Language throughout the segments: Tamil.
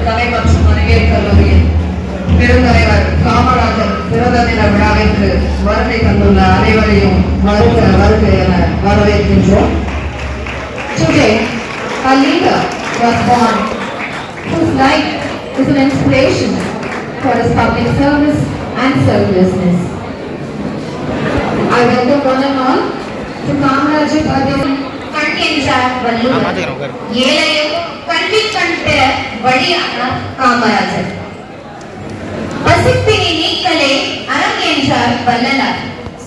கலை மற்றும் அறிவியல் கல்லூரியின் பெருந்தலைவர் காமராஜர் பிறந்த தின விழாவிற்கு வருகை தந்துள்ள அனைவரையும் வருக வருக என வரவேற்கின்றோம். Today, a leader was born whose life is an inspiration for his public service and selflessness. I welcome one and all to Kamarajar Birthday. கண் என்றார் வள்ளுவர், ஏழையும் கல்வி கண்ட வழியான காமராஜர். பசிப்பினி நீக்கலே அறம் என்றார் வள்ளலார்,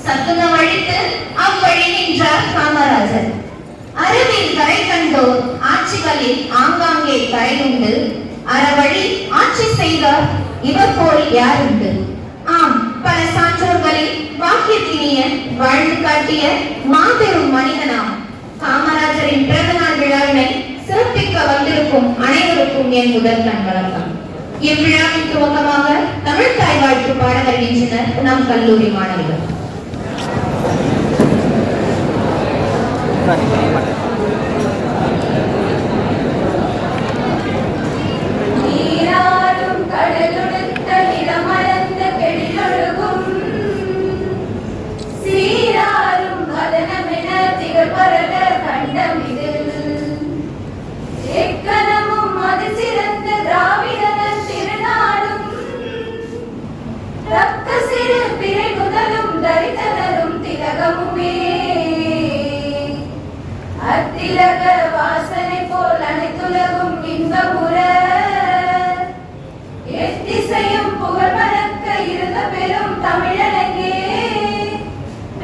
சத்துணவழித்து அவ்வழி நின்றார் காமராஜர். அறிவில் கரை கண்டோர் ஆட்சிகளில் ஆங்காங்கே கரையுண்டு, அறவழி ஆட்சி செய்தார் இவர் போல் யாருண்டு. ஆம், பல சான்றோர்களில் வாக்கியத்தினிய வாழ்ந்து காட்டிய மாபெரும் மனிதனாம் காமராஜரின் பிறந்தநாள் விழாவினை சிறப்பிக்க வந்திருக்கும் அனைவருக்கும் என் முதல் கண் வணக்கம். இவ்விழாவின் துவக்கமாக தமிழ் தாய் வாழ்த்து பாட வருகின்றனர் நம் கல்லூரி மாணவிகள். அத்திலக வாசனை போல் அனைத்துலகும் இன்பமுற எத்திசையும் புகழ் மணக்க இருந்த பெரும் தமிழனங்கே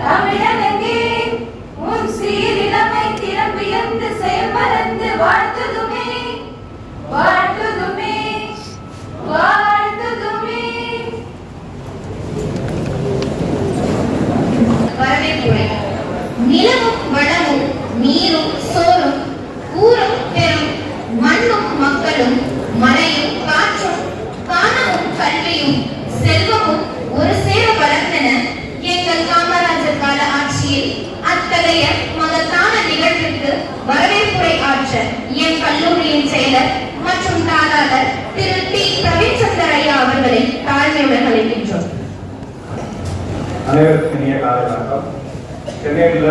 தமிழனங்கே உன் சீரிழமை திறம்பியந்து செயல்மறந்து வாழ்த்துதுமே வாழ்த்துதுமே வாழ்த்துதுமே. வரவேற்புரை. நிலவும் வளமும் நீரும் சோறும் ஊரும் பெரும் மண்ணும் மக்களும் மழையும் காற்றும் காணமும் கல்வியும் செல்வமும் ஒரு சேர வளர்ந்தன எங்கள் காமராஜர் கால ஆட்சியில். அத்தகைய மகத்தான நிகழ்விற்கு வரவேற்புரை ஆற்ற என் கல்லூரியின் செயலர் மற்றும் தாளாளர் திரு டி பிரவீன்சந்தர் ஐயா அவர்களை தாழ்மையுடன் அழைக்கின்றோம். அனைவருக்கும் இனிய காலை வணக்கம். சென்னையில்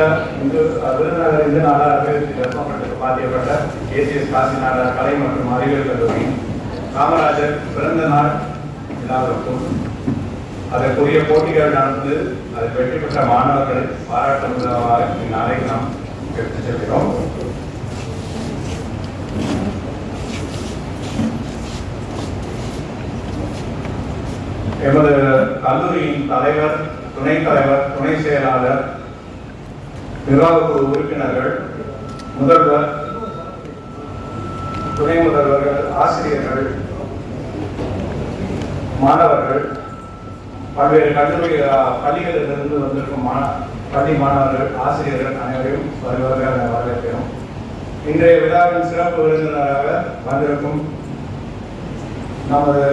விருதுநகர் இந்து நாடார் அபிவிருத்தி தர்மப்பட்டத்துக்கு பாத்தியப்பட்ட ஏசிஎஸ் காசி நாடார் கலை மற்றும் அறிவியல் கல்லூரி காமராஜர் பிறந்த நாள் விழாவிற்கும் அதற்குரிய போட்டிகள் நடந்து அதில் வெற்றி பெற்ற மாணவர்களை பாராட்டும் விதமாக இந்நாளைக்கு நாம் எடுத்துச் செல்கிறோம். எமது கல்லூரியின் தலைவர், துணைத் தலைவர், துணை செயலாளர், நிர்வாகக்குழு உறுப்பினர்கள், முதல்வர், துணை முதல்வர்கள், ஆசிரியர்கள், மாணவர்கள், பல்வேறு கல்லூரி பள்ளிகளிலிருந்து வந்திருக்கும் பள்ளி மாணவர்கள், ஆசிரியர்கள் அனைவரையும் வருவார்கள் வரவேற்கிறோம். இன்றைய விழாவின் சிறப்பு விருந்தினராக வந்திருக்கும் நமது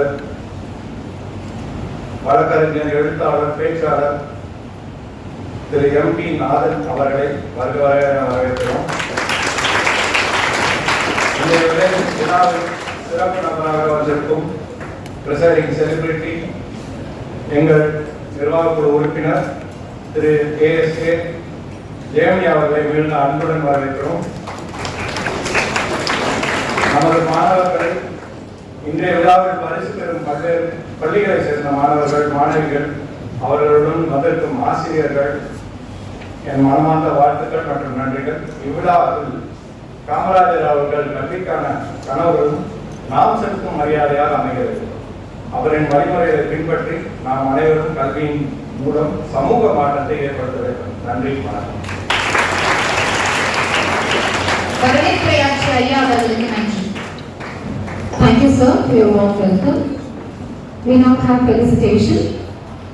வழக்கறிஞர், எழுத்தாளர், பேச்சாளர் திரு எம்பி நாதன் அவர்களை வரவேற்கிறோம். இந்த விழாவில் சிறப்பு நபராக வந்திருக்கும் பிரசரிங் செலிபிரிட்டி எங்கள் நிர்வாகக்குழு உறுப்பினர் திரு KSK ஜெயமணி அவர்களை மீண்டும் அன்புடன் வரவேற்கிறோம். நமது மாணவர்கள், இன்றைய விழாவில் பரிசு பெறும் பல்வேறு பள்ளிகளை சேர்ந்த மாணவர்கள், மாணவிகள், அவர்களுடன் வந்திருக்கும் ஆசிரியர்கள், என் மனமார்ந்த வாழ்த்துக்கள் மற்றும் நன்றிகள். இவ்விழாவில் காமராஜர் அவர்கள் கல்விக்கான கனவுகளும் நாம் செலுத்தும் மரியாதையால் அமைகிறது. அவரின் வழிமுறைகளை பின்பற்றி நாம் அனைவரும் கல்வியின் மூலம் சமூக மாற்றத்தை ஏற்படுத்த வேண்டும். நன்றி, வணக்கம். வரவேற்புரையாற்றிய ஐயா அவர்களுக்கு நன்றி. Thank you, sir, for your warm welcome. We now have felicitation.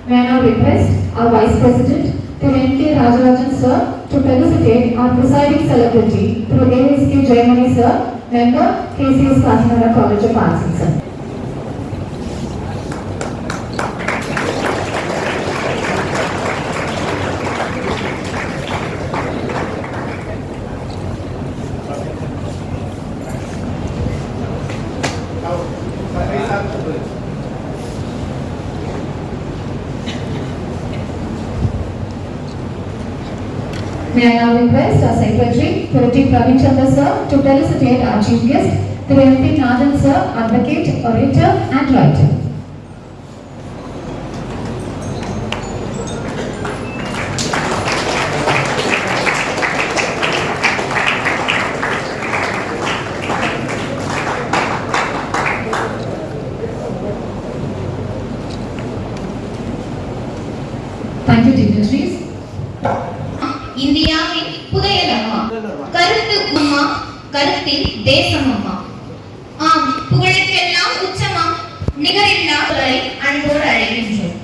May I now request our Vice President, Thiru N.K. Rajarajan, sir, to felicitate our presiding celebrity, Thiru A.S.K. Jayamani, sir, member, KCS Kakinada College of Arts, sir. May I now request our Secretary, Purity Praveen Chandra sir, to felicitate our chief guest, Thiru MP Nathan sir, advocate, orator and writer. Thank you, dignitaries. இந்தியாவின் புதையல் அம்மா, கருத்து அம்மா, கருத்தில் தேசம் அம்மா. ஆம், புகழுக்கெல்லாம் உச்சமா, நிகரில்லாதவரை அன்போடு அழைக்கின்றோம்.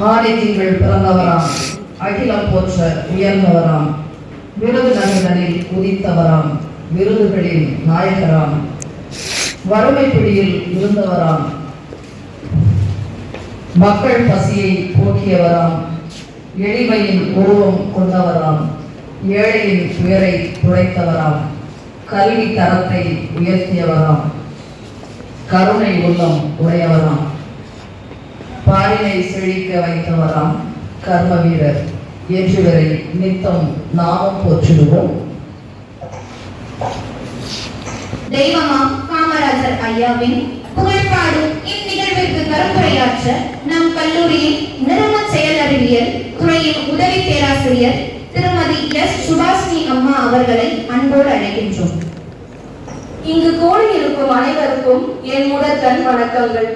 ஆடி திங்கள் பிறந்தவராம், அகிலம் போற்ற உயர்ந்தவராம், விருது நகரில் உதித்தவராம், விருதுகளின் நாயகராம், வறுமை பிடியில் இருந்தவராம், மக்கள் பசியை போக்கியவராம், எளிமையின் உருவம் கொண்டவராம், ஏழையின் துயரை துடைத்தவராம், கல்வி தரத்தை உயர்த்தியவராம், கருணை உள்ளம் உடையவராம், பாரினை செழிக்க வைத்தவராம், கர்ம வீரர் இயற்றுவரை நித்தம் நாமும் போற்றிடுவோம். தெய்வமாம் காமராஜர் ஐயாவின் புகழ்பாடும் இந்நிகழ்விற்கு கருத்துரையாற்ற நம் கல்லூரியின் நிறுவன செயல் அறிவியல் துறையின் உதவி பேராசிரியர் திருமதி எஸ். சுபாஷினி அம்மா அவர்களை அன்போடு அழைக்கின்றோம். இங்கு கூடியிருக்கும் அனைவருக்கும் என் முதற்கண் வணக்கங்கள்.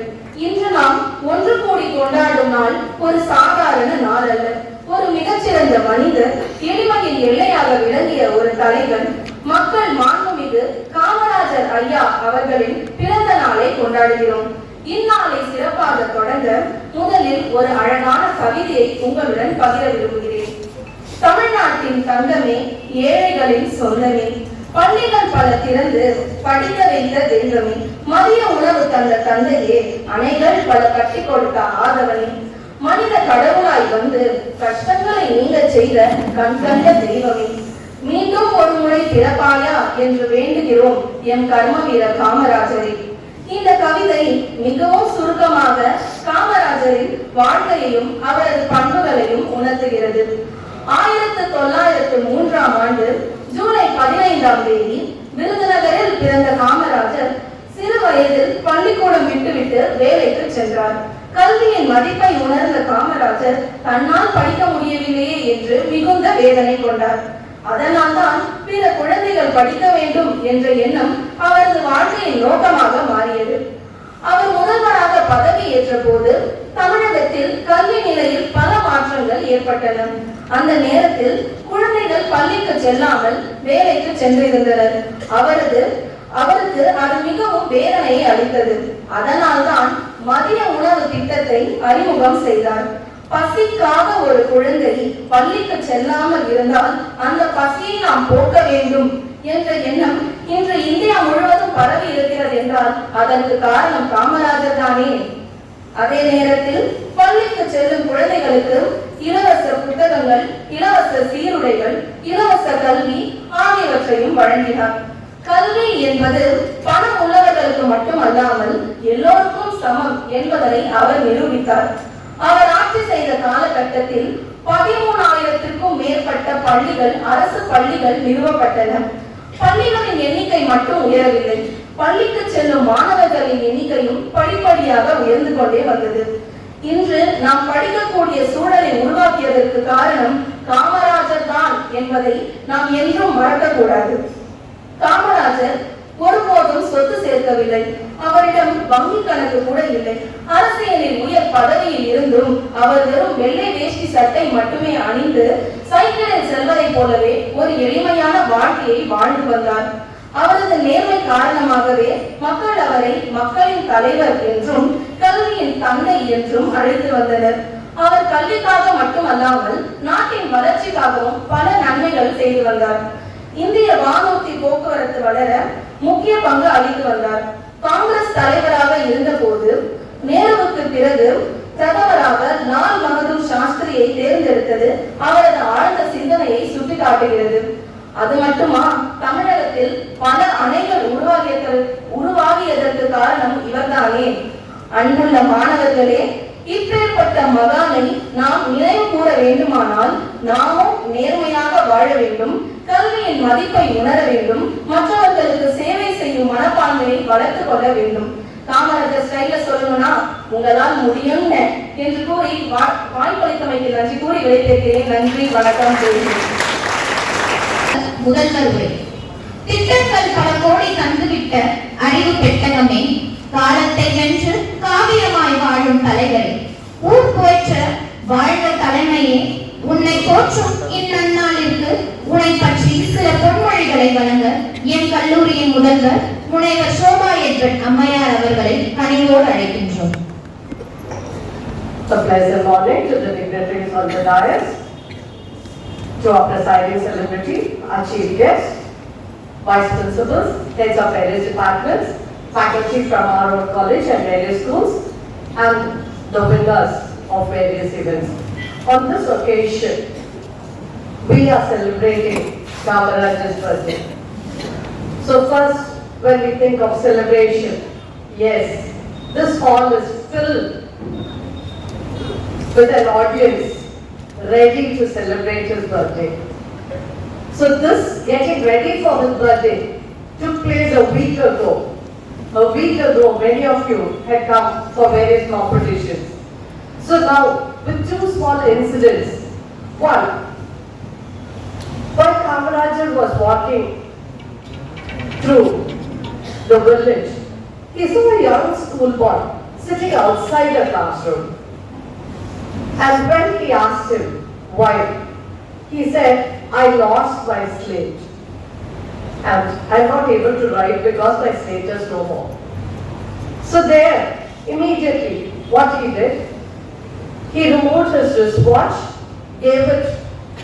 இன்று நாம் ஒன்று கூடி கொண்டாடும் நாள் ஒரு சாதாரண நாள் அல்ல. ஒரு மிகச்சிறந்த மனிதர், எளிமையின் எல்லையாக விளங்கிய ஒரு தலைவன், மக்கள் மாண்புமிகு காமராஜர் ஐயா அவர்களின் பிறந்த நாளை கொண்டாடுகிறோம். இந்நாளை சிறப்பாக தொடங்க முதலில் ஒரு அழகான கவிதையை உங்களுடன் பகிர விரும்புகிறேன். தமிழ்நாட்டின் தங்கமே, ஏழைகளின் சொந்தமே, பள்ளிகள் பல திறந்து படிக்க வைத்த தெய்வமே, மதிய உணவு தந்த தந்தையே, அணைகள் பல கட்டி கொடுத்த ஆதவனே, மனித கடவுளாய் வந்து கஷ்டங்களை நீங்க செய்த கண்கண்ட தெய்வமே, மீண்டும் ஒரு முறை பிறப்பாயா என்று வேண்டுகிறோம் எம் கர்ம வீரர் காமராஜரை. இந்த கவிதை மிகவும் சுருக்கமாக காமராஜரின் வாழ்க்கையையும் அவரது பண்புகளையும் உணர்த்துகிறது. 1903 ஜூலை 15 விருதுநகரில் பிறந்த காமராஜர் சிறு வயதில் பள்ளிக்கூடம் விட்டுவிட்டு வேலைக்கு சென்றார். கல்வியின் மதிப்பை உணர்ந்த காமராஜர் தன்னால் படிக்க முடியவில்லையே என்று மிகுந்த வேதனை கொண்டார். அதனால்தான் பிற குழந்தைகள் படிக்க வேண்டும் என்ற எண்ணம் அவரது வாழ்க்கையின் நோக்கமாக மாறியது. அவர் முதல்வராக பதவி ஏற்ற போது தமிழகத்தில் கல்வி நிலையில் பல மாற்றங்கள் ஏற்பட்டன. அந்த நேரத்தில் குழந்தைகள் பள்ளிக்கு செல்லாமல் வேலைக்கு சென்றிருந்தனர். அவருக்கு அது மிகவும் வேதனையை அளித்தது. அதனால்தான் மதிய உணவு திட்டத்தை அறிமுகம் செய்தார். பசிக்காக ஒரு குழந்தை பள்ளிக்கு செல்லாமல் இருந்தால் அந்த பசியை நாம் போக்க வேண்டும் என்ற எண்ணம் இன்று இந்தியா முழுவதும் பரவி இருக்கிறது என்றால் அதற்கு காரணம் காமராஜர் தானே. அதே நேரத்தில் பள்ளிக்கு செல்லும் குழந்தைகளுக்கு இலவச புத்தகங்கள், இலவச சீருடைகள், இலவச கல்வி ஆகியவற்றையும் வழங்கினார். கல்வி என்பது பணம் உள்ளவர்களுக்கு மட்டுமல்லாமல் எல்லோருக்கும் சமம் என்பதை அவர் நிரூபித்தார். அவர் ஆட்சி செய்த காலகட்டத்தில் 13,000க்கும் மேற்பட்ட பள்ளிகள், அரசு பள்ளிகள் நிறுவப்பட்டன. பள்ளிகளின் எண்ணிக்கை மட்டும் உயரவில்லை, பள்ளிக்கு செல்லும் மாணவர்களின் எண்ணிக்கையும் படிப்படியாக உயர்ந்து கொண்டே வந்தது. இன்று நாம் படிக்கக்கூடிய சூழலை உருவாக்கியதற்கு காரணம் காமராஜர் தான் என்பதை நாம் என்றும் மறக்கக்கூடாது. காமராஜர் ஒருபோதும் சொத்து சேர்க்கவில்லை. அவரிடம் வங்கி கணக்கு கூட இல்லை. அரசியலில் உயர் பதவியில் இருந்தும் அவர் வெறும் வெள்ளை வேஷ்டி சட்டை மட்டுமே அணிந்து சைக்கிளில் செல்வதை போலவே ஒரு எளிமையான வாழ்க்கையை வாழ்ந்து வந்தார். அவரது நேர்மை காரணமாகவே மக்கள் அவரை மக்களின் தலைவர் என்றும் கல்வியின் தந்தை என்றும் அழைத்து வந்தனர். அவர் கல்விக்காக மட்டுமல்லாமல் நாட்டின் வளர்ச்சிக்காகவும் பல நன்மைகள் செய்து வந்தார். இந்திய வானூர்தி போக்குவரத்து வளர முக்கிய பங்கு அளித்து வந்தார். காங்கிரஸ் தலைவராக இருந்த போது நேருவுக்கு பிறகு பிரதமராக லால் பகதூர் சாஸ்திரியை தேர்ந்தெடுத்தது அவரது ஆழ்ந்த சிந்தனையை சுட்டிக்காட்டுகிறது. அது மட்டுமா, தமிழகத்தில் பல அணைகள் உருவாகியதற்கு காரணம் இவர்தானே. அன்புள்ள மாணவர்களே, இப்பேற்பட்ட மகானை நாம் நினைவு கூற வேண்டுமானால் நாமும் நேர்மையாக வாழ வேண்டும், கல்வியின் மதிப்பை உணர வேண்டும், மற்றவர்களுக்கு சேவை செய்யும் மனப்பான்மையை வளர்த்துக் கொள்ள வேண்டும். காமராஜர் ஸ்டைல சொல்லணும்னா உங்களால் முடியும் என்று கூறி வாய்ப்பளித்தமைக்கு நன்றி கூறி விடைபெறுகிறேன். நன்றி, வணக்கம். முதல்வர் உரை. திட்டங்கள் பல கோடி தந்துவிட்ட அறிவு பெட்டகமே, காலத்தை வென்று காவியமாய் வாழும் தலைவரே, ஊர் போற்ற வாழ்ந்த தலைமையே, உன்னை போற்றும் இந்நன்னாளிற்கு உன்னை பற்றி சில பொன்மொழிகளை வழங்க என் கல்லூரியின் முதல்வர் முனைவர் சோபா எட்வர்ட் அம்மையார் அவர்களை கனிவோடு அழைக்கின்றோம். A pleasant morning to the dignitaries on the dais, to our presiding celebrity, our chief guest, vice principals, heads of various departments, faculty from our own college and various schools, and the winners of various events. On this occasion, we are celebrating Kamarajar's birthday. So first, when we think of celebration, yes, this hall is filled with an audience ready to celebrate his birthday. So this getting ready for his birthday took place a week ago. A week ago, many of you had come for various competitions. So now, with two small incidents. One, while Kamarajar was walking through the village, he saw a young schoolboy sitting outside the classroom. And when he asked him why, he said, "I lost my slate and I'm not able to write because my slate is no more." So there, immediately, what he did, he removed his wristwatch, gave it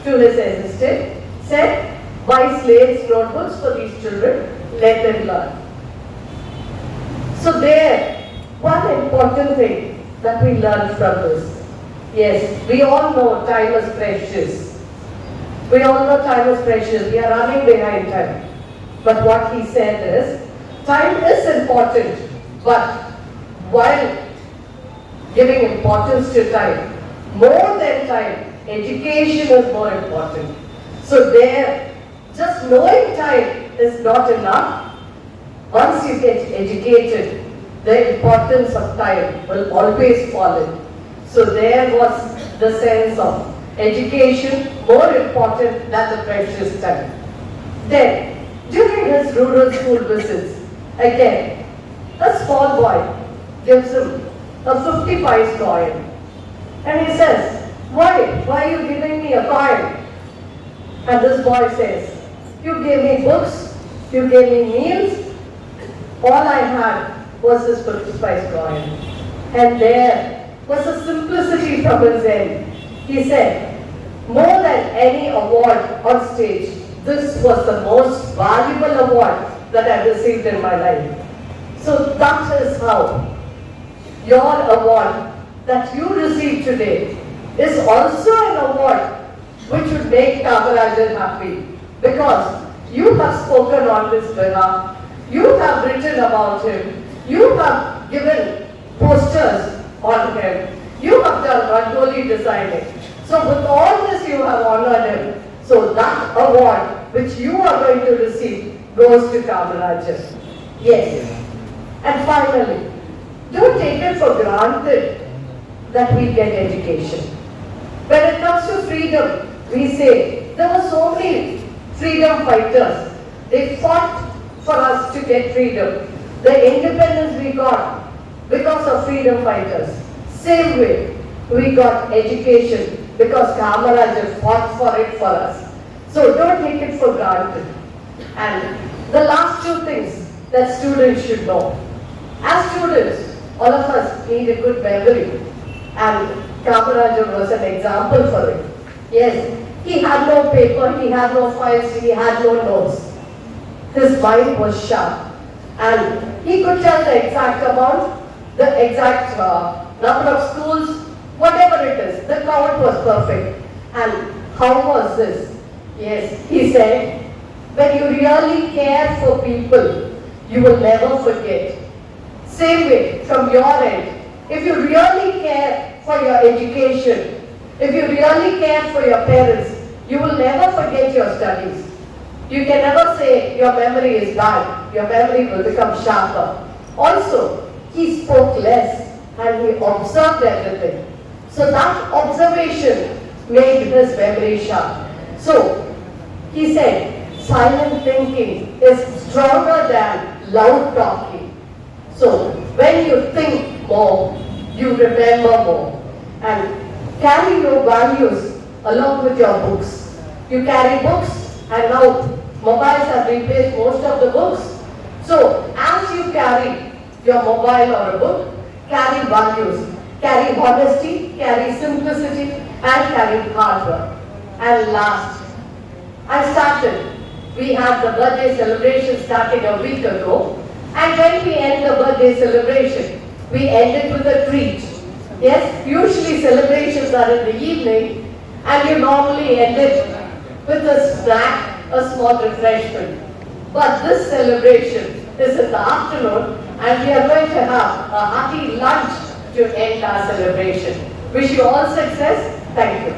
to his assistant, said, "Buy slates, notebooks for these children, let them learn." So there, one important thing that we learned from this. Yes, we all know time is precious. We all know time is precious. We are running behind time. But what he said is, time is important, but while giving importance to time, more than time, education is more important. So there, just knowing time is not enough. Once you get educated, the importance of time will always fall in. So there was the sense of education more important than the precious time. Then, during his rural school visits, again, a small boy gives him a 50 paise coin. And he says, "Why? Why are you giving me a coin?" And this boy says, "You gave me books, you gave me meals, all I had was this 50 paise coin." And there was a simplicity from his end. He said, "More than any award on stage, this was the most valuable award that I received in my life." So that is how your award that you receive today is also an award which would make Kamarajar happy, because you have spoken on his behalf, you have written about him, you have given posters on him, you have done Rangoli designing. So with all this you have honored him. So that award which you are going to receive goes to Kamarajar. Yes. And finally, don't take it for granted that we get education. When it comes to freedom, we say there were so many freedom fighters. They fought for us to get freedom. The independence we got because of freedom fighters. Same way, we got education because Kamarajar fought for it for us. So don't take it for granted. And the last two things that students should know. As students, all of us need a good memory. And Kamarajar was an example for it. Yes, he had no paper, he had no files, he had no notes. His mind was sharp. And he could tell the exact amount, the exact number of schools, whatever it is, the count was perfect. And how was this? Yes, he said, when you really care for people, you will never forget. Same way, from your end, if you really care for your education, if you really care for your parents, you will never forget your studies. You can never say your memory is bad, your memory will become sharper. Also, he spoke less and he observed everything. So that observation made his memory sharp. So, he said, silent thinking is stronger than loud talking. So, when you think more, you remember more. And carry your values along with your books. You carry books and now mobiles have replaced most of the books. So, as you carry your mobile or a book, carry values. Carry honesty, carry simplicity, and carry hard work. And last, we had the birthday celebration starting a week ago. And when we end the birthday celebration, we end it with a treat. Yes, usually celebrations are in the evening, and you normally end it with a snack, a small refreshment. But this celebration is in the afternoon, and we are going to have a hearty lunch to end our celebration. Wish you all success. Thank you.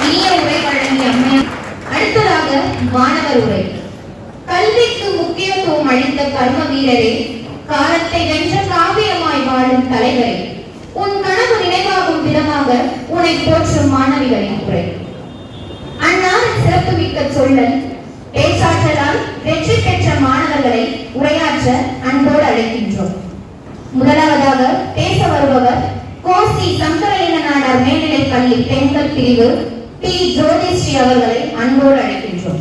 இனிய உரை வழங்கிய அம்மையார். அடுத்ததாக மாணவர் உரை. கல்விக்கு முக்கியத்துவம் அளித்த கர்ம வீரரே, காலத்தை வென்ற காவியமாய் வாழும் தலைவரே, உன் கனவு நினைவாகும் விதமாக உன்னை போற்றும் மாணவிகளின் உரை. அந்நாளின் சிறப்புமிக்க சொல்லல் பேச்சாற்றலால் வெற்றி பெற்ற மாணவர்களை உரையாற்ற அன்போடு அழைக்கின்றோம். முதலாவதாக பேச வருபவர் கோசி சங்கரலிங்க நாடார் மேல்நிலைப் பள்ளி பெண்கள் பிரிவு டி ஜோதிஸ்ரீ அவர்களை அன்போடு அழைக்கின்றோம்.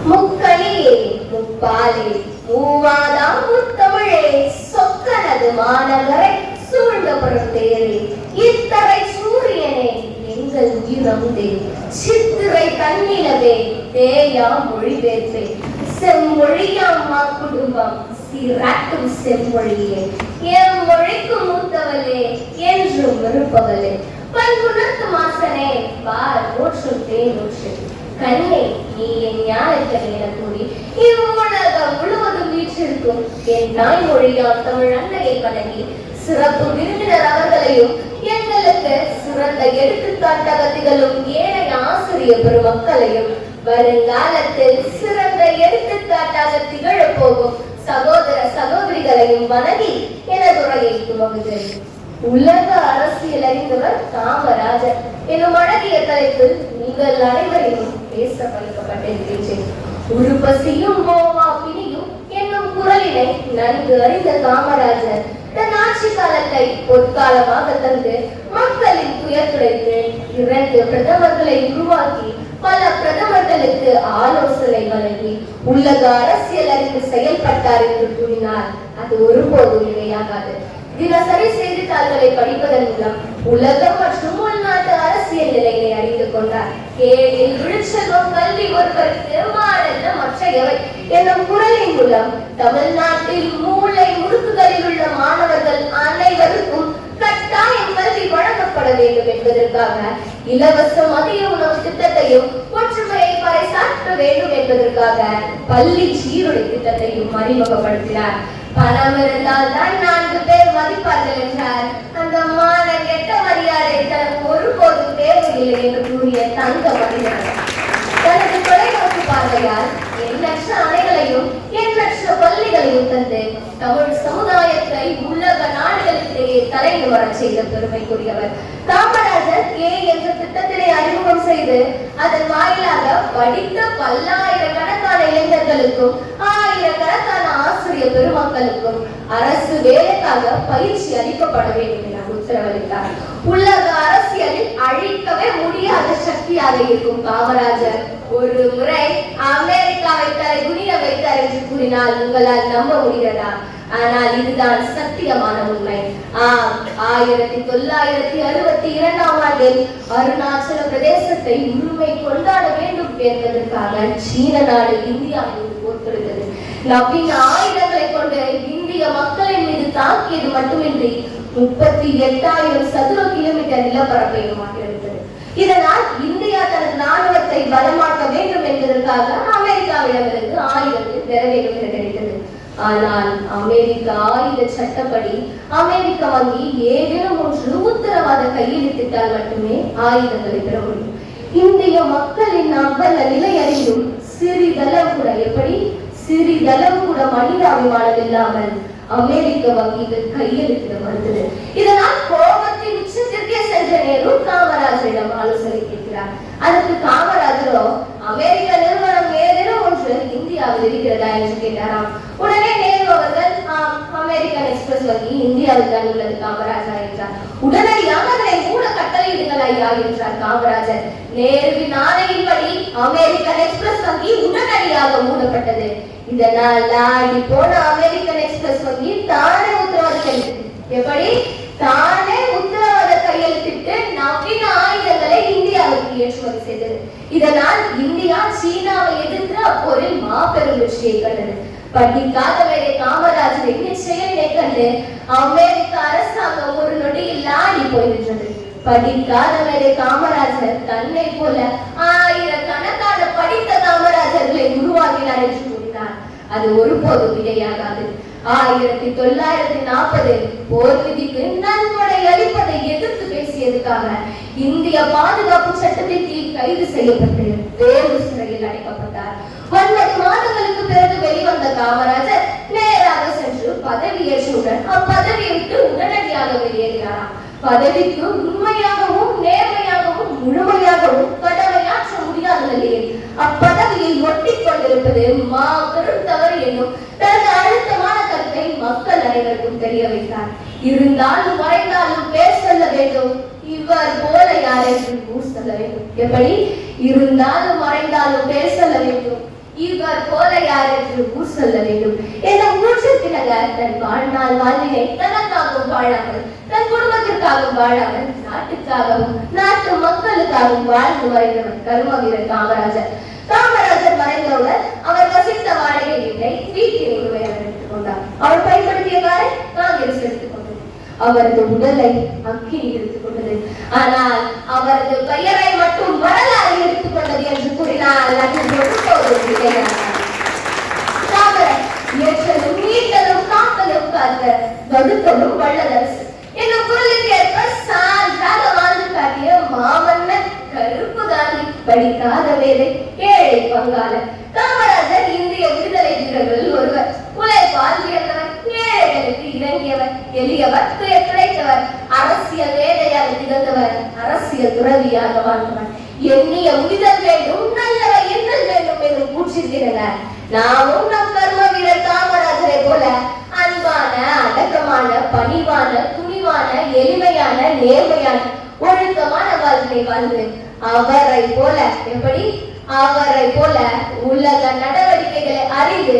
முக்களியே முப்பாலே மூவாதா முத்தமிழே சொக்கனது மாநகரை சூழ்ந்த பெருந்தேரே இத்தரை சூரியனே எங்கள் உயிரமுதே சித்திரை தன்னிலவே தேயா மொழிபெயர்ப்பே செம்மொழியாம்மா குடும்பம் சீராட்டும் செம்மொழியே என் மொழிக்கு மூத்தவளே என்றும் விருப்பவளே பண்புணர்த்து மாசனே பார் ஊற்றும் தேனூற்று கண்ணே நீ என் ஞானத்தை என கூறி இவ்வுலகம் முழுவதும் வீற்றிருக்கும் என் தாய்மொழியாம் தமிழ் அன்னையை வணங்கி சிறப்பு விருந்தினர் அவர்களையும் எங்களுக்கு சிறந்த எடுத்துக்காட்டாக திகழும் ஏழை ஆசிரியர் பெருமக்களையும் வருங்காலத்தில் சிறந்த எடுத்துக்காட்டாக திகழப் போகும் சகோதர சகோதரிகளையும் வணங்கி எனது உரையை துவங்குகிறேன். உலக அரசியல் அறிந்தவர் காமராஜர் எனும் அழகிய தலைப்பில் நீங்கள் அனைவரையும் பேச பழிக்கப்பட்டிருக்கின்றேன். ஒரு பசியும் மோவா பிணியும் என்னும் குரலினை நன்கு அறிந்த காமராஜர் தன் ஆட்சி காலத்தை பொற்காலமாக தந்து மக்களின் துயர் துடைத்து 2 பிரதமர்களை உருவாக்கி பல பிரதமர்களுக்கு ஆலோசனை வழங்கி உலக அரசியல் அறிந்து செயல்பட்டார் என்று கூறினார். அது ஒருபோதும் இணையாகாது. தினசரி செய்தித்தாள்களை படிப்பதன் மூலம் உலகம் மற்றும் உள்நாட்டு அரசியல் நிலையை அறிந்து கொண்டார். கேளில் விழுச்செல்வம் கல்வி ஒருவருக்கு மாறல்ல மற்றையவை என்னும் குரலின் மூலம் தமிழ்நாட்டில் மூளை முடுக்குகளில் உள்ள மாணவர்கள் அனைவருக்கும் கட்டாயம் கல்வி வழங்கப்பட வேண்டும் என்பதற்காக இலவச மதிய உணவு திட்டத்தையும் ஒற்றுமையை பறைசாற்ற வேண்டும் என்பதற்காக பள்ளி சீருடை திட்டத்தையும் அறிமுகப்படுத்தினார். பணம் இருந்தால் தான் 4 பேர் மதிப்பார்கள் என்றார். அந்த மான கெட்ட மரியாதை தனக்கு ஒருபோதும் தேவையில்லை என்று கூறிய தங்க மனிதர் தனது தொலைநோக்கு பார்வையால் எண்ணற்ற அணைகளையும் எண்ணற்ற பள்ளிகளையும் தந்து தமிழ் சமுதாயத்தை உலக நாடுகளிலேயே தலைந்து வரச் செய்த பெருமைக்குரியவர். காமராஜர் என்ற திட்டத்தினை அறிமுகம் செய்து அதன் வாயிலாக படித்த பல்லாயிரக்கணக்கான இளைஞர்களுக்கும் ஆயிரக்கணக்கான ஆசிரியர் பெருமக்களுக்கும் அரசு வேலைக்காக பயிற்சி அளிக்கப்பட வேண்டும் என உத்தரவளித்தார். உலக அரசியலில் அழிக்கவே முடியாத சக்தியாக இருக்கும் காமராஜர் ஒரு முறை அமெரிக்காவை தலை குனிய வைத்தார் என்று கூறினால் உங்களால் நம்ப முடிகிறதா? ஆனால் இதுதான் சத்தியமான உண்மை. 1962ஆம் ஆண்டில் அருணாச்சல பிரதேசத்தை உரிமை கொண்டாட வேண்டும் என்பதற்காக சீன நாடு இந்தியாவில் போர் தொடுத்தது. நவீன ஆயுதங்களை கொண்டு இந்திய மக்களின் மீது தாக்கியது மட்டுமின்றி 38,000 சதுர கிலோமீட்டர் நிலப்பரப்பையும் ஆக்கிரமித்தது. இதனால் இந்தியா தனது ராணுவத்தை பலமாக்க வேண்டும் என்பதற்காக அமெரிக்காவிடமிருந்து ஆயுதங்கள் பெற வேண்டும் என நினைத்தது. ஆனால் அமெரிக்க ஆயுத சட்டப்படி அமெரிக்க வங்கி ஏதேனும் ஒன்று உத்தரவாத கையெழுத்திட்டால் மட்டுமே ஆயுதங்களை பெற முடியும். இந்திய மக்களின் அவல நிலை அறிந்தும் சிறிதளவு கூட மனிதாபிமானம் இல்லாமல் அமெரிக்க வங்கிகள் கையெழுத்திட மறுத்தது. இதனால் கோபத்தின் உச்சத்திற்கே சென்ற நேரு காமராஜரிடம் ஆலோசனை கேட்கிறார். அதற்கு காமராஜரோ அமெரிக்க நிறுவனம் ஏதேனும் ஒன்று இந்தியாவில் இருக்கிறதா என்று கேட்டாராம். உடனே நேரு அவர்கள் அமெரிக்கன் எக்ஸ்பிரஸ் வங்கி இந்தியாவில் தான் உள்ளது காமராஜா என்றார். உடனடியாக அதனை மூட கட்டளையிடுங்கள் ஐயா என்றார் காமராஜர். நேருவின் ஆணையின்படி அமெரிக்கன் எக்ஸ்பிரஸ் வங்கி உடனடியாக மூடப்பட்டது. இதனால் நாடி போன அமெரிக்கன் எக்ஸ்பிரஸ் வங்கி தானே உத்தரவாத கையெழுத்து எப்படி தானே உத்தரவாத கையெழுத்திட்டு நவீன ஆயுதங்களை இந்தியாவுக்கு ஏற்றுமதி செய்தது. இதனால் இந்தியா சீனாவை எதிர்த்து அப்போரில் மாபெரும் வெற்றியை கண்டது. படிக்காத வேலை காமராஜரின் செயலை கண்டு அமெரிக்க அரசாங்கம் ஒரு நொடியில் ஆடி போய்விட்டது. படிக்காத வேலை காமராஜர் தன்னை போல ஆயிரக்கணக்கான படித்த காமராஜர்களை உருவாக்கினார் என்று கூறினார். அது ஒருபோதும் இடையாகாது. 1940 போர் விதிக்கு நன்கொடை அளிப்பதை எதிர்த்து பேசியதுக்காக இந்திய பாதுகாப்பு சட்டத்தின் கீழ் கைது செய்யப்பட்டு வேறு சிறையில் அடைக்கப்பட்டார். 9 மாதங்களுக்கு பிறகு வெளிவந்த காமராஜர் நேராக சென்று பதவியேற்றவுடன் அப்பதவியை விட்டு உடனடியாக வெளியேறினாராம். பதவிக்கு உண்மையாகவும் நேர்மையாகவும் முழுமையாகவும் கடமையாற்ற முடியாத நிலையில் அப்பதவியை ஒட்டிக் கொண்டிருப்பது மாபெரும் தவறு என்னும் தனது அழுத்தமான கருத்தை மக்கள் அனைவருக்கும் தெரிய வைத்தார். இருந்தாலும் மறைந்தாலும் பேர் சொல்ல வேண்டும், இவர் போல யார் என்று ஊர் சொல்ல வேண்டும். எப்படி இருந்தாலும் மறைந்தாலும் பேர் சொல்ல வேண்டும், இவர் போல யார் என்று ஊர் சொல்ல வேண்டும் என்ற ஊற்றத்தினக தன் வாழ்நாள் வாழ்வினை தனக்காகவும் வாழாமல் தன் குடும்பத்திற்காகவும் வாழாமல் நாட்டுக்காகவும் நாட்டு மக்களுக்காகவும் வாழ்ந்து மறைந்தவர் கர்ம வீரர் காமராஜர். காமராஜர் மறைந்தவுடன் அவர் வசித்த வாடகை வீட்டை வீட்டினை உரிமையாளர் எடுத்துக்கொண்டார். அவர் பயன்படுத்திய காரை காங்கிரஸ் எடுத்துக்கொண்டது. அவரது உடலை அக்கினி எடுத்துக்கொண்டது. ஆனால் அவரது பெயரை மட்டும் வரலாறு எடுத்துக்கொண்டது என்று கூறினால் ஏற்றலும் நீட்டலும் காத்தலும் காத்த வகுத்தலும் வள்ளலரசு என்னும் குரலுக்கு ஏற்ப சான்றாக வாழ்ந்து காட்டிய மாமன்னன் கருப்பு காந்தி படிக்காத வேலை ஏழை பங்காளர். காமராஜர் இந்திய விடுதலை வீரர்களில் ஒருவர். உழைப்பால் உயர்ந்தவர், ஏழைகளுக்கு இறங்கியவர், எளியவர், கிடைத்தவர், அரசியல் வேலையாக திகழ்ந்தவர், அரசியல் துறவியாக வாழ்ந்தவர். எண்ணிய முடிதல் வேண்டும், நல்லவை எண்ணல் வேண்டும் என்று கூற்றிருக்கிறார். நாமும் நம் கர்ம வீரர் காமராஜரை போல அன்பான, அடக்கமான, பணிவான, துணிவான, எளிமையான, நேர்மையான, ஒழுக்கமான வாழ்க்கை வாழ்ந்து அவரை போல எப்படி அவரை போல உலக நடவடிக்கைகளை அறிந்து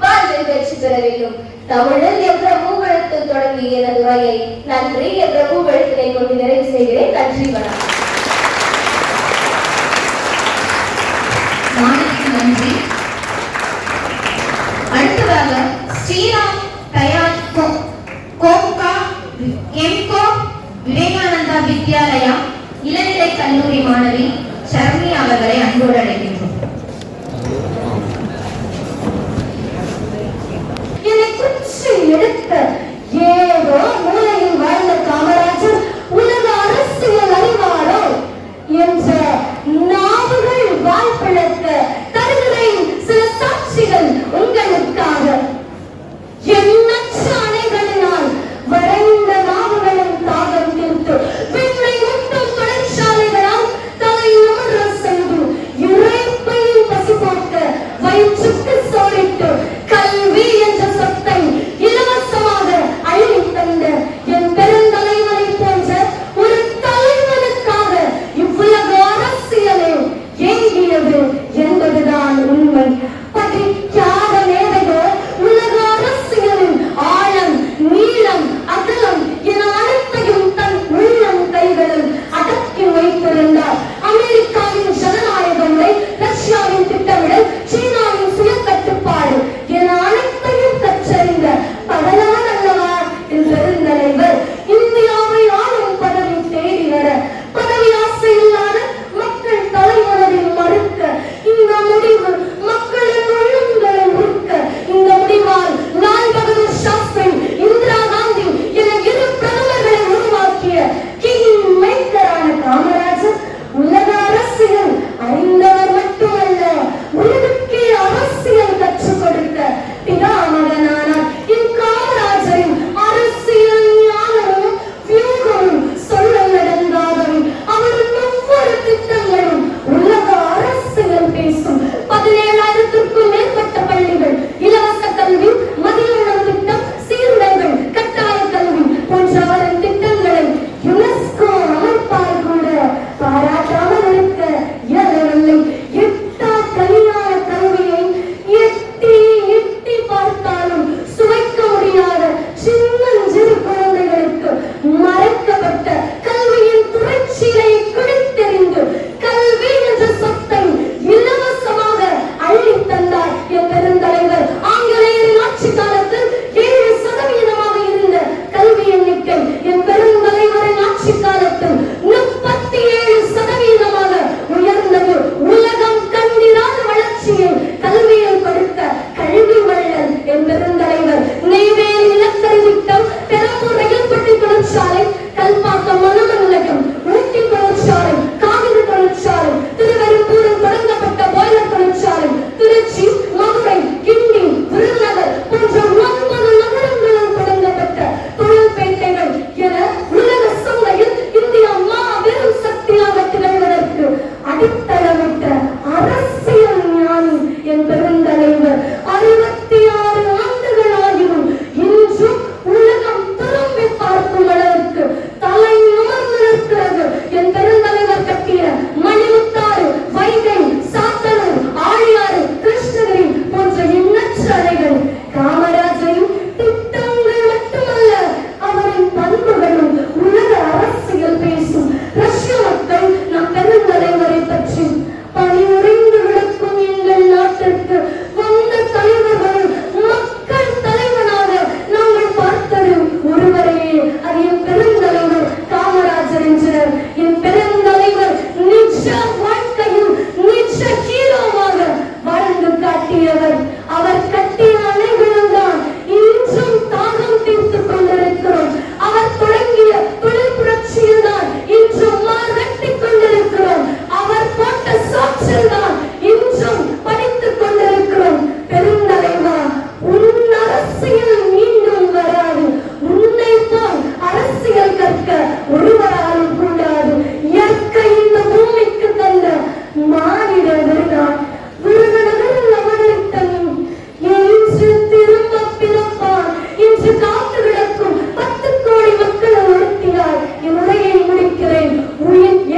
வாழ்வில் வெற்றி பெற வேண்டும். தமிழில் என்ற மூவெழுத்து தொடங்கி எனது உரையை நன்றி என்ற மூவெழுத்தினை கொண்டு நிறைவு செய்கிறேன். நன்றி, வணக்கம். நன்றி. அடுத்ததாக ஸ்ரீராம் தயாள் கோம்கா எம்கோ விவேகானந்தா வித்யாலயா இளநிலை கல்லூரி மாணவி ஷர்மி அவர்களை அன்போடு அழைக்கின்றோம். என்னை குச்சி எடுத்த ஏதோ மூலையில் வாழ்ந்த காமராஜர் உலக அரசியல் அறிவாளோ என்ற நாவுகள் வாழ்பிழக்க தருகிறேன் சில சாட்சிகள் உங்களுக்காக. எண்ணற்ற அணைகளினால் வரைந்த நாவுகளும் தாகம் தீர்த்து விண்ணை முட்டும் தொழிற்சாலைகளால் தலை உமர செய்து இறைப்பை தொழிற்சாலை, கல்பாக்கம் மணம நிலையம், ஊட்டி தொழிற்சாலை, காவிரி தொழிற்சாலை, திருவெரும்பூரில் தொடங்கப்பட்ட பாய்லர் தொழிற்சாலை, திருச்சி, மதுரை, கிண்டி, விருதுநகர் போன்ற 9 நகரங்களில் தொடங்கப்பட்ட தொழில்பேட்டைகள் என உலக சந்தையில் இந்தியா மாபெரும் சக்தியாக திகழ்வதற்கு அடித்தளமிட்ட அரசியல் ஞானி என் பெருந்தலைவர் 66 ஆண்டுகளாகியும் இன்றும் உலகம் திரும்பி பார்க்கும் அளவுக்கு தலை நிமிர்ந்து நிற்கிறது. என் பெருந்தலைவர் கட்டிய மணிமுத்தாறு, வைகை, சாத்தனூர், ஆழியாறு, கிருஷ்ணகிரி போன்ற எண்ணற்ற அணைகள் காமராஜரின் திட்டங்கள் மட்டுமல்ல, அவரின் பண்புகளும் உலக அரசியல் பேசும். ரஷ்ய மக்கள் நம் பெருந்தலைவரை பற்றி பணியுறைந்து விளக்கும் எங்கள் நாட்டிற்கு வந்த தலைவர்கள் மக்கள் தலைவனாக நாங்கள் பார்த்தது ஒருவரையே, அது என் பெருந்தலைவர் காமராஜர் என்றனர். என் பெருந்தலைவர் நிஜ வாழ்க்கையில் நிஜ ஹீரோவாக வாழ்ந்து காட்டியவர். அவர் கட்டிய அணைகளில் தான் இன்றும் தாகம் தீர்த்துக் கொண்டிருக்கிறோம். அவர் தொடங்கிய தொழில் புரட்சியில் தான் இன்றும் மார்கட்டிக் கொண்டிருக்கிறோம். அவர் போட்ட சாட்சியில் தான் இன்றும் படித்துக் கொண்டிருக்கிறோம். பெருந்தலைவா, உன் அரசியல் மீண்டும் வராது. உன்னை போல் அரசியல் கற்க ஒருவராலும் கூடாது. இயற்கை இந்த பூமிக்கு தந்த மானிட விருதான். விருதுநகரில் அவதரித்த இன்று திரும்ப பிறப்பான். இன்று காத்து கிடக்கும் 10 கோடி மக்களை ஒருத்தினார். என் உரையை முடிக்கிறேன்.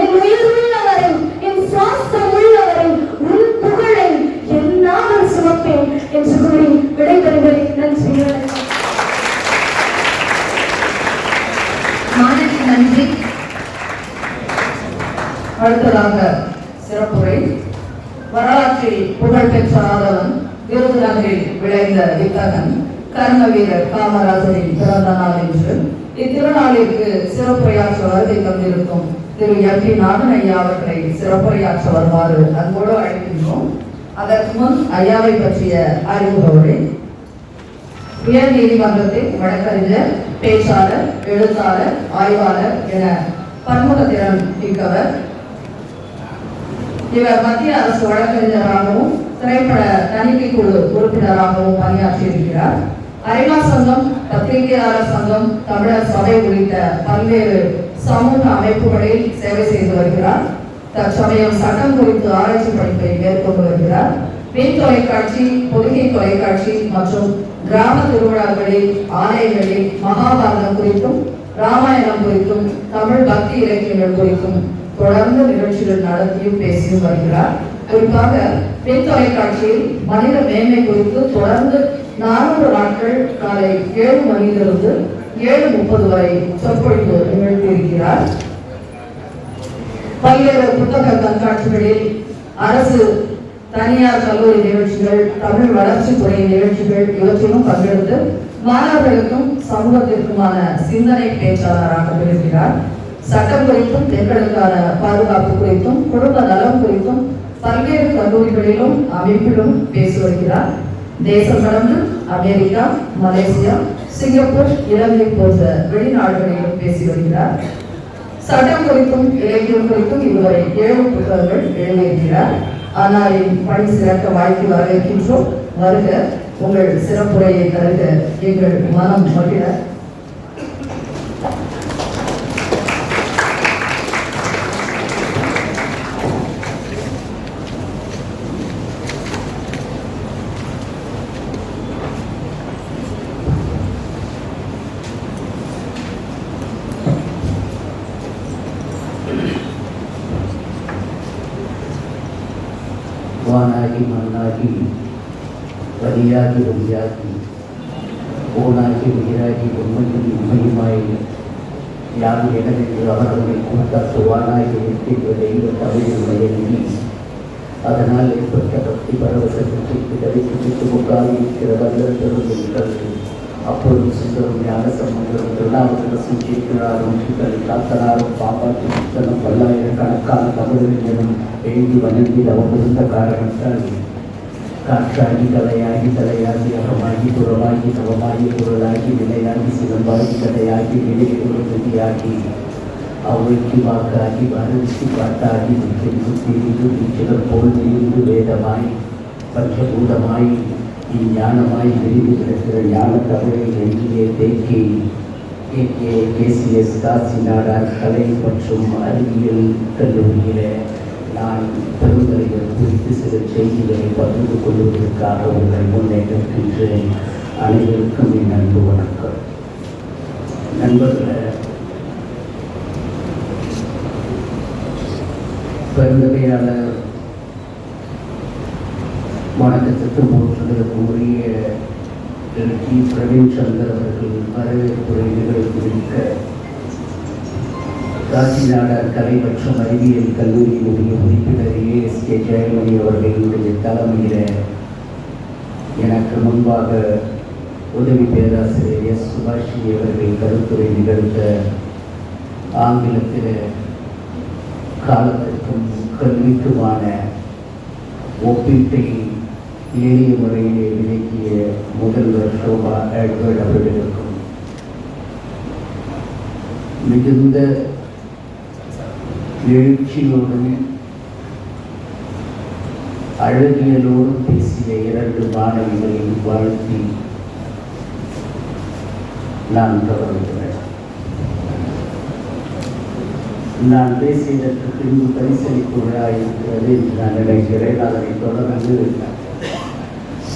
என் உயிர் உள்ளவரை, என் சுவாசம் உள்ளவரை உன் புகழை என் நாவல் சுமப்பேன் என்று கூறி விடைபெறுகிறேன். நன்றி. மாணவிக்கு நன்றி. அடுத்ததாக சிறப்புரை. வரலாற்றில் புகழ்பெற்ற ஆதவன், விருதுநகரில் விளைந்த வித்தகன், கர்ம வீரர் காமராஜரின் பிறந்த நாள் என்று இத்திருநாளிற்கு சிறப்புரையாற்ற வருகை தந்திருக்கும் திரு எம் பி நாதன் ஐயா அவர்களை சிறப்புரையாற்ற வருமாறு அன்போடு அழைக்கின்றோம். அதற்கு முன் ஐயாவை பற்றிய அறிமுக உரை. உயர் நீதிமன்றத்தில் வழக்கறிஞர், பேச்சாளர், எழுத்தாளர், ஆய்வாளர் என பன்முக திறன் மிக்கவர். இவர் மத்திய அரசு வழக்கறிஞராகவும் திரைப்பட தணிக்கை குழு உறுப்பினராகவும் பணியாற்றியிருக்கிறார். அரிமா சங்கம், பத்திரிகையாளர் சங்கம், தமிழர் சபை உள்ளிட்ட பல்வேறு சமூக அமைப்புகளில் சேவை செய்து வருகிறார். தற்சமயம் சட்டம் குறித்து ஆராய்ச்சி படிப்பை மேற்கொண்டு வருகிறார். மின் தொலைக்காட்சி, பொதிகை தொலைக்காட்சி மற்றும் கிராம திருவிழாக்களில், ஆலயங்களில் மகாபாரதம் குறித்தும் ராமாயணம் குறித்தும் தமிழ் பக்தி இலக்கியங்கள் குறித்தும் தொடர்ந்து நிகழ்ச்சிகள் நடத்தியும் பேசியும் வருகிறார். குறிப்பாக மின் தொலைக்காட்சியில் மனித மேன்மை குறித்து தொடர்ந்து 400 நாட்கள் காலை 7 மணியிலிருந்து 7:30 வரை சொற்பொழிவு நிகழ்த்தியிருக்கிறார். பல்வேறு புத்தக கண்காட்சிகளில், அரசு தனியார் கல்லூரி நிகழ்ச்சிகள், தமிழ் வளர்ச்சித்துறை நிகழ்ச்சிகள் இவற்றிலும் பங்கெடுத்து மாணவர்களுக்கும் சமூகத்திற்குமான சிந்தனை பேச்சாளராக இருக்கிறார். சட்டம் குறித்தும், பெண்களுக்கான பாதுகாப்பு குறித்தும், குடும்ப நலம் குறித்தும் பல்வேறு கல்லூரிகளிலும் அமைப்பிலும் பேசி வருகிறார். தேசம் கடந்து அமெரிக்கா, மலேசியா, சிங்கப்பூர், இலங்கை போன்ற வெளிநாடுகளிலும் பேசி வருகிறார். சட்டம் குறித்தும் இலக்கியம் குறித்தும் இதுவரை 7 புத்தகங்கள் எழுதியிருக்கிறார். அன்னாரின் பணி சிறக்க வாழ்க்கை வரவேற்கின்றோம். வருக, உங்கள் சிறப்புரையை தருக எங்கள் மனம் மகிழ. வானாகி மண்ணாகி வலியாகி ஒளியாகி ஊனாகி உயிராகி உண்மையும் உண்மையுமாய் யார் எனவென்று அவர்களை கூட்டாக்குவானாகி இருக்கின்ற தெய்வ தமிழில் வயலில் அதனால் ஏற்பட்ட பக்தி பரவசத்திற்கு தரிசித்து முக்கால் இருக்கிற வல்லல் பெறுகின்றது. அப்பொழுது சுந்தரம் ஞான சம்பந்தரும் திருநாவுக்கரசும் சீக்கிராரும் காத்தனாரும் பாப்பாற்றி புத்தனம் பல்லாயிரக்கணக்கான தமிழர்களும் எழுதி வணங்கி தவமிருந்த காரணத்தால் காற்றாகி தலையாகி தலையாகி அகமாகி புறமாகி தவமாகி பொருளாகி நிலையாகி சிலம்பாகி கதையாகி நிலையாகி அவைக்கு வாக்காகி வரவிக்கு பாட்டாகி திரிந்து நீச்சலம் போல் நீந்து வேதமாய் பஞ்சபூதமாய் இஞ்ஞானமாய் விரிந்து கிடக்கிற ஞான கவலை நெஞ்சிலே தேக்கி KCS காசி நாடார் கலை மற்றும் அறிவியல் கல்லூரியில் நான் பெருந்தலைவர் குறித்து சில செய்திகளை பகிர்ந்து கொள்வதற்காக உங்களை முன்னேற்றிருக்கின்றேன். அனைவருக்கும் என் அன்பு வணக்கம். நண்பர்களே, பெருந்தகையாளர் வணக்கத்திற்கு போற்றுவதற்கு உரிய டி. பிரவீன் சந்தர் அவர்கள் வரவேற்புரை நிகழ்த்தியிருக்க காசி நாடார் கலை மற்றும் அறிவியல் கல்லூரியினுடைய உறுப்பினர் ASK ஜெயமணி அவர்களுடைய தலைமையில் எனக்கு முன்பாக உதவி பேராசிரியர் S. சுபாஷி அவர்கள் கருத்துரை நிகழ்த்த ஆங்கிலத்தில் காலத்திற்கும் கல்விக்குமான ஒப்பீட்டை எளிய முறையிலே விளக்கிய முதல்வர் ஷோபா எட்வர்ட் அவர்களுக்கும் மிகுந்த எழுச்சியோடும் அழகியலோடும் பேசிய 2 மாணவிகளை வாழ்த்தி நான் தொடர்கிறேன். நான் பேசியதற்கு பின்பு பரிசளிப்பு விழா இருக்கிறது என்று நான் நினைக்கிறேன். அதனை தொடர்ந்து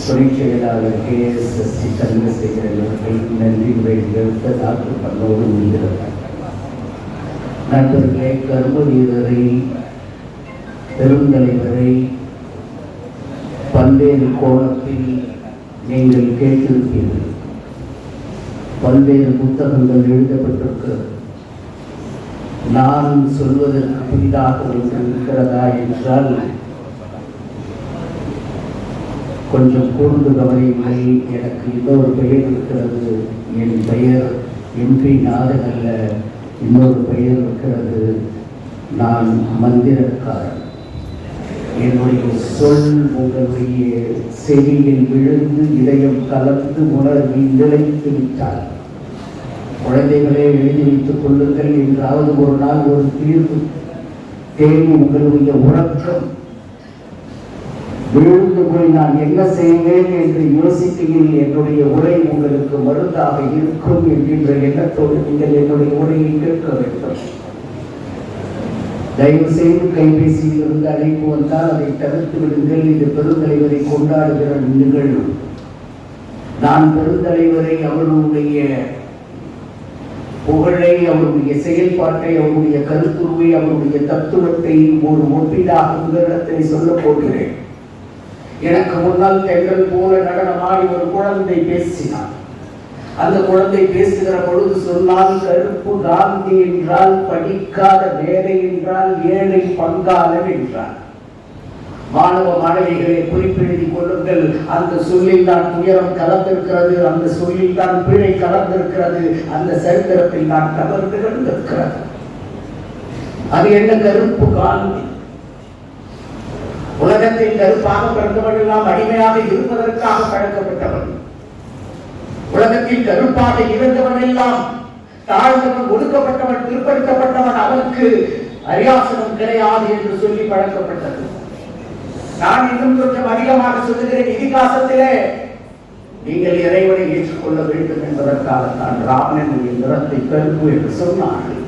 துணை செயலாளர் KSSC சந்திரசேகரன் அவர்கள் நன்றி உரை நிகழ்த்த டாக்டர் பண்ணோடு முடிகிறது. நண்பர்களே, கர்ம வீரரை, பெருந்தலைவரை பல்வேறு கோணத்தில் நீங்கள் கேட்டிருப்பீர்கள். பல்வேறு புத்தகங்கள் எழுதப்பட்டிருக்கிறது. நான் சொல்வதற்கு புதிதாக ஒன்று இருக்கிறதா என்றால் கொஞ்சம் கூர்ந்து கவனியுங்கள். எனக்கு இன்னொரு பெயர் இருக்கிறது. என் பெயர் MP நாதன் அல்ல, இன்னொரு பெயர் இருக்கிறது. நான் மந்திரக்காரன். என்னுடைய சொல் உங்களுடைய செவியில் விழுந்து இதயம் கலந்து உணர்வி நிலைத்து விட்டால் குழந்தைகளே எழுதி வைத்துக் கொள்ளுங்கள். என்றாவது ஒரு நாள் ஒரு தீர்வு தேடி உங்களுடைய உறக்கம் விழுந்து போய் நான் என்ன செய்வேன் என்று யோசிக்கையில் என்னுடைய உரை உங்களுக்கு மருந்தாக இருக்கும் என்கின்ற எண்ணத்தோடு நீங்கள் என்னுடைய உரையை கேட்க வேண்டும். தயவு செய்து கைபேசியில் இருந்து அழைப்பு வந்தால் அதை தவிர்த்து விடுங்கள். இது பெருந்தலைவரை கொண்டாடுகிற நிகழ்வு. நான் பெருந்தலைவரை அவர்களுடைய புகழை, அவருடைய செயல்பாட்டை, அவருடைய கருத்துருவை, அவருடைய தத்துவத்தை ஒரு ஒப்பீடாக உங்களிடத்தை சொல்லப் போகிறேன். எனக்கு முன்னால் தென்றல் போல நடனமாடி ஒரு குழந்தை பேசினார். அந்த குழந்தை பேசுகிற பொழுது சொன்னால், கருப்பு காந்தி என்றால் படிக்காத மேதை என்றால் ஏழை பங்காளன் என்றார். மாணவ மாணவிகளை குறிப்பெழுதி கொள்ளுங்கள். அந்த சொல்லில் தான் துயரம் கலந்திருக்கிறது, அந்த சொல்லில் தான் பிழை கலந்திருக்கிறது, அந்த சரித்திரத்தில் தான் தவறுகள் இருக்கிறது. அது என்ன? கருப்பு காந்தி. உலகத்தில் கருப்பாக பிறந்தவன் எல்லாம் அடிமையாக இருப்பதற்காக பழக்கப்பட்டவன். உலகத்தில் கருப்பாக இருந்தவன் எல்லாம் தாழ்ந்தவன், ஒடுக்கப்பட்டவன், பிற்படுத்தப்பட்டவன், அவனுக்கு அரியாசனம் கிடையாது என்று சொல்லி பழக்கப்பட்டது. நான் இன்னும் கொஞ்சம் அதிகமாக சொல்லுகிறேன். இதிகாசத்திலே நீங்கள் இறைவனை ஏற்றுக்கொள்ள வேண்டும் என்பதற்காகத்தான் ராமனுடைய நிறத்தை கருப்பு என்று சொன்னார்கள்.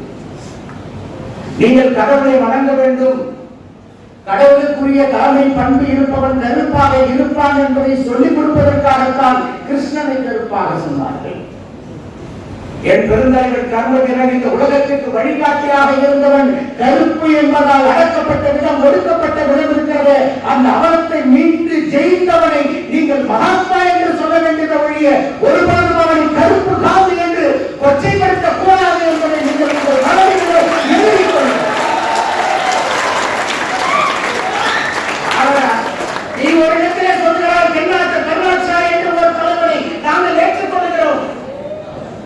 நீங்கள் கடவுளை வணங்க வேண்டும், கடவுளுக்குரிய தலைமை பண்பு இருப்பவன் கருப்பாக இருப்பான் என்பதை சொல்லிக் கொடுப்பதற்காகத்தான் கிருஷ்ணனை கருப்பாக சொன்னார்கள். என் பெருந்தலைவர் கர்ம வீரன் இந்த உலகத்திற்கு வழிகாட்டியாக இருந்தவன் கருப்பு என்பதால் அடக்கப்பட்ட விதம், ஒடுக்கப்பட்ட விதம் இருக்கிறது. அந்த அவலத்தை மீண்டு ஜெயித்தவனை நீங்கள் மகாத்மா என்று சொல்ல வேண்டிய ஒழிய ஒருபொழுதும் அவனை கருப்பு காந்தி என்று கொச்சைப்படுத்த கூடாது என்பதை நீங்கள் உங்கள் மனதிலே நிறுவிக் கொள்ளுங்கள். நீ ஒரு இடத்திலே சொல்கிறார் கருணாச்சாரி என்று ஒரு தலைவனை நாங்கள் ஏற்றுக்கொள்கிறோம்.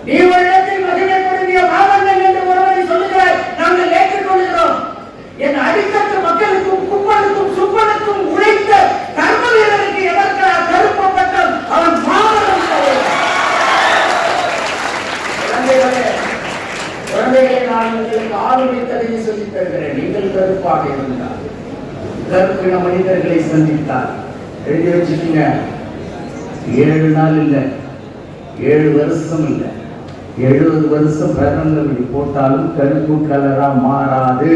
நீ ஒரு இடத்தில் மகிமை பொருந்திய மாமன்னன் என்று ஒருவரை சொல்லுகிறார், நாங்கள் ஏற்றுக்கொள்கிறோம். என் அடித்தட்டு மக்களுக்கும் கும்பலுக்கும் சுப்பனுக்கும் உழைத்த கர்ம வீரருக்கு எதற்கு அவருடைய கதையை சொல்லித் தருகிறேன். நீங்கள் கருப்பாக இருந்தால் கருப்பின மனிதர்களை சந்தித்தார். எழுதி வச்சுக்கீங்க. 7 நாள் இல்லை, 7 வருஷம் இல்லை, 70 வருஷம் பிரதமர் போட்டாலும் கருப்பு கலரா மாறாது.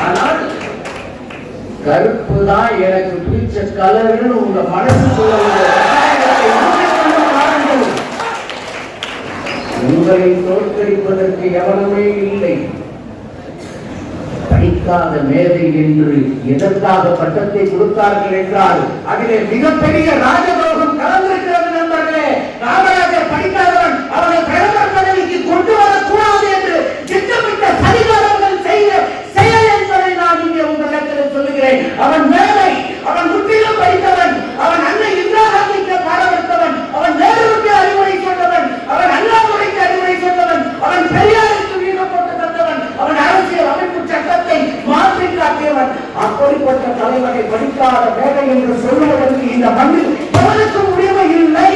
ஆனால் கருப்பு தான் எனக்கு பிடிச்ச கலர்னு உங்க மனசு உங்களை தோற்கடிப்பதற்கு எவனுமே இல்லை. படிக்காத மேதை என்று எதற்காக பட்டத்தை கொடுத்தார்கள் என்றால் அதிலே மிகப்பெரிய ராஜபோகம் கலந்திருக்கிறது நண்பர்களே. காமராஜர் படிக்காதவன் அவனை பிரதமர் பதவிக்கு கொண்டு வரக்கூடாது என்று திட்டமிட்ட சதிகாரர்கள் செய்த செயல் என்பதை நான் இங்கே உங்களிடத்தில் சொல்லுகிறேன். அவன் மேலை, அவன் முற்றிலும் படித்தவன், அவன் அன்னை இந்திரா காந்திக்கு பாடப்பட்டவன், அவன் நேருவுக்கு அறிவுரை சொன்னவன், அவன் அண்ணாதுரைக்கு அறிவுரை சொன்னவன், அவன் பெரியாருக்கு வீடு போட்டு தந்தவன், அவன் அரசியல் அமைப்பு சட்டத்தை மாற்றி காட்டியவன். அப்படிப்பட்ட தலைவனை படிக்காத மேலை என்று சொல்லுவதற்கு இந்த மண்ணில் எவனுக்கும் உரிமை இல்லை.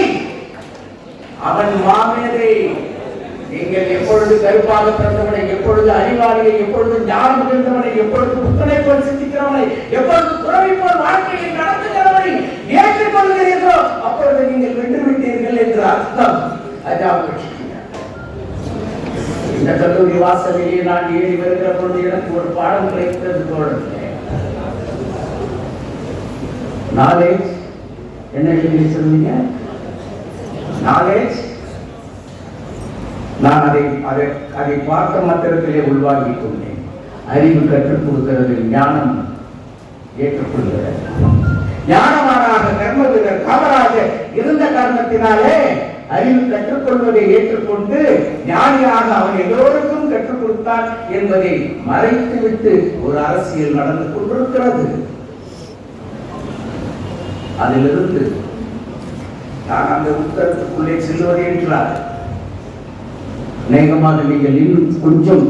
அவன் மாமேதை. நீங்கள் எப்பொழுது கருப்பாக பிறந்தவனை, எப்பொழுது அறிவாளியை, எப்பொழுது ஞானம் இருந்தவனை, எப்பொழுது புத்தனை போல் சிந்திக்கிறவனை, எப்பொழுது துறவி போல் வாழ்க்கையை நடத்துகிறவனை ஏற்றுக்கொள்கிறீர்களோ அப்பொழுது நீங்கள் வென்று விட்டீர்கள் என்று அர்த்தம். இந்த கல்லூரி வாசலிலே நான் ஏறி வருகிற பொழுது எனக்கு ஒரு பாடம் கிடைத்தது தோழர்களே. நாலேஜ் என்ன சொல்லி சொன்னீங்க? நாலேஜ். நான் அதை பார்த்த மாத்திரத்திலே உள்வாங்கிக் கொண்டேன். அறிவு கற்றுக் கொடுக்கிறது, ஞானம் ஏற்றுக்கொள்கிறது. ஞானமானாக கர்மவீரர் காமராஜர் இருந்த காரணத்தினாலே அறிவு கற்றுக்கொள்வதை ஏற்றுக்கொண்டு ஞானியாக அவன் எல்லோருக்கும் கற்றுக் கொடுத்தான் என்பதை மறைத்துவிட்டு ஒரு அரசியல் நடந்து கொண்டிருக்கிறது. அதிலிருந்து நான் அந்த உத்தரத்துக்குள்ளே செல்வது என்றார். அநேகமாக நீங்கள் இன்னும் கொஞ்சம்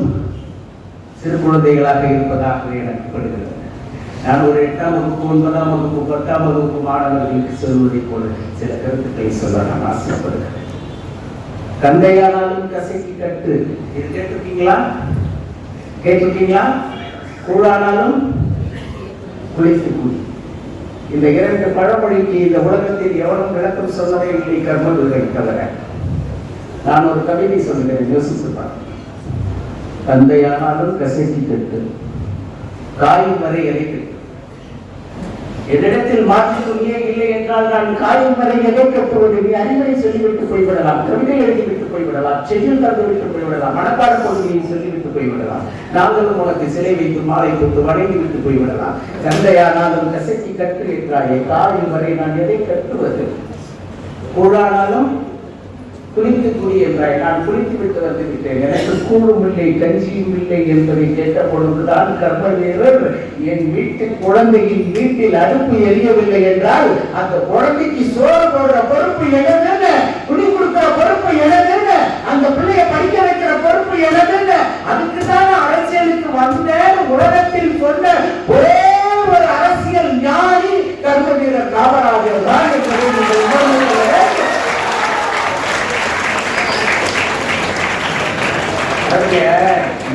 சிறு குழந்தைகளாக இருப்பதாக எனக்கு படுகிறது. நான் ஒரு 8ஆம் வகுப்பு, 9ஆம் வகுப்பு, 10ஆம் வகுப்பு மாணவர்களுக்கு சொல்வதை போல சில கருத்துக்களை சொல்ல நான் ஆசைப்படுகிறேன். கந்தையானாலும் கசைக்கு கட்டு, இது கேட்டிருக்கீங்களா? கேட்டிருக்கீங்களா? கூழானாலும் குளித்து கூடி. இந்த 2 பழமொழிக்கு இந்த உலகத்தில் எவனும் விளக்கம் சொன்னதே இல்லை கர்மவீரரை தவிர. நான் ஒரு கவிதை சொல்கிறேன், யோசித்துப்பார். தந்தையானாலும் கசைக்கு கட்டு, காயும் வரை எதைக்கு. என்னிடத்தில் மாற்று துணியே இல்லை என்றால் நான் காயும் வரை எதை கட்டுவது? நீ அறிவுரை சொல்லிவிட்டு போய்விடலாம், கவிதை எழுதிவிட்டு போய்விடலாம், செய்யுள் தந்துவிட்டு போய்விடலாம், மனப்பாட கொள்கையை சொல்லிவிட்டு போய்விடலாம், நாங்களும் உனக்கு சிலை வைத்து மாலை கொடுத்து வணங்கி விட்டு போய்விடலாம். தந்தையானாலும் கசைக்கு கட்டு என்றாயே, காயும் வரை நான் எதை கட்டுவது? கூழானாலும் குளித்து குடி என்றாய், நான் குளித்து விட்டு வந்து விட்டேன், எனக்கு கூழும் இல்லை கஞ்சியும் இல்லை என்பதை கேட்ட பொழுதுதான் கர்மவீரர் என் வீட்டு குழந்தையின் வீட்டில் அடுப்பு எரியவில்லை என்றால் அந்த குழந்தைக்கு சோறு போடுற பொறுப்பு எனதுன்னு, குடி கொடுக்கிற பொறுப்பு எனதுன்னு, அந்த பிள்ளைய படிக்க வைக்கிற பொறுப்பு எனதுன்னு, அதுக்குதான் அரசியலுக்கு வந்தேன் உலகத்தில் சொன்ன ஒரே ஒரு அரசியல் ஞானி கர்மவீரர் காமராஜர் தான் என்பதை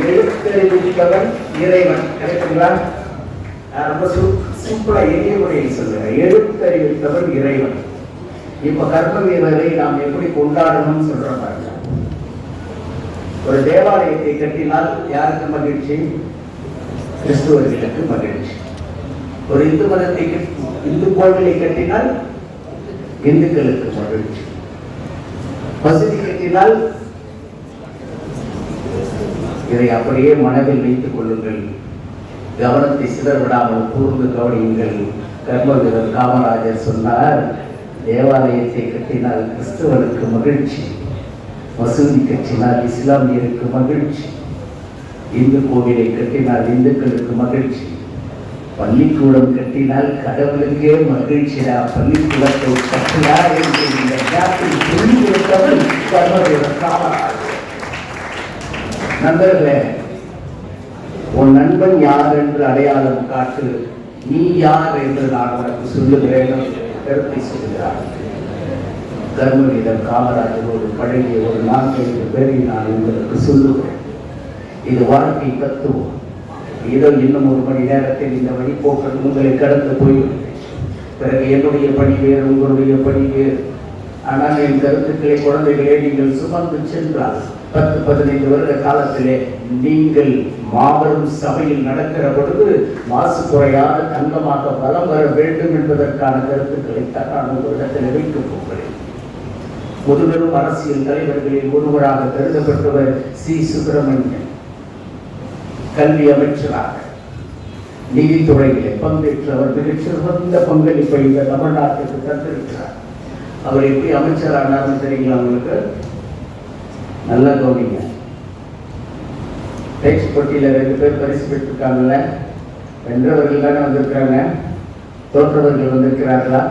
எழுத்தறிவித்தவன் இறைவன். கிடைக்குங்களா? ரொம்ப சிம்பிளா எளிய முறையில் சொல்லுறேன். எழுத்தறிவித்தவன் இறைவன். இப்ப கர்மவீரரை நாம் எப்படி கொண்டாடணும்னு சொல்ற பாருங்க. ஒரு தேவாலயத்தை கட்டினால் யாருக்கு மகிழ்ச்சி? கிறிஸ்துவர்களுக்கு மகிழ்ச்சி. ஒரு இந்து மதத்தை, இந்து கோவிலை கட்டினால் இந்துக்களுக்கு மகிழ்ச்சி. மசூதி கட்டினால் இதை அப்படியே மனதில் வைத்துக் கொள்ளுங்கள், கவனத்தை சிதறவிடாமல் கூர்ந்து கவனியுங்கள். கர்மவீரர் காமராஜர் சொன்னார், தேவாலயத்தை கட்டினால் கிறிஸ்தவனுக்கு மகிழ்ச்சி, மசூதி கட்டினால் இஸ்லாமியருக்கு மகிழ்ச்சி, இந்து கோவிலை கட்டினால் இந்துக்களுக்கு மகிழ்ச்சி, பள்ளிக்கூடம் கட்டினால் கடவுளுக்கே மகிழ்ச்சியா, பள்ளிக்கூடத்தை கட்டினா என்று இந்த நாட்டில் புரிந்திருந்தவர் கர்மவீரர் காமராஜர். நண்பர்களே, உன் நண்பன் யார் என்று அடையாளம் காட்டு, நீ யார் என்று நான் உனக்கு சொல்லுகிறேன் கருத்தை சொல்கிறார். கர்மவீரர் காமராஜரோடு பழகிய ஒரு 4-5 பேரை நான் உங்களுக்கு சொல்லுகிறேன். இது வாழ்க்கை தத்துவம். ஏதோ இன்னும் 1 மணி நேரத்தில் இந்த வழிபோக்கல் உங்களை கடந்து போய்விடும். பிறகு என்னுடைய பணி வேறு, உங்களுடைய பணி வேறு. ஆனால் என் கருத்துக்களை குழந்தைகளே நீங்கள் சுமந்து சென்றால் 10-15 வருட காலத்திலே நீங்கள் மாபெரும் சபையில் நடக்கிற பொழுது மாசு குறையாத தங்கமாக வலம் வர வேண்டும் என்பதற்கான கருத்துக்களை தான் நான் உங்களிடத்தில் வைக்கப் போகிறேன். முதுபெரும் அரசியல் தலைவர்களில் ஒருவராக கருதப்பட்டவர் சி. சுப்பிரமணியன். கல்வி அமைச்சராக நீதித்துறையிலே பங்கேற்றவர் மிகச்சிறந்த பங்களிப்பை இந்த தமிழ்நாட்டுக்கு தந்திருக்கிறார். அவர் எப்படி அமைச்சரானார்னு தெரியுங்களா உங்களுக்கு? நல்லா கவனிங்க. பேச்சு போட்டியில 2 பேர் பரிசு பெற்றிருக்காங்கல்ல, வென்றவர்கள் தானே வந்திருக்கிறாங்க, தோற்றவர்கள் வந்திருக்கிறார்களா?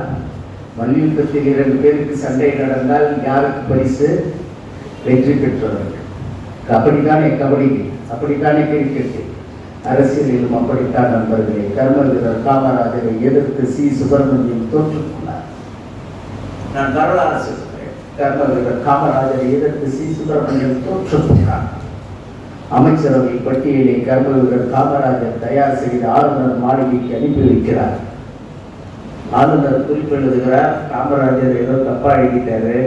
மல்யுத்தத்தில் 2 பேருக்கு சண்டை நடந்தால் யாருக்கு பரிசு? வெற்றி பெற்றவர்கள். அப்படித்தானே கபடி, அப்படித்தானே கிரிக்கெட், அரசியலிலும் அப்படித்தான் நண்பர்களே. கர்மவீரர் காமராஜரை எதிர்த்து சி. சுப்பிரமணியன் தோற்றுக்கொண்டார். நான் வரலாறு சொல்கிறேன். கர்மவீரர் காமராஜரை எதிர்த்து சி. சுப்பிரமணியன் தோற்றுக்கொண்டார். அமைச்சரவை பட்டியலை கர்மவீரர் காமராஜர் தயார் செய்த ஆளுநர் மாளிகைக்கு அனுப்பி வைக்கிறார். ஆளுநர் குறிப்பு எழுதுகிறார், காமராஜர் ஏதோ தப்பா எழுதிட்டாரு,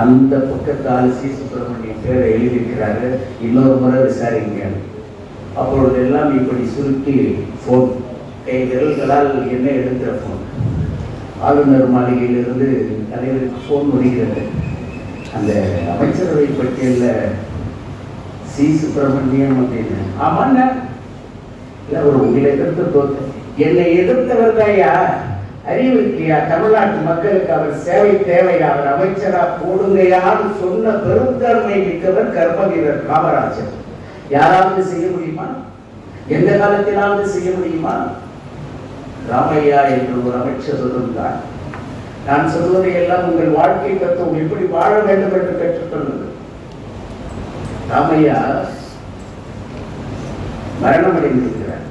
அந்த பக்கத்தால் சி. சுப்பிரமணியன் பேரை எழுதியிருக்கிறாரு, இன்னொரு முறை விசாரிங்க. அப்பொழுது எல்லாம் இப்படி சுருட்டி போன், கை விரல்களால் என்ன எடுக்கிற போன். ஆளுநர் மாளிகையிலிருந்து தலைவருக்கு போன் வருகிறது. அந்த அமைச்சரவை பட்டியலில் சி. சுப்பிரமணியம் அப்படின்னு. ஆமாண்ண, இல்லை ஒரு உங்களை எதிர்த்து தோற்று, என்னை எதிர்த்தவர் தாயா, அறிவு இல்லையா? தமிழ்நாட்டு மக்களுக்கு அவர் சேவை தேவையா? அவர் அமைச்சரா போடுங்கையான்னு சொன்ன பெருந்தன்மை மிக்கவர் கர்மவீரர் காமராஜர். யாராவது செய்ய முடியுமா? எந்த காலத்திலாவது செய்ய முடியுமா? ராமையா என்று ஒரு அமைச்சர் இருந்தார். நான் சொல்வதை எல்லாம் உங்கள் வாழ்க்கை தத்துவம் எப்படி வாழ வேண்டும் என்று கற்றுக்கொள்ளுங்கள். ராமையா மரணம் அடைந்திருக்கிறார்.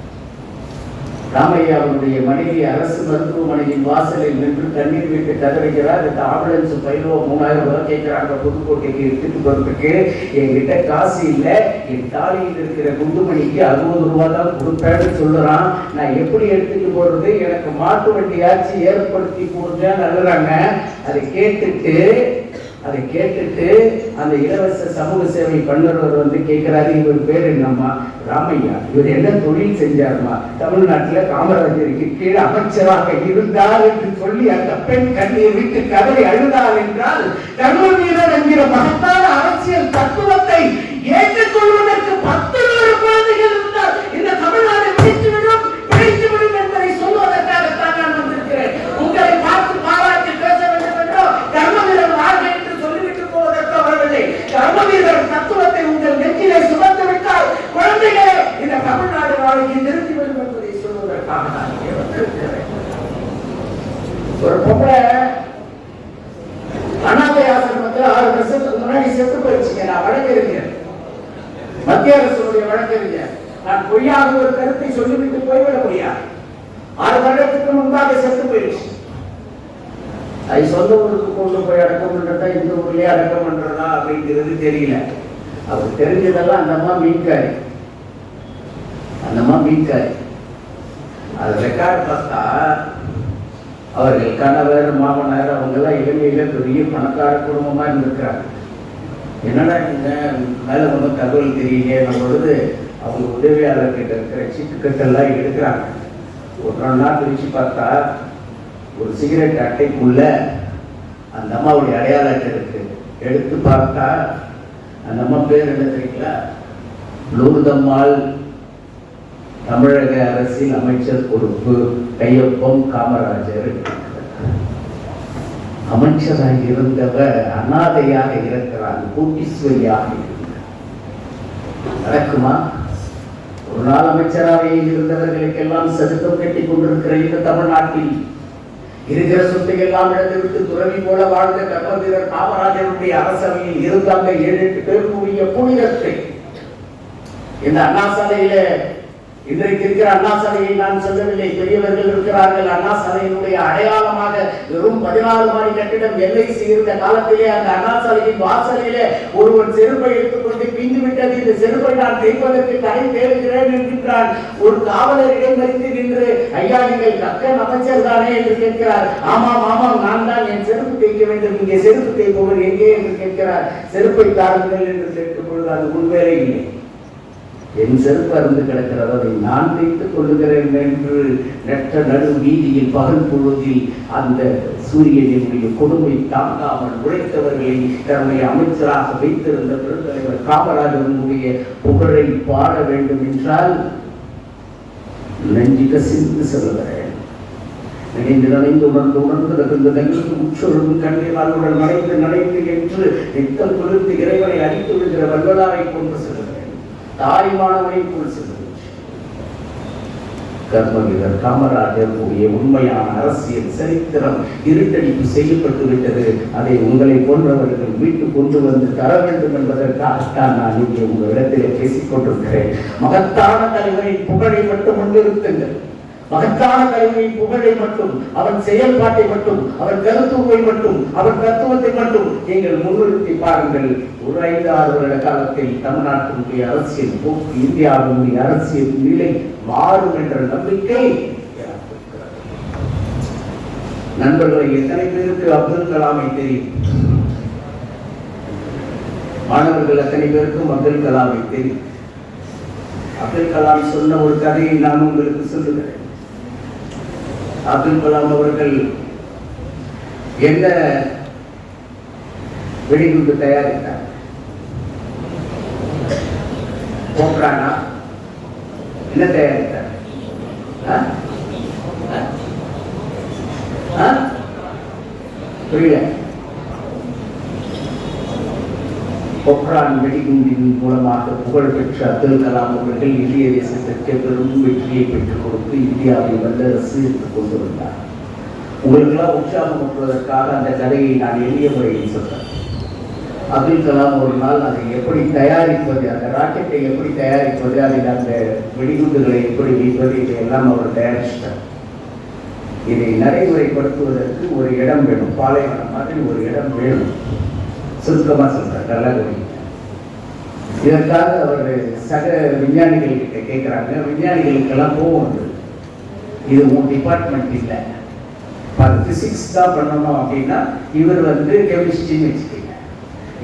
ராமையாவுடைய மனைவி அரசு மருத்துவமனையின் வாசலில் நின்று தண்ணீர் விட்டு கதறுகிறார். இந்த ஆம்புலன்ஸ் பயிலோ 3000 ரூபாய் கேட்கிறாங்க புதுக்கோட்டைக்கு எடுத்துட்டு போறதுக்கு. என்கிட்ட காசு இல்லை, என் தாலியில் இருக்கிற குண்டுமணிக்கு 60 ரூபாய் தான் கொடுப்பேன்னு சொல்லுறான். நான் எப்படி எடுத்துட்டு போறது? எனக்கு மாட்டு வண்டியாச்சு ஏற்படுத்தி கொடுங்க நல்லறாங்க. அதை கேட்டுட்டு அந்த இலவச சமூக சேவை பண்ணுறவர் வந்து கேட்கிறாரு, இவர் பேர் என்னம்மா? ராமையா. இவர் என்ன தொழில் செஞ்சாருமா? தமிழ்நாட்டில் காமராஜருக்கு கீழே அமைச்சராக இருந்தார் என்று சொல்லி அந்த பெண் கண்ணீர் விட்டு கதறி அழுதார் என்றால் கர்மவீரர் என்கிற மகத்தான அரசியல் தத்துவத்தை ஏற்றுக்கொள்வதற்கு 10 குழந்தைகள் இருந்தால் இந்த தமிழ்நாடு பிடித்துவிடும் என்பதை சொல்வதற்காகத்தான் நான் வந்திருக்கிறேன். உங்களை பார்த்து பாராட்டி பேச வேண்டும் என்றோ கர்மவீரர் வாழ்க்கை என்று சொல்லிவிட்டு போவதற்கு வரவில்லை. கர்மவீரர் தத்துவத்தை உங்கள் நெஞ்சிலே சுமந்து விட்டால் குழந்தைகளே இந்த தமிழ்நாடு வாழ்க்கை நிறுத்திவிடும் என்பதை சொல்வதற்காக நான் இங்கே வந்திருக்கிறேன். ஒரு பொம்பளை அனாதை ஆசிரமத்தில் 6 வருஷத்துக்கு முன்னாடி செத்து போயிடுச்சுங்க. நான் வழக்கறிஞர், மத்திய அரசுடைய வழக்கறிஞர். நான் பொய்யாக ஒரு கருத்தை சொல்லிவிட்டு போய்விட முடியாது. 6 வருடத்துக்கு முன்பாக செத்து போயிடுச்சு. அது சொந்த ஊருக்கு கொண்டு போய் அடக்கம் பண்றதா, இந்த ஊர்லயே அடக்கம் பண்றதா அப்படிங்கிறது தெரியல. அவர் தெரிஞ்சதெல்லாம் அந்தம்மா மீன்காரி. அது ரெக்கார்ட் பார்த்தா அவர்கள் கணவர், மாமனார் அவங்க எல்லாம் இலங்கையில பெரிய பணக்கார குடும்பமா இருந்திருக்கிறாங்க. என்னடா நீங்க மேல ஒன்றும் தகவல் தெரியலையே பொழுது அவங்க உதவியாளர்கிட்ட இருக்கிற சீட்டுக்கட்டெல்லாம் எடுக்கிறாங்க. ஒரு நாள் பிரிச்சு பார்த்தா ஒரு சிகரெட் அட்டைக்குள்ள அந்த அம்மாவுடைய அடையாள அட்டை இருக்கு. எடுத்து பார்த்தா அந்த அம்மா பேர் என்ன தெரியுங்களா? லூர்தம்மாள், தமிழக அரசின் அமைச்சர் பொறுப்பு, கையொப்பம் காமராஜர். அமைச்சராக இருந்தவர் அனாதையாக இருக்கிறார், கூட்டீஸ்வரியாக இருந்தார். நடக்குமா? ஒரு நாள் அமைச்சராக இருந்தவர்களுக்கெல்லாம் சதுக்கம் கட்டி கொண்டிருக்கிற இந்த தமிழ்நாட்டில் இருக்கிற சொத்தை எல்லாம் இழந்துவிட்டு துறவி போல வாழ்ந்த கர்மவீரர் காமராஜருடைய அரசவையில் இருந்தாங்க 7-8 பேர் கூடிய புனிதத்தை இந்த அண்ணா சாலையில இன்றைக்கு இருக்கிற அண்ணா சாலையை நான் சொல்லவில்லை, பெரியவர்கள் இருக்கிறார்கள். அண்ணா சாலையினுடைய அடையாளமாக வெறும் 14 மாடி கட்டிடம் LIC இருந்த காலத்திலே அந்த அண்ணா சாலையின் வாசலிலே ஒருவன் செருப்பை எடுத்துக்கொண்டு பிந்து விட்டது, இந்த செருப்பை நான் தேய்ப்பதற்கு கடை தேடுகிறேன் என்கின்றான். ஒரு காவலர் இடைமறித்து நின்று, ஐயா நீங்கள் கக்கன் அமைச்சர் தானே என்று கேட்கிறார். ஆமாம் ஆமாம், நான் தான், என் செருப்பு தேய்க்க வேண்டும், இங்கே செருப்பு தேய்ப்பவர் எங்கே என்று கேட்கிறார். செருப்பை தாருங்கள் என்று கேட்கும் பொழுது அது உண்மையிலே இல்லை, என் செருப்பு அருந்து கிடக்கிறது, அதை நான் வைத்துக் கொள்ளுகிறேன் என்று நெற்ற நடு வீதியில் பகல் பொழுதில் அந்த சூரியனுடைய கொடுமை தாங்காமல் உழைத்தவர்களை தன்னுடைய அமைச்சராக வைத்திருந்த பெருந்தலைவர் காமராஜனுடைய புகழை பாட வேண்டும் என்றால் நெஞ்சு கசிந்து சொல்லுகிறேன். நினைந்து நனைந்து உணர்ந்து நகர்ந்து உச்சொழும் கண்ணீரால் உடல் நனைந்து என்று நித்தம் கொடுத்து இறைவனை அடித்து விடுகிற வல்லலாரை கொண்டு செல்லுகிறேன். தாய்மானவனை போல் செல்லுகிறேன். கர்மவீரர் காமராஜர் கூடிய உண்மையான அரசியல் சரித்திரம் இருட்டடிப்பு செய்யப்பட்டு விட்டது. அதை உங்களை போன்றவர்கள் வீட்டு கொண்டு வந்து தர வேண்டும் என்பதற்காகத்தான் நான் இங்கே உங்களிடத்திலே பேசிக் கொண்டிருக்கிறேன். மகத்தான தலைவரின் புகழை மட்டும் முன்னிறுத்துங்கள். மகத்தான தலைவரின் புகழை மட்டும், அவன் செயல்பாட்டை மட்டும், அவன் கருத்துவை மட்டும், அவன் தத்துவத்தை மட்டும் நீங்கள் முன்னிறுத்தி பாருங்கள். ஒரு 5-6 வருட காலத்தில் தமிழ்நாட்டினுடைய அரசியல் போக்கு, இந்தியாவினுடைய அரசியல் நிலை மாறும் என்ற நம்பிக்கை. நண்பர்களை எத்தனை பேருக்கு அப்துல் கலாமை தெரியும்? மாணவர்கள் அத்தனை பேருக்கும் அப்துல் கலாமை தெரியும். அப்துல் கலாம் சொன்ன ஒரு கதையை நான் உங்களுக்கு சொல்லுகிறேன். அப்துல் கலாம் அவர்கள் என்ன வெடிகுண்டு தயாரித்தார்? போக்ரானா என்ன தயாரித்தார்? புரியல. பொக்ரான் வெடிகுண்டின் மூலமாக புகழ்பெற்ற அப்துல் கலாம் அவர்கள் இந்திய தேசத்திற்கு பெரும் வெற்றியை பெற்றுக் கொடுத்து இந்தியாவை வல்லரசு என்று கொண்டு வந்தார். உங்களுக்கெல்லாம் உற்சாகம் ஊட்டுவதற்காக அந்த கதையை நான் எளிய முறையில் சொல்றேன். அப்துல் கலாம் ஒரு நாள் அதை எப்படி தயாரிப்பது, அந்த ராக்கெட்டை எப்படி தயாரிப்பது, அதில் அந்த வெடிகுண்டுகளை எப்படி வைப்பது, இதையெல்லாம் அவர் தயாரிச்சிட்டார். இதை நடைமுறைப்படுத்துவதற்கு ஒரு இடம் வேணும், பாலைவனம் மாதிரி ஒரு இடம் வேணும். சுருக்கமாக சொல்றார், நல்லா கவனிங்க. இதற்காக அவர் சக விஞ்ஞானிகள் கிட்ட கேட்கிறாங்க. விஞ்ஞானிகளுக்கெல்லாம் கோவம் வந்து, இது உன் டிபார்ட்மெண்ட் இல்லை, பிசிக்ஸ் தான் பண்ணணும் அப்படின்னா இவர் வந்து கெமிஸ்ட்ரின்னு வச்சுக்கீங்க,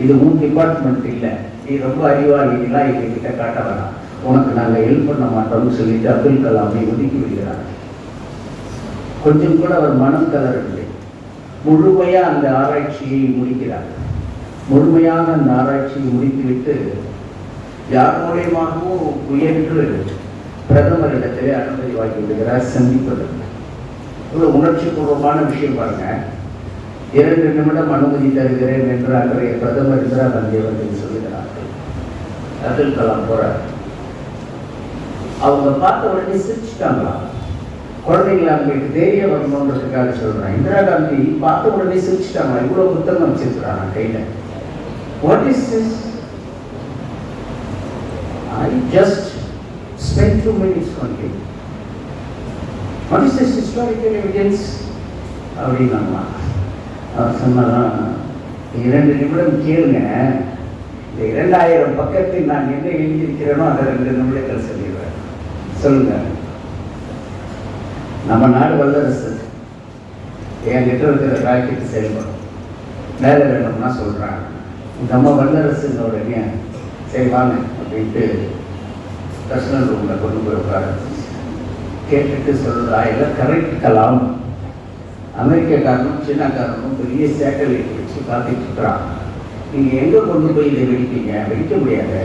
இது உன் டிபார்ட்மெண்ட் இல்லை, நீ ரொம்ப அறிவாளிகளாக எங்ககிட்ட காட்ட வேணாம், உனக்கு நாங்கள் ஹெல்ப் பண்ண மாட்டோம்னு சொல்லிட்டு அப்துல் கலாமை ஒதுக்கி விடுகிறார். கொஞ்சம் கூட அவர் மனம் கலரவில்லை. முழுமையா அந்த ஆராய்ச்சியை முடிக்கிறார். முழுமையான அந்த ஆராய்ச்சியை முடித்துவிட்டு யார் மூலியமாகவும் முயன்று பிரதமரிடத்திலே அனுமதி வாங்கி விடுகிறார் சந்திப்பதற்கு. இவ்வளவு உணர்ச்சி பூர்வமான விஷயம் பாருங்க. 2 நிமிடம் அனுமதி தருகிறேன் என்று அன்றைய பிரதமர் இந்திரா காந்தி அவர்கள் சொல்லுகிறார்கள். அப்துல் கலாம் போறார். அவங்க பார்த்த உடனே சிரிச்சுட்டாங்களா? குழந்தைங்களா அவங்களுக்கு தெரிய வரணுன்றதுக்காக சொல்றேன். இந்திரா காந்தி பார்த்த உடனே சிரிச்சுட்டாங்களா? இவ்வளவு புத்தகம் வச்சிருக்கிறாங்க கையில. What is this? I just spent 2 minutes on it. What is this historical evidence? அப்படின்னா அவர் சொன்னாதான், 2 நிமிடம் கேளுங்க, இந்த 2000 பக்கத்தில் நான் என்ன எழுதியிருக்கிறேனோ அதை 2 நிமிடங்கள் சொல்லிடுவேன். சொல்லுங்க. நம்ம நாடு வல்லரசு, என்கிட்ட இருக்கிற ராக்கெட் செயல்படும், மேலே வேணும்னா சொல்றாங்க. நம்ம வல்லரசுங்க உடனே சரி வாங்க அப்படின்ட்டு பர்சனல் ரூமில் கொண்டு போய் உட்கார கேட்டுட்டு சொல்கிறா, எல்லாம் கரெக்ட் கலாம், அமெரிக்காக்காரனும் சீனாக்காரனும் பெரிய சேட்டலைட் வச்சு பார்த்துட்டு இருக்கிறான், நீங்கள் எங்கே கொண்டு போய் இதை வெடிப்பீங்க? வெடிக்க முடியாது.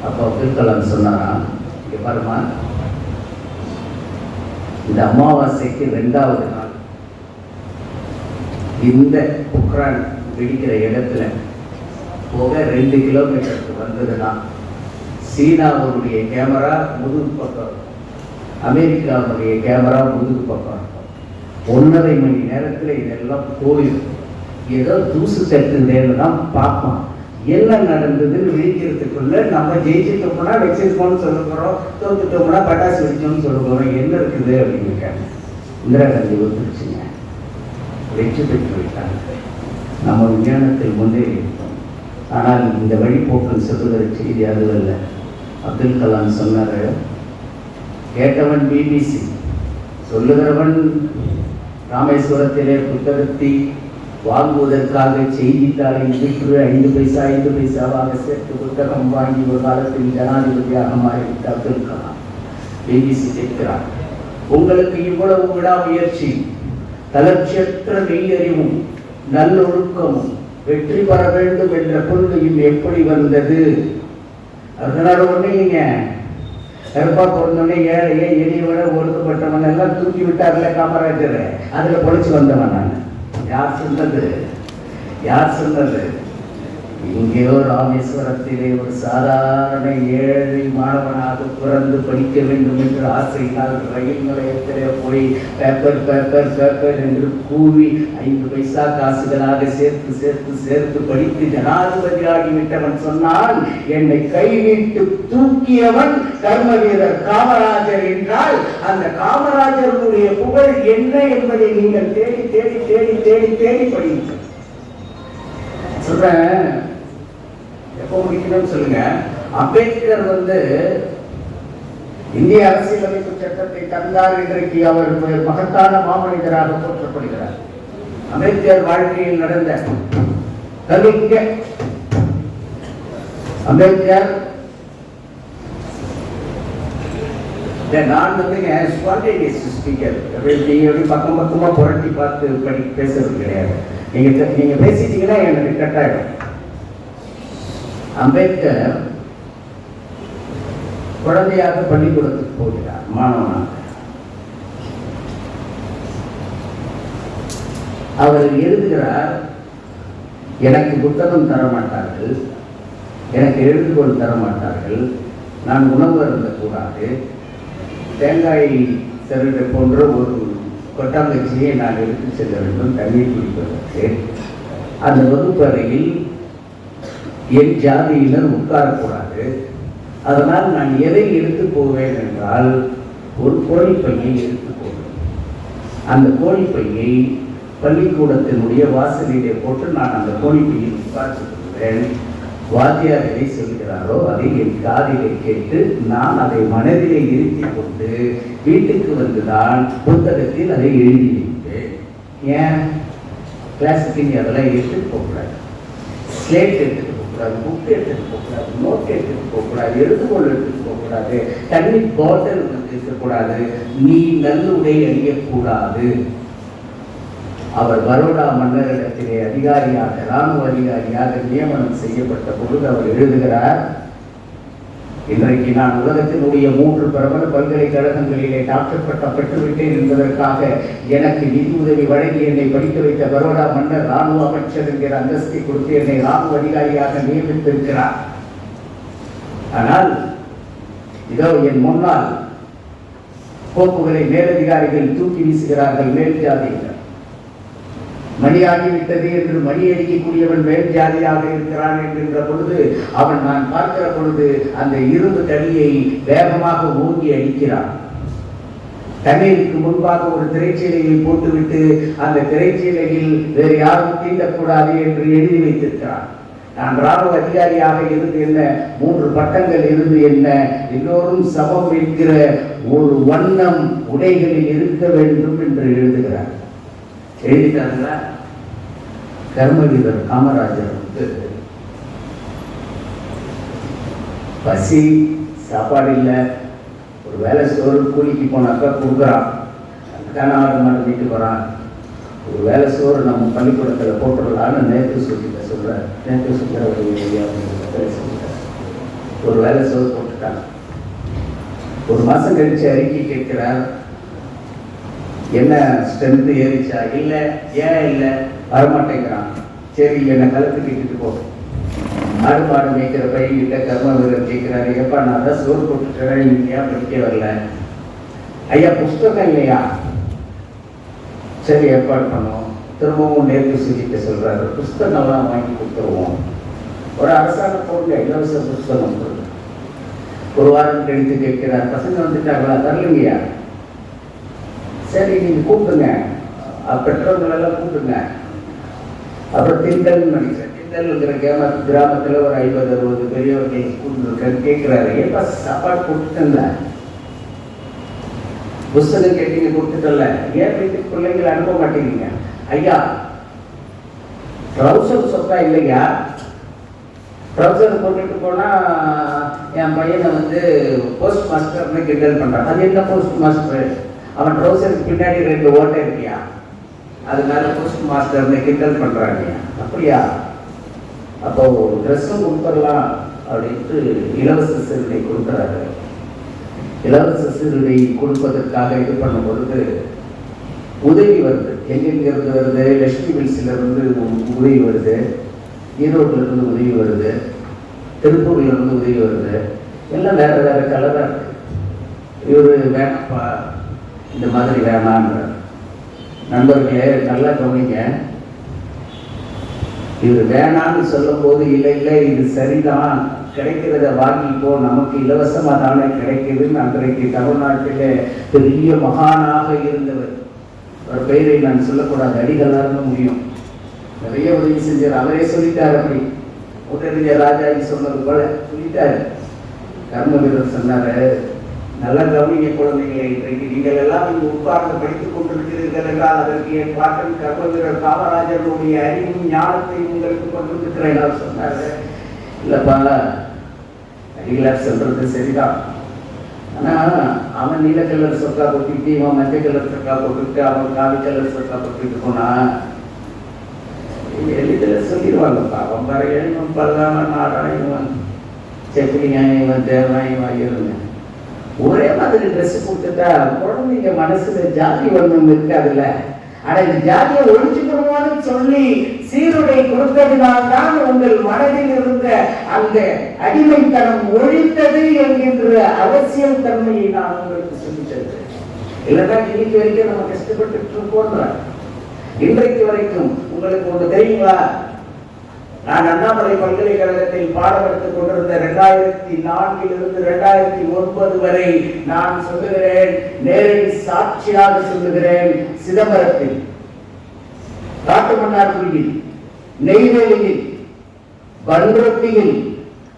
அப்போ அப்துல் கலாம் சொன்னாரா, இங்கே பாருமா, இந்த அமாவாசைக்கு 2வது நாள் இந்த பொக்ரான் வெடிக்கிற இடத்துல போக 2 கிலோமீட்டருக்கு வந்ததுன்னா சீனாவுடைய கேமரா முதுகு பக்கம், அமெரிக்காவுடைய கேமரா முதுகு பக்கம். 1.5 மணி நேரத்தில் இதெல்லாம் போயிடும். ஏதோ தூசு தட்டுதேன்னு தான் பார்ப்பான். என்ன நடந்ததுன்னு விழிக்கிறதுக்குள்ள நம்ம ஜெயிச்சிட்டோம்னா வச்சிருக்கோம்னு சொல்ல போகிறோம், தோத்துட்டோம்னா பட்டாசு வெடிச்சோம்னு சொல்ல போகிறோம். என்ன இருக்குது அப்படின்னு இருக்காங்க. இந்திரா காந்தி ஒத்துருச்சுங்க, வெற்றி பெற்று விட்டாங்க. நம்ம விஞ்ஞானத்தில் முன்னேறி இருக்கோம். ஆனால் இந்த வழிபோக்கன் சொல்லுகிற செய்தி அதுவல்ல. அப்துல் கலாம் சொன்னார், கேட்டவன் பிபிசி, சொல்லுகிறவன் ராமேஸ்வரத்திலே புத்தகத்தை வாங்குவதற்காக செய்தித்தாளை விற்று 5 பைசாவாக சேர்த்து புத்தகம் வாங்கி ஒரு காலத்தில் ஜனாதிபதியாக மாறிவிட்ட அப்துல் கலாம் பிபிசி கேட்கிறார், உங்களுக்கு இவ்வளவு விடாமுயற்சி, தளர்ச்சியற்ற மெய்யறிவும் நல்லொழுக்கமும் வெற்றி பெற வேண்டும் என்ற கொள்கையும் எப்படி வந்தது? அதனால ஒண்ணு நீங்க கருப்பா பிறந்தோடனே ஏழையே எளியவன ஒடுக்கப்பட்டவன் எல்லாம் தூக்கி விட்டார்ல காமராஜர், அதுல பொழைச்சு வந்தவன் நான். யார் சொன்னது? இங்கேயோ ராமேஸ்வரத்திலே ஒரு சாதாரண ஏழை மாணவனாக பிறந்து படிக்க வேண்டும் என்று ஆசையினால் ரயில் நிலையத்திலே போய் பேப்பர் என்று கூவி 5 பைசா காசுகளாக சேர்த்து படித்து ஜனாதிபதியாகிவிட்டவன் சொன்னால், என்னை கைவிட்டு தூக்கியவன் கர்ம வீரர் காமராஜர் என்றால், அந்த காமராஜருடைய புகழ் என்ன என்பதை நீங்கள் தேடி தேடி தேடி தேடி தேடி படியுங்கள். சொல்றேன், எப்போ முடிக்கணும்னு சொல்லுங்க. அம்பேத்கர் இந்திய அரசியலமைப்பு சட்டத்தை தந்தார். இன்றைக்கு அவர் மகத்தான மாமனிதராக போற்றப்படுகிறார். அம்பேத்கர் வாழ்க்கையில் நடந்த கவிங்க அம்பேத்கர் நான் ஸ்பான்டேனியஸ் ஸ்பீக்கர், பக்கம் பக்கமா புரட்டி பார்த்து பேசுறது கிடையாது. நீங்க பேசிட்டீங்கன்னா எனக்கு கட்டாயிடும். அம்பேத்கர் குழந்தையாக பள்ளிக்கூடத்துக்கு போகிறார், மாணவனாக. அவர் எழுதுகிறார், எனக்கு புத்தகம் தர மாட்டார்கள், எனக்கு எழுதுகோள் தர மாட்டார்கள், நான் உணவு அருந்தக்கூடாது, தேங்காய் செருடை போன்ற ஒரு கொட்டாங்கச்சியை நான் எடுத்து செல்ல வேண்டும் தண்ணீர் குடிப்பதற்கு. அந்த வகுப்பறையில் என் ஜாதியினர் உட்காரக்கூடாது. அதனால் நான் எதை எடுத்து போவேன் என்றால், ஒரு கோழிப்பையை எடுத்து போவேன். அந்த கோழிப்பையை பள்ளிக்கூடத்தினுடைய வாசலிலே போட்டு நான் அந்த கோழிப்பையில் உட்கார்ந்து கொள்வேன். வாத்தியார் எதை சொல்கிறாரோ அதை என் காதிலே கேட்டு நான் அதை மனதிலே இருத்தி கொண்டு வீட்டுக்கு வந்துதான் புத்தகத்தில் அதை எழுதி வைப்பேன். ஏன் கிளாஸுக்கு நீ அதெல்லாம் எடுத்துட்டு போகக்கூடாது, ஸ்லேட் எடுத்துட்டு போகக்கூடாது, புக் எடுத்துட்டு போகக்கூடாது, நோட் எடுத்துட்டு போகக்கூடாது, எழுதுகோள் எடுத்துட்டு போகக்கூடாது, தண்ணி பாட்டில் இருக்கக்கூடாது, நீ நல்லுடை அணியக்கூடாது. அவர் பரோடா மன்னரிடத்திலே அதிகாரியாக, இராணுவ அதிகாரியாக நியமனம் செய்யப்பட்ட பொழுது அவர் எழுதுகிறார், இன்றைக்கு நான் உலகத்தினுடைய 3 பிரபல பல்கலைக்கழகங்களிலே டாக்டர் பட்டம் பெற்றுவிட்டேன் என்பதற்காக எனக்கு நிதி உதவி வழங்கி என்னை படிக்க வைத்த பரோடா மன்னர் இராணுவ அமைச்சர் என்கிற அந்தஸ்தை கொடுத்து என்னை இராணுவ அதிகாரியாக நியமித்திருக்கிறார். ஆனால் இதோ என் முன்னால் கோப்புகளை மேலதிகாரிகள் தூக்கி வீசுகிறார்கள். மேல் ஜாதியினர் மணியாகிவிட்டது என்று மணி அடிக்கக்கூடியவன் மேல் ஜாதியாக இருக்கிறான் என்கின்ற பொழுது அவன் நான் பார்க்கிற பொழுது அந்த இரும்பு தடியை வேகமாக ஊங்கி அடிக்கிறான். தண்ணீருக்கு முன்பாக ஒரு திரைச்சீலையை போட்டுவிட்டு அந்த திரைச்சீலையில் வேறு யாரும் தீண்டக்கூடாது என்று எழுதி வைத்திருக்கிறான். நான் இராணுவ அதிகாரியாக இருந்து என்ன, 3 பட்டங்கள் இருந்து என்ன, எல்லோரும் சமம் என்கிற ஒரு வண்ணம் உடைகளில் இருக்க வேண்டும் என்று எழுதுகிறார். எழுதிட்டாங்களா? கர்ம வீரர் காமராஜருக்கு பசி, சாப்பாடு இல்லை, ஒரு வேலை சோறு கூலிக்கு போனாக்கா கொடுக்குறான், அதுக்கான ஆடு மாட்டு வீட்டுக்கு வரான், ஒரு வேலை சோறு நம்ம பள்ளிக்கூடத்தில் போட்டுடலான்னு நேற்று சொல்கிறார். நேற்று சொல்கிற ஒரு வேலை சோறு போட்டுட்டாங்க. 1 மாதம் கழிச்சு அறிக்கை கேட்கிறார், என்ன ஸ்ட்ரென்த்து ஏறிச்சா? இல்லை. ஏன் இல்லை? வரமாட்டேங்கிறான். சரி, என்னை களத்துக்கு இட்டுட்டு போ. ஆடு மாடு மேய்க்கிற பையன்கிட்ட கர்ம வீரர் கேட்கிறாரு, எப்பா நான் தான் சோறு போட்டுட்டேன், நீங்க ஏன் படிக்க வரல? ஐயா புஸ்தகம் இல்லையா? சரி, ஏற்பாடு பண்ணோம். திரும்பவும் நேர்வு சுஜிட்ட சொல்றாரு, புஸ்தகம்லாம் வாங்கி கொடுத்துருவோம். ஒரு அரசாங்க பொருள் இலவச புத்தகம் கொடுங்க. ஒரு வாரம் கழித்து கேட்கிறார், பசங்க வந்துட்டாங்களா? தரலைங்கய்யா. சரி நீங்க கூப்பிடுங்க, பெற்றோர்களெல்லாம் கூப்பிடுங்க. அப்புறம் திண்டல்னு நினைக்கிறேன், திண்டல்ங்கிற கிராமத்தில் ஒரு 50-60 பெரியவர்கள் கூப்பிட்டு கேட்கிறாரு, ஏப்பா சாப்பாடு கொடுத்துட்டல, புஸ்தகம் கேட்டீங்க கொடுத்துட்டல, ஏன் வீட்டுக்கு பிள்ளைங்களை அனுப்ப மாட்டேங்கிறீங்க? ஐயா ட்ரௌசர் சொக்கா இல்லையா, ட்ரௌசர் போட்டுட்டு போனா என் பையனை வந்து போஸ்ட் மாஸ்டர்னு கிண்டல் பண்றான். அது என்ன போஸ்ட் மாஸ்டர்? அவன் ட்ரௌசருக்கு பின்னாடி 2 ஓட்டை இருக்கியா, அதனால போஸ்ட் மாஸ்டர்னு கிண்டல் பண்றாங்க. அப்படியா? அப்போ ட்ரெஸ்ஸும் கொடுத்துடலாம் அப்படின்ட்டு இலவச சீருடை கொடுக்குறாரு. இலவச சீருடை கொடுப்பதற்காக இது பண்ணும் பொழுது உதவி வருது. எங்கெங்கிருந்து வருது? லட்சுமி மில்ஸ்ல இருந்து உதவி வருது, ஈரோட்ல இருந்து உதவி வருது, திருப்பூர்ல இருந்து உதவி வருது. எல்லாம் வேற வேற கலரா இருக்கு. இவரு வேணாப்பா, இந்த மாதிரி வேணான்ற. நண்பர்களே நல்லா கவனிங்க, இவர் வேணான்னு சொல்லும் போது இல்லை இல்லை இது சரிதான், கிடைக்கிறத வாங்கிப்போ, நமக்கு இலவசமா தானே கிடைக்குதுன்னு அன்றைக்கு தமிழ்நாட்டிலே பெரிய மகானாக இருந்தவர், ஒரு பெயரை நான் சொல்லக்கூடாது, அடிகளார்னு முடியும், நிறைய உதவி செஞ்சார். அவரே சொல்லிட்டார். அப்படி உடனடியாக ராஜாஜி சொன்னது போல சொல்லிட்டாரு. கர்ம வீரர் சொன்னாரு, நல்லா கவனிங்க குழந்தைகளை, இன்றைக்கு நீங்கள் எல்லாம் இங்கு உட்கார்ந்து படித்துக் கொண்டிருக்கிறீர்கள் என்றால் அதற்கு என் பாட்டன் கர்ம வீரர் காமராஜருடைய அறிவும் ஞானத்தையும் உங்களுக்கு கொண்டிருக்கிறேன் சொன்னாரு. இல்லப்பா, அடிகளார் சொல்றது சரிதான், ஆனா அவன் நீல கலர் சொக்கா போட்டுக்கிட்டு, இவன் மஞ்சள் கலர் சொக்கா போட்டுக்கிட்டு, அவன் காவி கலர் சொக்கா போட்டுக்கிட்டு போனா எளிதில் சொல்லிடுவாங்கப்பா, அவன் வரைய இவன் பல்லாம நாடான இவன் செப்பிலிங்க, இவன் தேவன், இவன் இருங்க. ஒரே மாதிரி ட்ரெஸ் கொடுத்துட்டா குழந்தைங்க மனசுல ஜாதி வண்ணம் இருக்காதுல்ல. ஆனா இந்த ஜாதியை ஒழிச்சுக்கணும்னு சொல்லி சீருடை கொடுத்ததினால்தான் உங்கள் மனதில் இருந்த அந்த அடிமைத்தனம் ஒழித்தது என்கின்ற அவசியம் தன்மையை நான் உங்களுக்கு சொல்லித்தருகிறேன். இல்லைன்னா இன்னைக்கு வரைக்கும் நம்ம கஷ்டப்பட்டு இருக்கோன்ற. இன்றைக்கு வரைக்கும் உங்களுக்கு ஒன்று தெரியுங்களா? நான் அண்ணாமலை பல்கலைக்கழகத்தில் பாடம் எடுத்துக் கொண்டிருந்த 2004 2009 வரை நான் சொல்லுகிறேன், நேரடி சாட்சியாக சொல்லுகிறேன், சிதம்பரத்தில், காட்டுமன்னார்குடியில், நெய்வேலியில், பன்ருட்டியில்,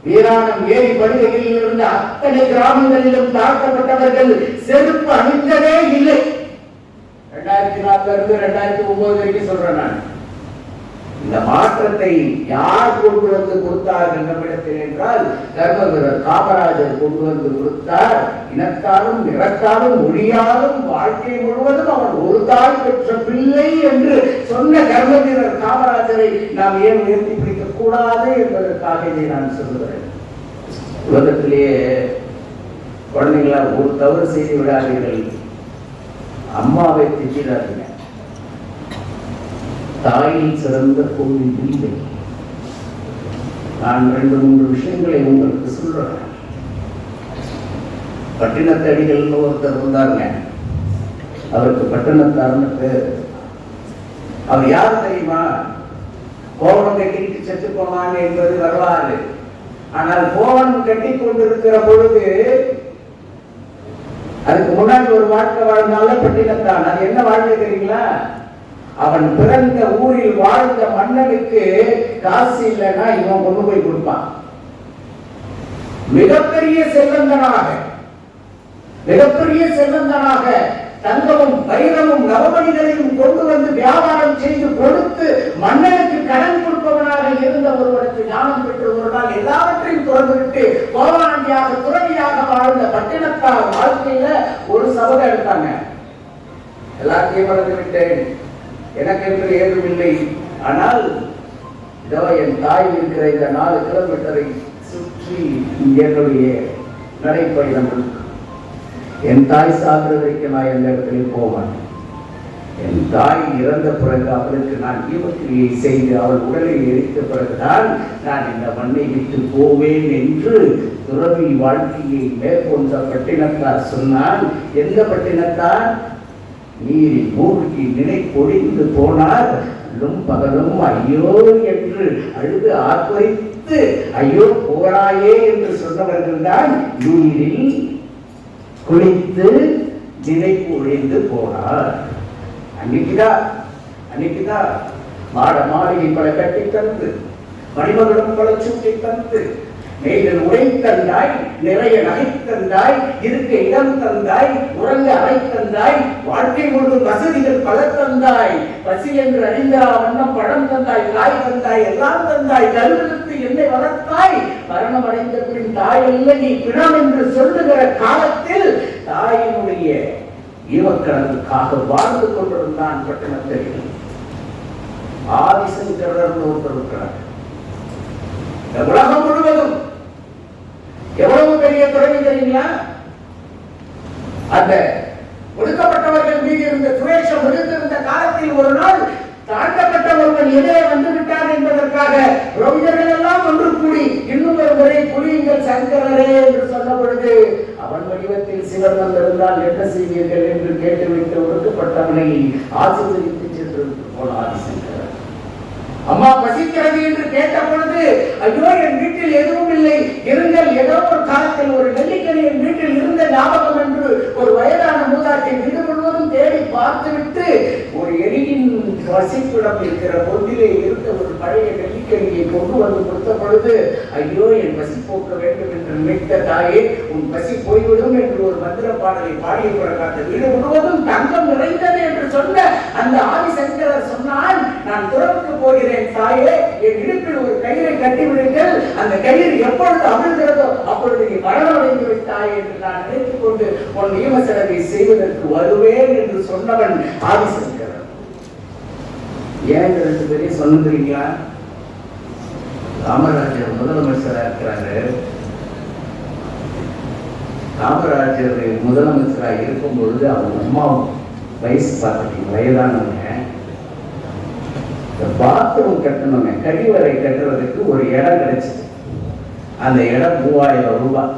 வீராணம் ஏரி படுகையில் இருந்த அத்தனை கிராமங்களிலும் தாக்கப்பட்டவர்கள் செருப்பு அணிந்ததே இல்லை. 2004 2009 வரைக்கும் சொல்றேன் நான். இந்த மாற்றத்தை யார் கொண்டு வந்து கொடுத்தார்கள் நம்மிடத்தில் என்றால் கர்ம வீரர் காமராஜர் கொண்டு வந்து கொடுத்தார். இனத்தாலும் நிறத்தாலும் மொழியாலும் வாழ்க்கை முழுவதும் அவன் ஒரு தாய் பெற்ற பிள்ளை என்று சொன்ன கர்ம வீரர் காமராஜரை நாம் ஏன் உயர்த்தி பிடிக்க கூடாது என்பதற்காக இதை நான் சொல்லுகிறேன். உலகத்திலேயே குழந்தைங்களா ஒரு தவறு செய்து விடாதீர்கள், அம்மாவை திட்டாதீங்க. தாயில் சிறந்த கோவில் இல்லை. நான் 2-3 விஷயங்களை உங்களுக்கு சொல்றேன். பட்டினத்தடிகள் ஒருத்தர் இருந்தாருங்க, அவருக்கு பட்டினத்தார்னு பேர். அவர் யார் தெரியுமா? கோவணம் கட்டிட்டு செத்து போனாங்க என்பது வரலாறு. ஆனால் கோவணம் கட்டி கொண்டிருக்கிற பொழுது அதுக்கு முன்னாடி ஒரு வாழ்க்கை வாழ்ந்தால பட்டினத்தான். அது என்ன வாழ்க்கை தெரியுங்களா? அவன் பிறந்த ஊரில் வாழ்ந்த மன்னனுக்கு காசு இல்லைன்னா இவன் கொண்டு போய் கொடுப்பான். மிகப்பெரிய செல்வந்தனாக தங்கமும் வைரமும் நவமணிகளையும் கொண்டு வந்து வியாபாரம் செய்து கொடுத்து மன்னனுக்கு கடன் கொடுப்பவனாக இருந்த ஒருவனுக்கு ஞானம் பெற்று ஒரு நாள் எல்லாவற்றையும் துறந்துவிட்டு கோவாண்டியாக துறவியாக வாழ்ந்த பட்டினத்தார் வாழ்க்கையில ஒரு சபதம் எடுத்தாங்க. எல்லாத்தையும் மறந்து விட்டேன், எனக்கு என்று ஏதும் இல்லை, ஆனால் இதோ என் தாய் இருக்கிற இந்த 4 கிலோமீட்டரை சுற்றி என்னுடைய நடைப்பயணம் இருக்கு. என் தாய் சாகிற வரைக்கும் நான் எந்த இடத்துலையும் போவேன். என் தாய் இறந்த பிறகு அவளுக்கு நான் ஈமக்கிரியை செய்து அவள் உடலை எரித்த பிறகுதான் நான் இந்த மண்ணை விட்டு போவேன் என்று துறவி வாழ்க்கையை மேற்கொண்ட பட்டினத்தார் சொன்னால். எந்த பட்டினத்தார்? நீரில் மூழ்கி நிலை பொழிந்து போனார். அல்லும் பகலும் ஐயோ என்று அழுது ஆர்ப்பரித்து ஐயோ போராயே என்று சொன்னவர்கள் தான் நீரில் குளித்து நினைப்பு ஒழிந்து போனார். அன்னைக்குதான் மாட மாளிகை பல கட்டி தந்து, மணிமகுடம் பல சூட்டை தந்து, மேலும் உடை தந்தாய், நிறைய நகை தந்தாய், இருக்க இடம் தந்தாய், உறங்க அறை தந்தாய், வாழ்க்கை முழுவதும் வசதிகள் பல தந்தாய், பசி என்று அறிந்தா வண்ணம் பழம் தந்தாய், காய் தந்தாய், எல்லாம் தந்தாய், கருவிழுத்து என்னை வளர்த்தாய், மரணம் அடைந்த பின் தாய் இல்லை நீ பிணம் என்று சொல்லுகிற காலத்தில் தாயினுடைய ஈவக்கணத்துக்காக வாழ்ந்து கொண்டிருந்தான் பட்டணத்தில். ஆதிசங்கரர் ஒருத்தர் இருக்கிறார். உலகம் முழுவதும் எவ்வளவு பெரிய துறை தெரியுங்களா? அந்த ஒடுக்கப்பட்டவர்கள் மீது இருந்த துவேஷம் இருந்திருந்த காலத்தில் ஒரு நாள் தாழ்த்தப்பட்டவர்கள் எதிரே வந்து விட்டார் என்பதற்காக ரோகிதர்கள் எல்லாம் ஒன்று கூடி இன்னும் ஒரு முறை புரியுங்கள் சங்கரரே என்று சொன்ன பொழுது அவன் வடிவத்தில் சிவன் வந்திருந்தால் என்ன செய்வீர்கள் என்று கேட்டுவிட்டு ஒடுக்கப்பட்டவனை ஆசீர்வதித்து சென்று போன ஆதிசங்கரர். அம்மா பசிக்கிறது என்று கேட்ட பொழுது ஐயோ என் வீட்டில் எதுவும் இல்லை, இருங்கள் ஏதோ ஒரு காலத்தில் ஒரு நெல்லிக்கனி என் வீட்டில் இருந்த ஞாபகம் என்று ஒரு வயதான மூதாட்டி வீடு முழுவதும் தேடி பார்த்துவிட்டு ஒரு எரியின் வசிப்பிடம் இருக்கிற பொந்திலே இருந்த ஒரு பழைய நெல்லிக்கனியை கொண்டு வந்து கொடுத்த பொழுது ஐயோ என் பசி போக்க வேண்டும் என்று நினைத்த தாயே உன் பசி போய்விடும் என்று ஒரு மந்திர பாடலை பாடிய பிறகு வீடு முழுவதும் தங்கம் நிறைந்தது என்று சொன்ன அந்த ஆதிசங்கரர் சொன்னால் நான் துறவுக்கு போகிறேன் தாயே, என் இடுப்பில் ஒரு கயிறை கட்டிவிடுங்கள், அந்த கயிறு எப்பொழுது அமிழ்கிறதோ அப்பொழுது நீ மரணமடைந்து விட்டாய் என்று நான் நினைத்துக் கொண்டு உன் நியம செலவை செய்வதற்கு வருவேன் என்று சொன்னவன் ஆதிசங்கரர். ஏன் 2 பேரையும் சொன்னீங்களா? காமராஜர் முதலமைச்சராக இருக்கிறாரு. காமராஜர் முதலமைச்சராக இருக்கும் பொழுது அவங்க அம்மா வயசு பார்த்துட்டீங்க, வயதானவங்க. பாத்ரூம் கட்டணுங்க, கழிவறை கட்டுறதுக்கு ஒரு இடம் கிடைச்சது. அந்த இடம் 3000 ரூபாய்.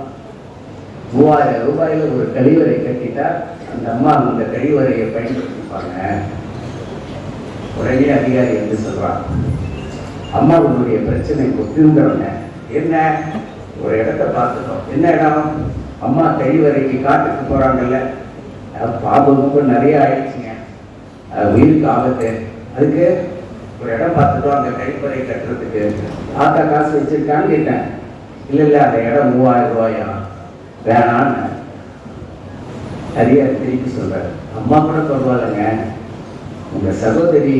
3000 ரூபாயில ஒரு கழிவறை கட்டிட்டா அந்த அம்மா அந்த கழிவறையை பயன்படுத்திப்பாங்க. உடனே அதிகாரி வந்து சொல்றாங்க, அம்மாவுடைய பிரச்சனை திருந்தவங்க என்ன ஒரு இடத்தை பார்த்துட்டோம். என்ன இடம்? அம்மா கழிவறைக்கு காட்டுக்கு போறாங்கல்ல, பாபம் நிறைய ஆயிடுச்சுங்க, உயிருக்கு ஆபத்து, அதுக்கு ஒரு இடம் பார்த்துட்டோம் அந்த கழிப்பறை கட்டுறதுக்கு. ஆத்தா காசு வச்சிருக்கான்னு கேட்டேன். இல்ல அந்த இடம் 3000 ரூபாயா, வேணான்னு அதிகாரி திருப்பி சொல்றாரு. அம்மா கூட பரவாயில்லைங்க, உங்க சகோதரி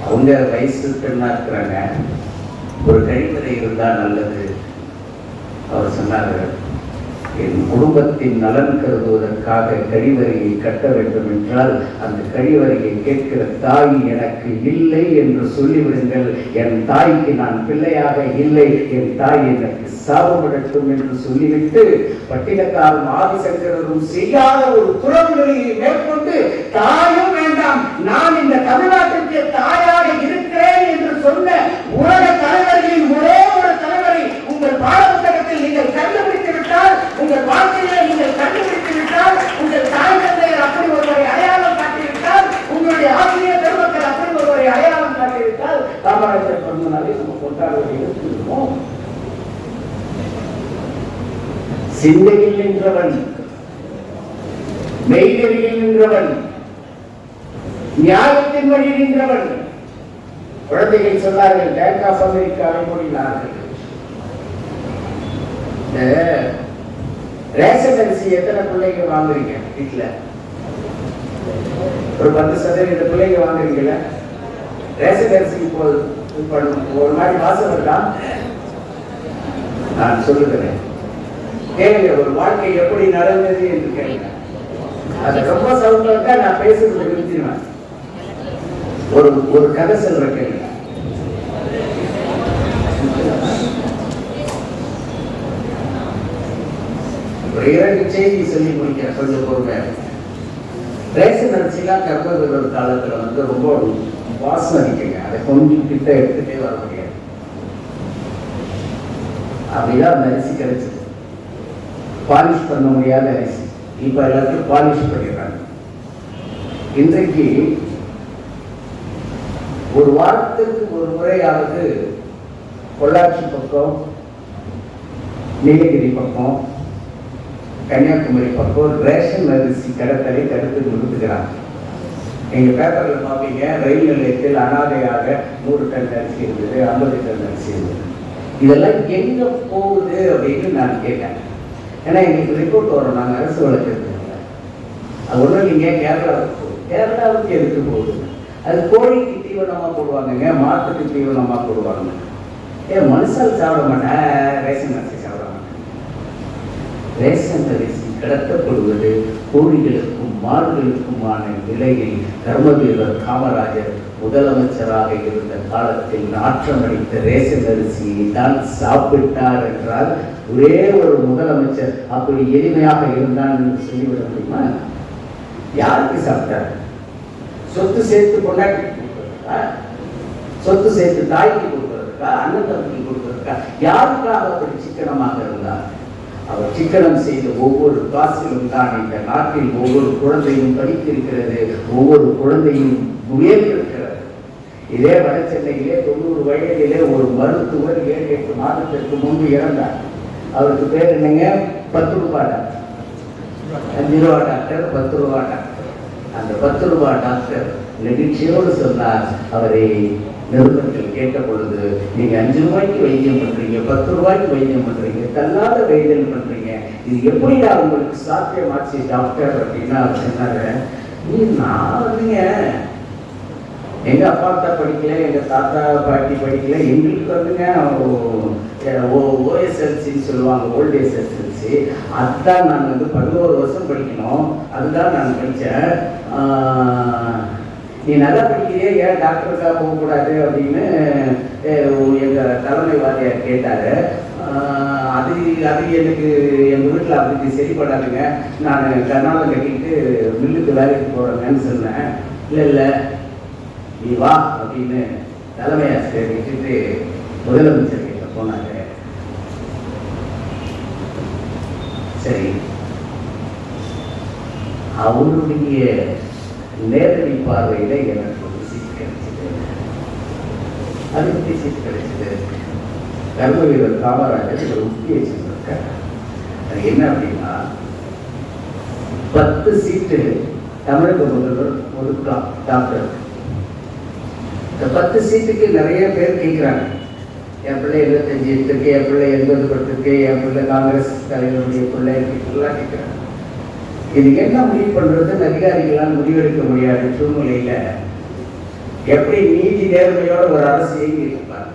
அவங்க வயசுன்னா இருக்கிறாங்க, ஒரு கழிப்பறை இருந்தா நல்லது. அவர் சொன்னாரு, என் குடும்பத்தின் நலன் கருதுவதற்காக கழிவறையை கட்ட வேண்டும் என்றால் அந்த கழிவறையை கேட்கிற தாய் எனக்கு இல்லை என்று சொல்லிவிடுங்கள். என் தாய்க்கு நான் பிள்ளையாக இல்லை, என் தாய் எனக்கு சாபப்படட்டும் என்று சொல்லிவிட்டு பட்டினக்காரன் ஆதிசங்கரரும் செய்யாத ஒரு துறவு நிலையை மேற்கொண்டு தாயும் வேண்டாம், நான் இந்த தமிழ்நாட்டிற்கு தாயாக இருக்கிறேன் என்று சொன்ன உலக தலைவர்களின் ஒரே ஒரு தலைவரை உங்கள் பாடப்புத்தகத்தில் நீங்கள் கண்டுபிடித்து விட்டால், உங்கள் வாழ்க்கையிலே நீங்கள் கண்டுபிடித்து விட்டால், உங்கள் தாய் தந்தையர் அப்படி ஒருவரை அடையாளம் காட்டிவிட்டால், உங்களுடைய ஆசிரியர் பெருமக்கள் அப்படி ஒருவரை அடையாளம் காட்டிவிட்டால், காமராஜர் பிறந்த நாளை நம்ம கொண்டாடுவதை எடுத்துக்கிறோம். சிந்தையில் நின்றவன், மெய்கறியில் நின்றவன், நியாயத்தின் வழி நின்றவன். குழந்தைகள் சொன்னார்கள், பேங்க் ஆஃப் அமெரிக்காவை மூடினார்கள். ரேஷன் அரிசி எத்தனை பிள்ளைங்க வாங்குறீங்க வீட்டுல? ஒரு 10% பிள்ளைங்க வாங்குறீங்கல்ல. ரேஷன் அரிசி ஒரு மாதிரி வாசம் இருக்கா? நான் சொல்லுகிறேன், கேளுங்க, ஒரு வாழ்க்கை எப்படி நடந்தது என்று கேளுங்க. அது ரொம்ப சவுண்டா நான் பேசுறது நிறுத்திடுவேன். ஒரு கதை சொல்ற கேளுங்க. ஒரு 2 செய்தி சொல்லி முடிக்க கொஞ்சம் பொறுமையாக. ரேஷன் அரிசிலாம் கர்ப்பகிரக காலத்துல வந்து ரொம்ப வாசம் அடிக்குங்க, அதை கொஞ்சம் கிட்ட எடுத்துட்டே வர முடியாது. அப்படிதான் அந்த அரிசி கிடைச்சது. பாலிஷ் பண்ண முடியாத அரிசி. இப்ப எல்லாத்தையும் பாலிஷ் பண்ணிடுறாங்க. இன்றைக்கு ஒரு வாரத்திற்கு ஒரு முறையாவது பொள்ளாச்சி பக்கம், நீலகிரி பக்கம், கன்னியாகுமரி பக்கம் ரேஷன் அரிசி கடத்தலை தடுத்து நிறுத்துகிறாங்க. எங்க பேப்பர்ல பார்ப்பீங்க, ரயில் நிலையத்தில் அனாதையாக 100 டன் அரிசி இருந்தது, 50 டன் அரிசி இருந்தது. இதெல்லாம் எங்க போகுது அப்படின்னு நான் கேட்டேன். ஏன்னா எங்களுக்கு ரிப்போர்ட் வரும், நாங்கள் அரசு வழக்கு அது ஒன்றும் இல்லைங்க, கேரளாவுக்கு போகுது. கேரளாவுக்கு எதுக்கு போகுது? அது கோழிக்கு தீவனமாக போடுவாங்கங்க, மாட்டுக்கு தீவனமாக போடுவாங்க. மனுஷால் சாப்பிட மாட்டேன், ரேஷன் அரிசி சாப்பிட மாட்டேன். ரேஷன் அரிசி கடத்தப்படுவது கோழிகளுக்கும் மாடுகளுக்குமான நிலையை தர்மவீரர் காமராஜர் முதலமைச்சராக இருந்த காலத்தில் நாற்றமடித்த ரேஷன் அரிசியை தான் சாப்பிட்டார் என்றால் ஒரே ஒரு முதலமைச்சர் அப்படி எளிமையாக இருந்தான் என்று சொல்லிவிட முடியுமா? யாருக்கு சாப்பிட்டார்? சொத்து சேர்த்து கொண்டாடி கொடுப்பதற்கா? சொத்து சேர்த்து தாய்க்கு கொடுப்பதற்கா? அண்ணன் தம்பிக்கு கொடுப்பதற்கா? யாருக்காக அப்படி சிக்கனமாக இருந்தார்? அவர் சிக்கனம் செய்த ஒவ்வொரு காசிலும் தான் இந்த நாட்டில் ஒவ்வொரு குழந்தையும் படித்திருக்கிறது, ஒவ்வொரு குழந்தையும் உயர்ந்திருக்கிறது. இதே வட சென்னையிலே 90 வயதிலே ஒரு மருத்துவர் 7-8 மாதத்திற்கு முன்பு இறந்தார். அவருக்கு பேர் என்னங்க? 10 ரூபாய் டாக்டர். 5 ரூபா டாக்டர், 10 ரூபா டாக்டர். அந்த 10 ரூபா டாக்டர் நெகிழ்ச்சியோடு சொன்னார். அவரை நிருபர்கள் கேட்ட பொழுது, நீங்க 5 ரூபாய்க்கு வைத்தியம் பண்றீங்க, 10 ரூபாய்க்கு வைத்தியம் பண்றீங்க, தள்ளாத வைத்தியம் பண்றீங்க, இது எப்படிடா உங்களுக்கு சாத்தியமாச்சு டாக்டர் அப்படின்னா அவர் சொன்னாரு, நான் வந்துங்க எங்க அப்பா தான் படிக்கல, எங்க தாத்தா பாட்டி படிக்கல, எங்களுக்கு வந்துங்க ஓஎஸ்எல்சின்னு சொல்லுவாங்க, ஓல்டு எஸ்எஸ்எல்சி, அதுதான் நான் வந்து 11 வருஷம் படிக்கணும், அதுதான் நான் படித்தேன். நீ நல்லா படிக்கிறியே, ஏன் டாக்டருக்காக போகக்கூடாது அப்படின்னு எங்கள் தலைமை வாரியார் கேட்டார். அது எனக்கு எங்கள் வீட்டில் அப்படி சரிப்படாதுங்க, நான் கர்நாடகம் கட்டிட்டு மில்லுக்கு வேலைக்கு போகிறேங்கன்னு சொன்னேன். இல்லை நீ வா அப்படின்னு தலைமை ஆசிரியர் விட்டுட்டு முதலமைச்சர் கிட்ட போனாங்க. சரி, அவருடைய நேரடி பார்வையில எனக்கு ஒரு சீட் கிடைச்சது. அது எப்படி சீட் கிடைச்சது? தர்மவீரர் காமராஜர் ஒரு முக்கிய சொல்லிருக்கார். அது என்ன அப்படின்னா, 10 சீட்டு தமிழக முதல்வர் ஒதுக்கலாம் டாக்டர். இந்த 10 சீட்டுக்கு நிறைய பேர் கேட்கிறாங்க. என் பிள்ளை 75 இருக்கு, என் பிள்ளை 80 இருக்கு, என் பிள்ளை காங்கிரஸ் தலைவருடைய பிள்ளை எல்லாம் கேட்கிறாங்க. இதுக்கு என்ன முடிவு பண்றதுன்னு அதிகாரிகளால் முடிவெடுக்க முடியாத சூழ்நிலையில எப்படி நீதி நேர்மையோட ஒரு அரசு இயங்கி இருப்பாங்க.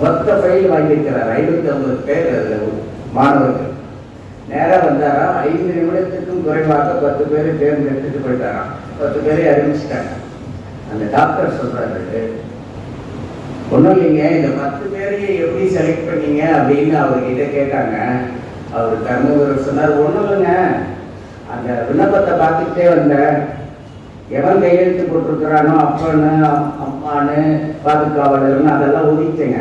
மொத்த ஃபைல் வாங்கியிருக்கிறார், 550 பேர் அதுல மாணவர்கள். நேரம் வந்தாரா, 5 நிமிடத்துக்கும் குறைவாக 10 பேரை தேர்ந்தெடுத்துட்டு போயிட்டாராம். 10 பேரை அறிவிச்சிட்டாங்க. அந்த டாக்டர் சொல்றாரு, ஒன்றும் இல்லைங்க, இந்த 10 பேரையும் எப்படி செலக்ட் பண்ணீங்க அப்படின்னு அவர்கிட்ட கேட்டாங்க. அவர் தர்மவீரர் சொன்னார், ஒன்றும் இல்லைங்க, அந்த விண்ணப்பத்தை பார்த்துக்கிட்டே வந்தேன், எவன் கையெழுத்து போட்டிருக்கிறானோ அப்பன்னு அம்மானு பாதுகாவலர்னு அதெல்லாம் ஒதுக்கிட்டேங்க,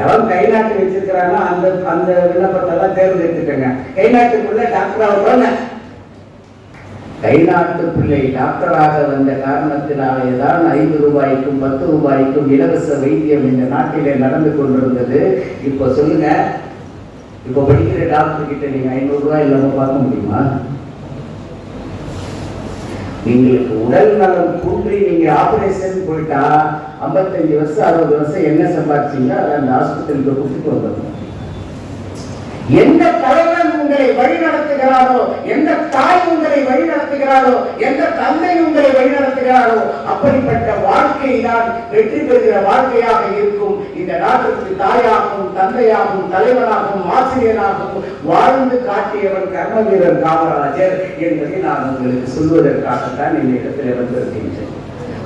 எவன் கை நாட்டு வச்சிருக்கிறானோ அந்த அந்த விண்ணப்பத்தெல்லாம் தேர்ந்தெடுத்துட்டேங்க. கை நாட்டுக்குள்ள டாக்டராக போன கை நாட்டு பிள்ளை டாக்டராக வந்த காரணத்தினாலே தான் 5 ரூபாய்க்கும் 10 ரூபாய்க்கும் இலவச வைத்தியம் இந்த நாட்டிலே நடந்து கொண்டிருந்தது. இப்போ சொல்லுங்க, இப்போ படிக்கிற டாக்டர் கிட்ட நீங்க 500 ரூபாய் இல்லாம பார்க்க முடியுமா? உங்களுக்கு உடல் நலம் குன்றி நீங்க ஆபரேஷன் போயிட்டா 55 வருஷம் 60 வருஷம் என்ன சம்பாதிச்சீங்க அதை அந்த ஹாஸ்பிட்டலுக்கு கூட்டிட்டு வந்துடணும். எந்த தலைவன் உங்களை வழி நடத்துகிறாரோ, எந்த தாய் உங்களை வழி நடத்துகிறாரோ, எந்த தந்தை உங்களை வழி நடத்துகிறாரோ, அப்படிப்பட்ட வாழ்க்கை தான் வெற்றி பெறுகிற வாழ்க்கையாக இருக்கும். இந்த நாட்டுக்கு தாயாகவும் தந்தையாகவும் தலைவனாகவும் ஆசிரியராகவும் வாழ்ந்து காட்டியவன் கர்மவீரர் காமராஜர் என்பதை நான் உங்களுக்கு சொல்வதற்காகத்தான் இந்த இடத்துல வந்திருக்கின்றேன்.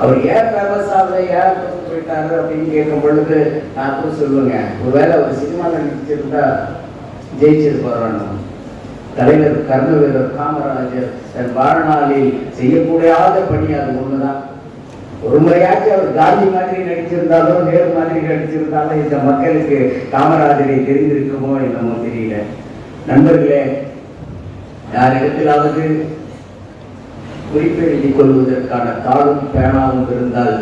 அவர் ஏன் ஃபேமஸாக ஏன் போயிட்டாரு அப்படின்னு கேட்கும் பொழுது நான் கூட சொல்லுவேங்க, ஒருவேளை ஒரு சினிமாவில் நடிச்சிருந்தா ஜெயிச்சிருப்பார். தலைவர் கர்மவீரர் காமராஜர் தன் வாழ்நாளில் செய்யக்கூடாத பணி அது ஒண்ணுதான். ஒரு முறையாச்சும் அவர் காந்தி மாதிரி நடிச்சிருந்தாலோ நேரு மாதிரி நடிச்சிருந்தாலும் இந்த மக்களுக்கு காமராஜரை தெரிந்திருக்குமோ என்னமோ தெரியல. நண்பர்களே, யாரிடத்திலாவது குறிப்பு எழுதிக் கொள்வதற்கான தாளும் பேனாவும் இருந்தால்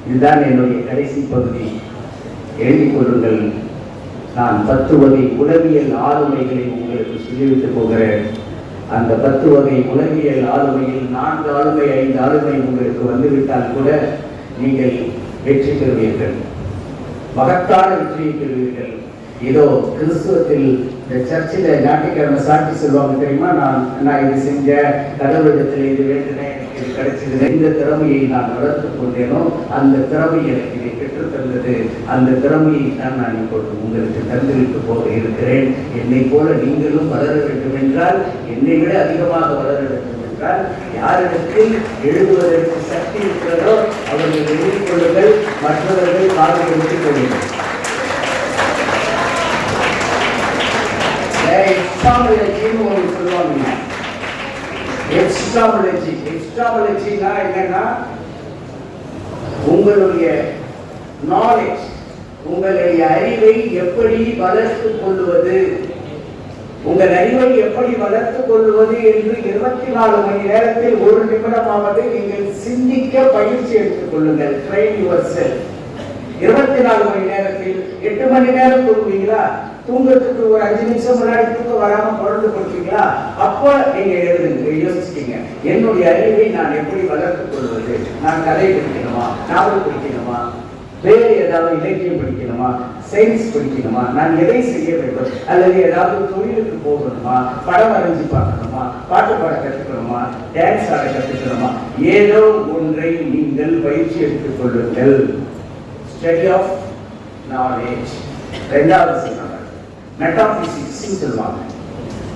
இதுதான் என்னுடைய கடைசி பகுதி. எழுதிக் கொள்ளுங்கள். நான் 10 வகை உளவியல் ஆளுமைகளை உங்களுக்கு சொல்லிவிட்டு போகிறேன். அந்த 10 வகை உளவியல் ஆளுமையில் 4 ஆளுமை 5 ஆளுமை உங்களுக்கு வந்துவிட்டால் கூட நீங்கள் வெற்றி பெறுவீர்கள், மகத்தான வெற்றியை பெறுவீர்கள். ஏதோ கிறிஸ்துவத்தில் இந்த சர்ச்சில் ஞாயிற்றுக்கிழமை சாட்சி சொல்லுவாங்க தெரியுமா, நான் இது செஞ்ச, கடவுளிடத்தில் இது வேண்டினேன், எனக்கு இது கிடைச்சது, இந்த திறமையை நான் வளர்த்து கொண்டேனோ அந்த திறமை எனக்கு இதை பெற்றுத் தந்தது, அந்த திறமையை தான் நான் இப்பொழுது உங்களுக்கு தந்துவிட்டு போக இருக்கிறேன். என்னை போல நீங்களும் வளர வேண்டும் என்றால், என்னை விட அதிகமாக வளர வேண்டும் என்றால், யாரிடத்தில் எழுதுவதற்கு சக்தி இருக்கிறதோ அவர்கள் எழுதிக் கொள்ளுங்கள், மற்றவர்கள் காலம் எடுத்துக் கொள்ளுங்கள். எக்ஸ்ட்ராமலஜின்னு ஒன்று சொல்லுவாங்க. எக்ஸ்ட்ராமலஜினா என்னன்னா, உங்களுடைய நாலேஜ், உங்களுடைய அறிவை எப்படி வளர்த்துக் கொள்வது, உங்கள் அறிவை எப்படி வளர்த்துக் கொள்வது என்று 24 மணி நேரத்தில் 1 நிமிடமாவது நீங்கள் சிந்திக்க பயிற்சி எடுத்துக் கொள்ளுங்கள். Train your self. 24 மணி நேரத்தில் 8 மணி நேரம் தூங்குவீங்களா? தூங்கத்துக்கு ஒரு 5 நிமிஷம் முன்னாடி தூக்க வராம குழந்தை கொடுத்தீங்களா? அப்போ நீங்க எழுதுங்க, யோசிச்சீங்க, என்னுடைய அறிவை நான் எப்படி வளர்த்துக் கொள்வது? நான் கதை படிக்கணுமா, நாவல் படிக்கணுமா, வேறு ஏதாவது இலக்கியம் படிக்கணுமா, சயின்ஸ் படிக்கணுமா, நான் எதை செய்ய வேண்டும், அல்லது ஏதாவது தொழிலுக்கு போகணுமா, படம் வரைஞ்சி பார்க்கணுமா, பாட்டு பாட கற்றுக்கணுமா, டான்ஸ் ஆட கற்றுக்கணுமா, ஏதோ ஒன்றை நீங்கள் பயிற்சி எடுத்துக் கொள்ளுங்கள். Study of knowledge. 2வது சொன்னாங்க மெட்டாபிசிக்ஸ் சொல்லுவாங்க.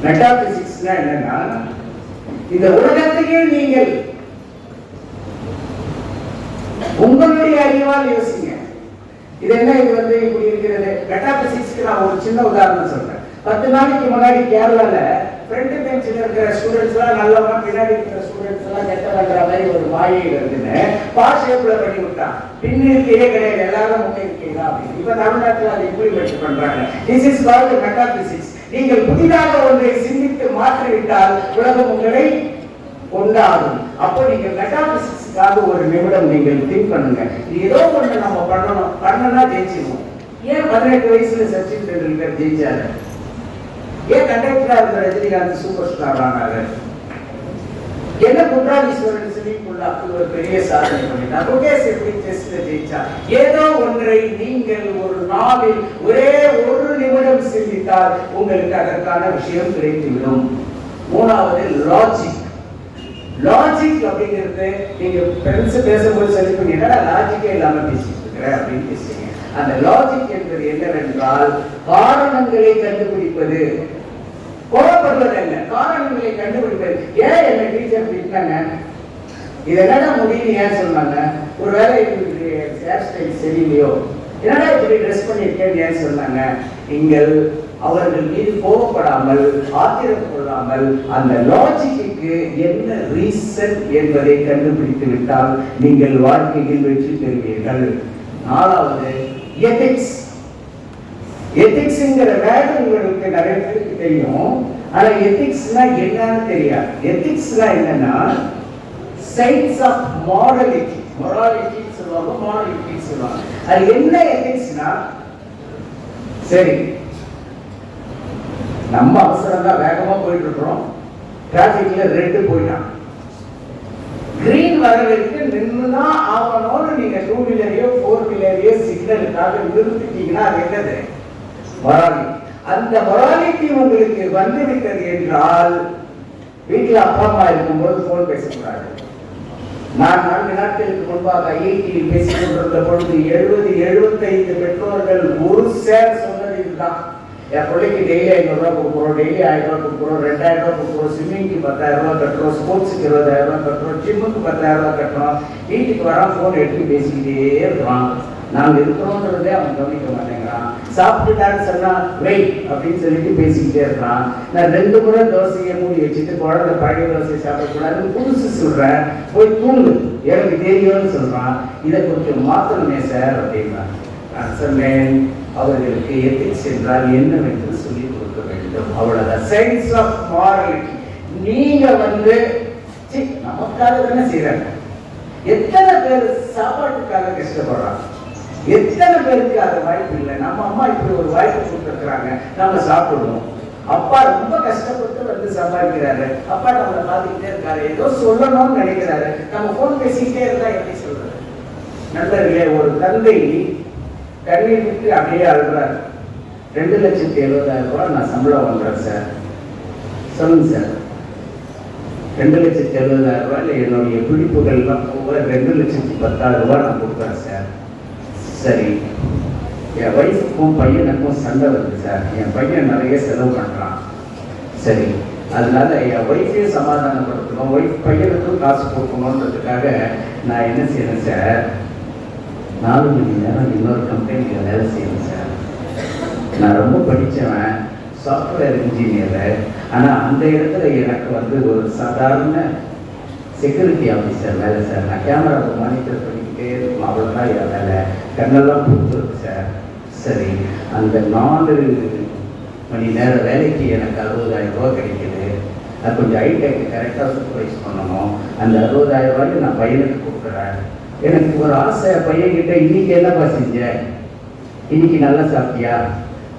மெட்டாபிசிக்ஸ்னா என்னன்னா, இந்த உலகத்தையே நீங்கள் உங்களுடைய அறிவால் யோசிங்க. இது என்ன, இது இப்படி இருக்கிறது. மெட்டாபிசிக்ஸ்க்கு நான் ஒரு சின்ன உதாரணம் சொல்றேன். 10 நாளைக்கு முன்னாடி கேரளால ஃப்ரண்ட் பெஞ்சில் இருக்கிற ஸ்டூடெண்ட்ஸ் எல்லாம் நல்லவங்க, பின்னாடி இருக்கிற ஸ்டூடெண்ட்ஸ் எல்லாம் கெட்டவங்கிற மாதிரி ஒரு மாயை வருதுன்னு பாஷேப்ல பண்ணி விட்டான். பின்னிருக்கையே கிடையாது, எல்லாரும் முன்னே இருக்கீங்களா அப்படின்னு. இப்ப தமிழ்நாட்டில் அதை இம்ப்ளிமெண்ட் பண்றாங்க. This is called metaphysics. நீங்கள் புதிதாக ஒன்றை சிந்தித்து மாற்றிவிட்டால் உலகம் உங்களை கொண்டாடும். அப்போ நீங்க மெட்டாபிசிக்ஸ்க்காக 1 நிமிடம் நீங்கள் திங்க் பண்ணுங்க. ஏதோ ஒண்ணு நம்ம பண்ணணும், பண்ணனா ஜெயிச்சிருவோம். ஏன் 18 வயசுல சச்சின் டெண்டுல்கர் ஜெயிச்சாரு? ஏன் கண்டக்டரா இருந்த ரஜினிகாந்த் சூப்பர் ஸ்டார் ஆனாரு? என்ன குற்றாலீஸ்வரன் சினிக்குள்ள ஒரு பெரிய சாதனை பண்ணிட்டார். முகேஷ் எப்படி டெஸ்ட்ல ஜெயிச்சா? ஏதோ ஒன்றை நீங்கள் ஒரு நாளில் ஒரே 1 நிமிடம் சிந்தித்தால் உங்களுக்கு அதற்கான விஷயம் கிடைத்துவிடும். 3வது லாஜிக். லாஜிக் அப்படிங்கிறது, நீங்க ஃப்ரெண்ட்ஸ் பேசும்போது சொல்லி பண்ணீங்கன்னா லாஜிக்கே இல்லாம பேசிட்டு இருக்கிற அப்படின்னு பேசுறீங்க. அந்த லாஜிக் என்பது என்னவென்றால், காரணங்களை கண்டுபிடிப்பது. கோபப்படுவது அல்ல, காரணங்களை கண்டுபிடிப்பது. ஏன் என்ன டீச்சர் திட்டினாங்க, இது என்னடா முடியும் ஏன் சொன்னாங்க, ஒருவேளை ஹேர் ஸ்டைல் சரியில்லையோ, என்னடா இப்படி ட்ரெஸ் பண்ணியிருக்கேன்னு ஏன் சொன்னாங்க. நீங்கள் அவர்கள் மீது கோபப்படாமல், ஆத்திரம் கொள்ளாமல், அந்த லாஜிக்கு என்ன ரீசன் என்பதை கண்டுபிடித்து விட்டால் நீங்கள் வாழ்க்கையில் வெற்றி பெறுவீர்கள். 4வது எதிக்ஸ். எதிக்ஸ்ங்கிற வேர்டு உங்களுக்கு நிறைய பேருக்கு தெரியும், ஆனா எதிக்ஸ்னா என்னன்னு தெரியாது. எதிக்ஸ்னா என்னன்னா, சயின்ஸ் ஆஃப் மாரலிட்டி. மொராலிட்டி சொல்லுவாங்க, மாரலிட்டி சொல்லுவாங்க. அது என்ன எதிக்ஸ்னா, சரி நம்ம அவசரம் தான், வேகமா போயிட்டு இருக்கிறோம், டிராபிக்ல ரெட் போயிட்டான், கிரீன் வரவேற்கு நின்றுதான் ஆகணும்னு நீங்க 2 வீலரையோ 4 வீலரையோ சிக்னலுக்காக நிறுத்திட்டீங்கன்னா அது என்னது? மொராலிட்டி. அந்த மொராலிட்டி உங்களுக்கு வந்துவிட்டது என்றால், வீட்டில் அப்பா அம்மா இருக்கும்போது போன் பேசக்கூடாது. நான் 4 நாட்களுக்கு முன்பாக ஐஐடியில் பேசிக் கொண்டிருந்த பொழுது 70-75 பெற்றோர்கள் ஒரு சேர் சொன்னது இதுதான். என் பிள்ளைக்கு டெய்லி 500 ரூபாய் கொடுக்குறோம், டெய்லி 1000 ரூபாய் கொடுக்குறோம், 2000 ரூபாய் கொடுக்குறோம், ஸ்விம்மிங்க்கு 10,000 ரூபாய் கட்டுறோம், ஸ்போர்ட்ஸுக்கு 20,000 ரூபாய் கட்டுறோம், ஜிம்முக்கு 10,000 ரூபாய் கட்டுறோம். வீட்டுக்கு வர போன் எடுத்து பேசிக்கிட்டே இருக்கிறான். நாங்கள் இருக்கிறோன்றதே அவன் கவனிக்க மாட்டேங்கிறான். சாப்பிட்டுட்டான்னு சொன்னா வெயிட் அப்படின்னு சொல்லிட்டு பேசிக்கிட்டே இருக்கிறான். நான் 2 முறை தோசையை மூடி வச்சுட்டு குழந்தை பழைய தோசையை சாப்பிடக்கூடாதுன்னு புதுசு சொல்றேன், போய் தூங்கு எனக்கு தெரியும்னு சொல்றான். இதை கொஞ்சம் மாத்தணுமே சார் அப்படின்னா நான் சொன்னேன், அவர்களுக்கு எத்திக்ஸ் என்றால் என்னவென்று சொல்லிக் கொடுக்க வேண்டும். அவ்வளவுதான். Science of morality. நீங்க நமக்காக தானே செய்யறாங்க, எத்தனை பேர் சாப்பாட்டுக்காக கஷ்டப்படுறாங்க, எத்தனை பேருக்கு அது வாய்ப்பு இல்லை. நம்ம அம்மா இப்படி ஒரு வாய்ப்பு கொடுத்துருக்குறாங்க, நம்ம சாப்பிடணும். அப்பா ரொம்ப கஷ்டப்பட்டு வந்து சம்பாதிக்கிறாரு, அப்பா நம்மளை பார்த்துக்கிட்டே இருக்காரு, ஏதோ சொல்லணும்னு நினைக்கிறாரு, நம்ம போன் பேசிக்கிட்டே இருந்தா எப்படி சொல்றது? நண்பர்களே, ஒரு தந்தை கண்ணீர் விட்டு அப்படியே அழுகிறார். 2,70,000 ரூபாய் நான் சம்பளம் வாங்குறேன் சார். சொல்லுங்க சார், 2,70,000 ரூபாயில் என்னுடைய பிடிப்புகள்லாம் போக 2,10,000 ரூபாய் நான் கொடுக்குறேன் சார். சரி, என் ஒய்ஃபுக்கும் பையனுக்கும் சண்டை வருது சார். என் பையன் நிறைய செலவு பண்ணுறான். சரி, அதனால என் ஒய்ஃபையும் சமாதானப்படுத்தணும், ஒய்ஃப் பையனுக்கும் காசு கொடுக்கணுன்றதுக்காக நான் என்ன செய்யணும் சார், 4 மணி நேரம் இன்னொரு கம்பெனியில் வேலை செய்யணும் சார். நான் ரொம்ப படித்தவன், சாஃப்ட்வேர் இன்ஜினியரு. ஆனால் அந்த இடத்துல எனக்கு வந்து ஒரு சாதாரண செக்யூரிட்டி ஆஃபீஸர் வேலை சார். நான் கேமராவை மானிட்டர் பண்ணிக்கிட்டே இருக்கும், அவ்வளோதான் என் வேலை. கண்ணெல்லாம் கொடுத்துருக்கு சார். சரி, அந்த 4 மணி நேரம் வேலைக்கு எனக்கு 60,000 ரூபாய் கிடைக்குது. அது கொஞ்சம் ஹைடெக் கரெக்டாக சூப்பர்வைஸ் பண்ணணும். அந்த 60,000 ரூபாய்க்கு நான் பையனுக்கு கொடுக்குறேன். எனக்கு ஒரு ஆசை, பையன்கிட்ட இன்னைக்கு என்னப்பா செஞ்ச, இன்னைக்கு நல்லா சாப்பிட்டியா,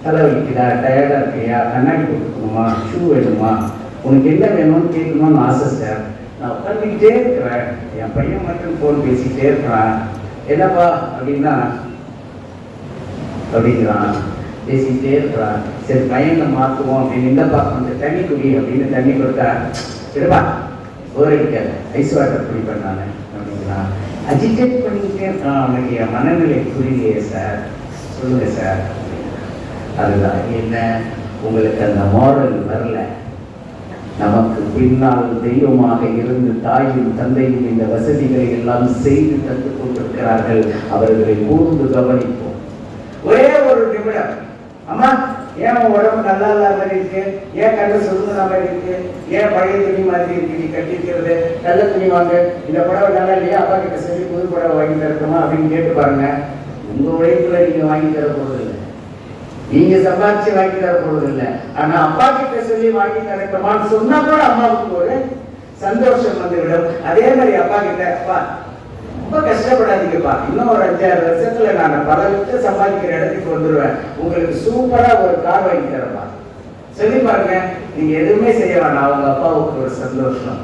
தலை வலிக்குதா, டயர்டாக இருக்கியா, கண்ணாடி போட்டுக்கணுமா, ஷூ வேணுமா, உனக்கு என்ன வேணும்னு கேட்கணும்னு ஆசை சார். நான் உட்காந்துக்கிட்டே இருக்கிறேன், என் பையன் மட்டும் ஃபோன் பேசிக்கிட்டே இருக்கிறான். என்னப்பா அப்படிங்கிறான், பேசிக்கிட்டே இருக்கிறான். சரி, பையனை மாற்றுவோம் அப்படின்னு, இல்லைப்பா கொஞ்சம் தண்ணி குடி அப்படின்னு தண்ணி கொடுத்தா, சரிப்பா போர் அடிக்காது, ஐஸ் வாட்டர் குடிப்பேன் நான் அப்படிங்கிறான். அஜிடேட் பண்ணிக்கிட்டே இருக்கான். அவனுக்கு என் மனநிலை புரியலையே சார், சொல்லுங்க சார். அதுதான் என்ன, உங்களுக்கு அந்த மாரல் வரல. நமக்கு பின்னால் தெய்வமாக இருந்து தாயும் தந்தையும் இந்த வசதிகளை எல்லாம் செய்து தந்து கொண்டிருக்கிறார்கள். அவர்களை கூர்ந்து கவனிப்போம். ஒரே ஒரு நிமிடம், அம்மா ஏன் உடம்பு நல்லா இல்லாத மாதிரி இருக்கு, ஏன் கண்ணு சுருங்குற மாதிரி இருக்கு, ஏன் பழைய துணி மாதிரி இருக்கு, நீ கட்டிருக்கிறது நல்ல துணி வாங்க, இந்த புடவை நல்லா இல்லையா, அப்பா கிட்ட சொல்லி புது புடவை வாங்கி தரட்டுமா அப்படின்னு கேட்டு பாருங்க. உங்க உழைப்புல நீங்க வாங்கி தர போறது இல்லை, நீங்க சம்பாதிச்சு வாங்கி தர போறது இல்லை. ஆனா அப்பா கிட்ட சொல்லி வாங்கி தரட்டுமான்னு சொன்னா கூட அம்மாவுக்கு ஒரு சந்தோஷம் வந்துவிடும். அதே மாதிரி அப்பா கிட்ட, அப்பா ரொம்ப கஷ்டப்படாதீங்கப்பா, இன்னும் ஒரு 5-6 வருஷத்துல நான் பல விட்டு சம்பாதிக்கிற இடத்துக்கு வந்துடுவேன், உங்களுக்கு சூப்பரா ஒரு கார் வாங்கி தரப்பா சொல்லி பாருங்க. நீங்க எதுவுமே செய்ய வேணாம், அவங்க அப்பாவுக்கு ஒரு சந்தோஷம்.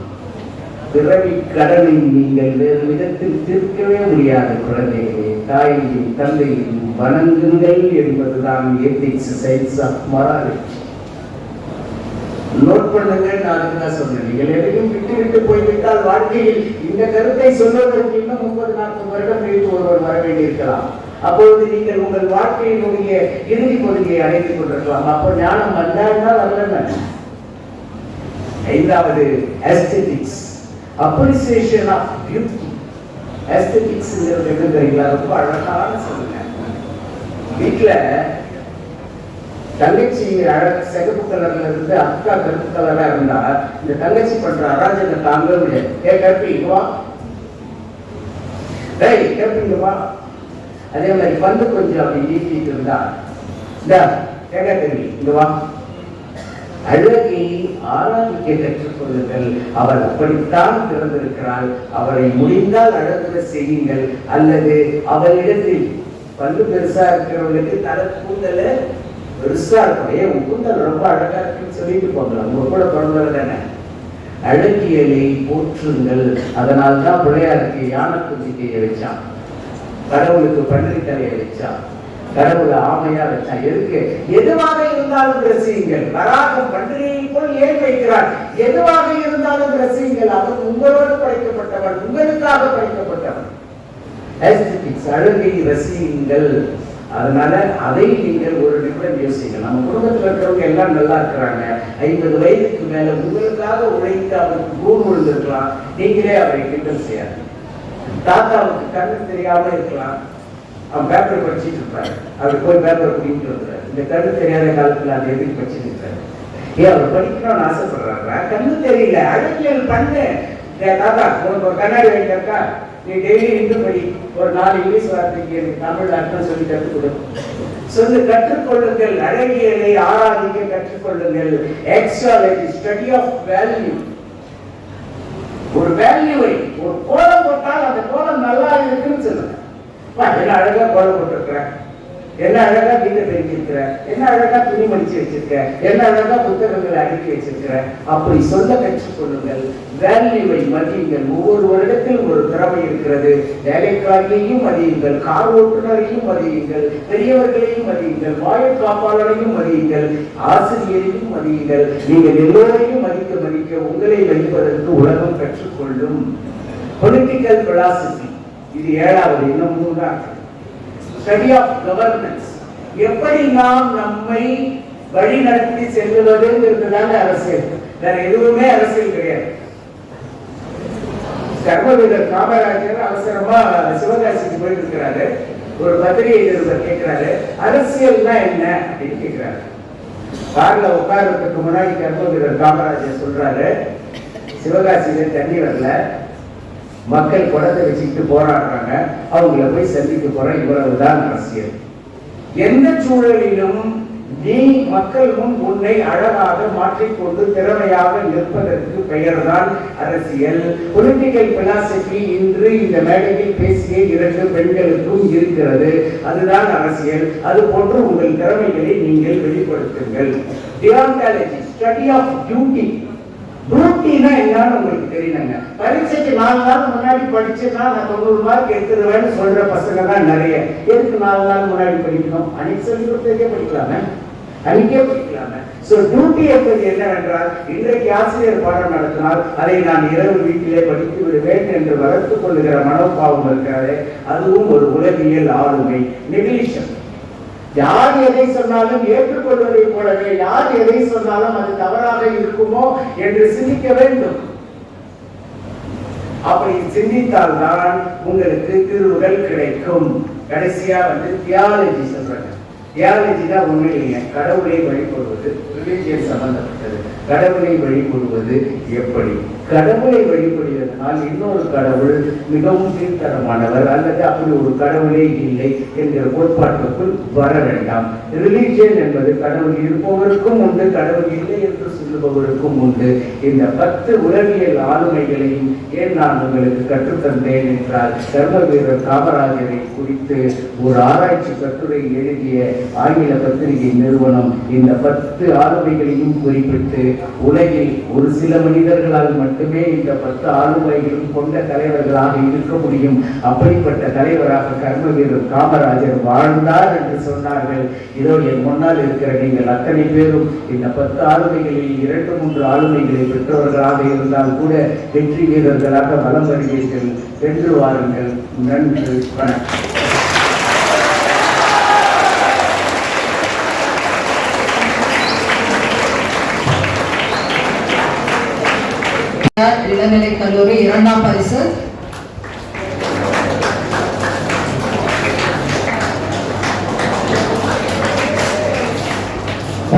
பிறவி கடனை நீங்கள் வேறு விதத்தில் தீர்க்கவே முடியாது குழந்தைகளே. தாயையும் தந்தையும் வணங்குங்கள் என்பதுதான் ethics, science of morality. Note பண்ணுங்க, நான் அதுதான் சொன்னேன். நீங்கள் எதையும் விட்டு விட்டு போய்விட்டால் வாழ்க்கையில் இந்த கருத்தை சொல்வதற்கு இன்னும் 30-40 வருடம் கழித்து ஒருவர் வர வேண்டியிருக்கலாம். அப்பொழுது நீங்கள் உங்கள் வாழ்க்கையினுடைய இறுதி பகுதியை அடைத்துக் கொண்டிருக்கலாம். அப்போ ஞானம் வந்தால்னா வரல. 5வது aesthetics, appreciation of beauty. aesthetics என்ன தெரியுங்களா, ரொம்ப அழகான சொல்லுங்க. வீட்டுல தங்கச்சி சிகப்பு கலர்ல இருந்து அக்கா கருப்பு கலரா இருந்தா இந்த தங்கச்சி பண்ற அராஜக தாங்க முடியாது. கேட்பீங்கவா, கேட்பீங்கவா. அதே மாதிரி பந்து கொஞ்சம் அப்படி நீட்டிட்டு இருந்தா கேட்க தெரியும், இங்கவா. அழகை ஆராதிக்க கற்றுக்கொள்ளுங்கள். அவள் அப்படித்தான் பிறந்திருக்கிறாள், அவளை முடிந்தால் அழகுற செய்யுங்கள். அல்லது அவளிடத்தில் பல்லு பெருசா இருக்கிறவங்களுக்கு தலை கூந்தல பெருசா இருக்கும், உன் கூந்தல் ரொம்ப அழகா இருக்குன்னு சொல்லிட்டு போகலாம். உங்க கூட பிறந்தவர் தானே. அழகியலை போற்றுங்கள். அதனால்தான் பிள்ளையாருக்கு யானை குஞ்சிக்கையை வச்சான், கடவுளுக்கு பன்றி தலையை வச்சான், கடவுளை ஆமையா வச்சான். எதுக்கு? எதுவாக இருந்தாலும் ரசியுங்கள். வராகம் பன்றியை போல் ஏன் வைக்கிறார்? எதுவாக இருந்தாலும் ரசியுங்கள். அவர் உங்களோடு படைக்கப்பட்டவன், உங்களுக்காக படைக்கப்பட்டவன். அழகை ரசியுங்கள். அதனால அதை நீங்கள் ஒரு நிமிடம் யோசிங்க. நம்ம குடும்பத்தில் இருக்கிறவங்க எல்லாம் நல்லா இருக்கிறாங்க, 50 வயதுக்கு மேல உங்களுக்காக உழைத்து அவருக்கு கூண் விழுந்திருக்கலாம், நீங்களே அவரை கிண்டல் செய்யாது. தாத்தாவுக்கு கண்ணு தெரியாம இருக்கலாம், அவன் பேப்பர் படிச்சுட்டு இருப்பாரு, அவர் போய் பேப்பர் குடிக்கிட்டு வந்துறாரு. இந்த கண்ணு தெரியாத காலத்துல அதை எதுக்கு படிச்சுட்டு இருக்காரு? ஏன் அவர் படிக்கணும்னு ஆசைப்படுறாங்க, கண்ணு தெரியல, அழகியல் பண்ணு. தாத்தா உனக்கு ஒரு கண்ணாடி வாங்கிட்டா, நீ டெய்லி இந்து படி, ஒரு 4 இங்கிலீஷ் வார்த்தைக்கு தமிழ் அர்த்தம் சொல்லி கற்றுக் கொடு சொல்லு. கற்றுக்கொள்ளுங்கள், அழகியலை ஆராதிக்க கற்றுக்கொள்ளுங்கள். எக்ஸாலஜி, ஸ்டடி ஆஃப் வேல்யூ. ஒரு வேல்யூவை, ஒரு கோலம் போட்டால் அந்த கோலம் நல்லா இருக்குன்னு சொல்லுங்க. என்ன அழகா கோலம் போட்டிருக்கிறேன், என்ன அழகா வீட்டை பெருக்கிருக்கிற, என்ன அழகா துணி மடிச்சு வச்சிருக்க, என்ன அழகா புத்தகங்களை அடுக்கி வச்சிருக்கிற, அப்படி சொல்ல கற்றுக்கொள்ளுங்கள். வேல்யூவை மதியுங்கள். ஒவ்வொரு வருடத்திலும் ஒரு திறமை இருக்கிறது. வேலைக்காரியையும் மதியுங்கள், கார் ஓட்டுநரையும் மதியுங்கள், பெரியவர்களையும் மதியுங்கள், வாயில் காப்பாளரையும் மதியுங்கள், ஆசிரியரையும் மதியுங்கள். நீங்கள் எல்லோரையும் மதிக்க மதிக்க உங்களை மதிப்பதற்கு உலகம் கற்றுக்கொள்ளும். பொலிட்டிக்கல் பிலாசபி, இது 7வது, இன்னும் 3 தான். ஸ்டடி ஆஃப் கவர்னன்ஸ், எப்படி நாம் நம்மை வழி நடத்தி செல்லுவதுங்கிறதுதான அரசியல், வேற எதுவுமே அரசியல் கிடையாது. கர்மவீரர் காமராஜர் அவசரமா சிவகாசிக்கு போயிட்டு இருக்கிறாரு. ஒரு பத்திரிகை நிருபர் கேட்கிறாரு, அரசியல்னா என்ன அப்படின்னு கேட்கிறாரு. கார்ல உட்கார்றதுக்கு முன்னாடி கர்மவீரர் காமராஜர் சொல்றாரு, சிவகாசியில தண்ணி வரல, மக்கள் குடத்தை வச்சுக்கிட்டு போராடுறாங்க, அவங்கள போய் சந்திக்க போற, இவ்வளவுதான் அரசியல். எந்த சூழலிலும் நீ மக்கள் முன் உன்னை அழகாக மாற்றிக்கொண்டு திறமையாக நிற்பதற்கு பெயர்தான் அரசியல். பொலிட்டிக்கல் பிலாசபி இன்று இந்த மேடையில் பேசிய 2 பெண்களுக்கும் இருக்கிறது. அதுதான் அரசியல். அது போன்று உங்கள் திறமைகளை நீங்கள் வெளிப்படுத்துங்கள். Deontology, study of duty. டியூட்டினா என்னன்னு உங்களுக்கு தெரியணுங்க. பரீட்சைக்கு 4 நாள் முன்னாடி படிச்சுன்னா நான் 90 மார்க் எடுத்துருவேன்னு சொல்ற பசங்க தான் நிறைய. எதுக்கு 4 நாள் முன்னாடி படிக்கணும்? அன்னைக்கு சொல்லி கொடுத்ததே படிக்கலாமே, அன்னைக்கே படிக்கலாமே. சோ டியூட்டி என்பது என்னவென்றால், இன்றைக்கு ஆசிரியர் பாடம் நடத்தினால் அதை நான் இரவு வீட்டிலே படித்து விடுவேன் என்று வளர்த்துக் கொள்ளுகிற மனோபாவம் இருக்கிறது. அதுவும் ஒரு உலகியல் ஆளுமை. நெகிலிஷன், யார் எதை சொன்னாலும் ஏற்றுக்கொள்வதை போலவே யார் எதை சொன்னாலும் அது தவறாக இருக்குமோ என்று சிந்திக்க வேண்டும். அப்படி சிந்தித்தால்தான் உங்களுக்கு தீர்வுகள் கிடைக்கும். கடைசியா தியாலஜி சொல்றாங்க. தியாலஜி தான் ஒண்ணு இல்லைங்க, கடவுளை வழிபடுவது, ரிலிஜியன் சம்பந்தப்பட்டது. கடவுளை வழிபடுவது எப்படி? கடவுளை வழிபடுவதனால் இன்னொரு கடவுள் மிகவும் கீழ்த்தரமானவர் அல்லது அப்படி ஒரு கடவுளே இல்லை என்கிற கோட்பாட்டுக்குள் வர வேண்டாம். ரிலிஜியன் என்பது கடவுள் இருப்பவருக்கும் உண்டு, கடவுள் இல்லை என்று சொல்லுபவருக்கும் உண்டு. இந்த 10 உலகியல் ஆளுமைகளையும் ஏன் நான் உங்களுக்கு கற்றுத்தந்தேன் என்றால், கர்மவீரர் காமராஜரை குறித்து ஒரு ஆராய்ச்சி கட்டுரை எழுதிய ஆங்கில பத்திரிகை நிறுவனம் இந்த 10 ஆளுமைகளையும் குறிப்பிட்டு உலகில் ஒரு சில மனிதர்களால் மட்டுமே இந்த 10 ஆளுமைகளும் கொண்ட தலைவர்களாக இருக்க முடியும். அப்படிப்பட்ட தலைவராக கர்மவீரர் காமராஜர் வாழ்ந்தார் என்று சொன்னார்கள். இதோ என் முன்னால் இருக்கிற நீங்கள் அத்தனை பேரும் இந்த 10 ஆளுமைகளில் 2-3 ஆளுமைகளை பெற்றவர்களாக இருந்தால் கூட வெற்றி வீரர்களாக வலம் வருவீர்கள். வென்று வாருங்கள். நன்றி, வணக்கம். இளநிலை கல்லூரி 2ஆம் பரிசு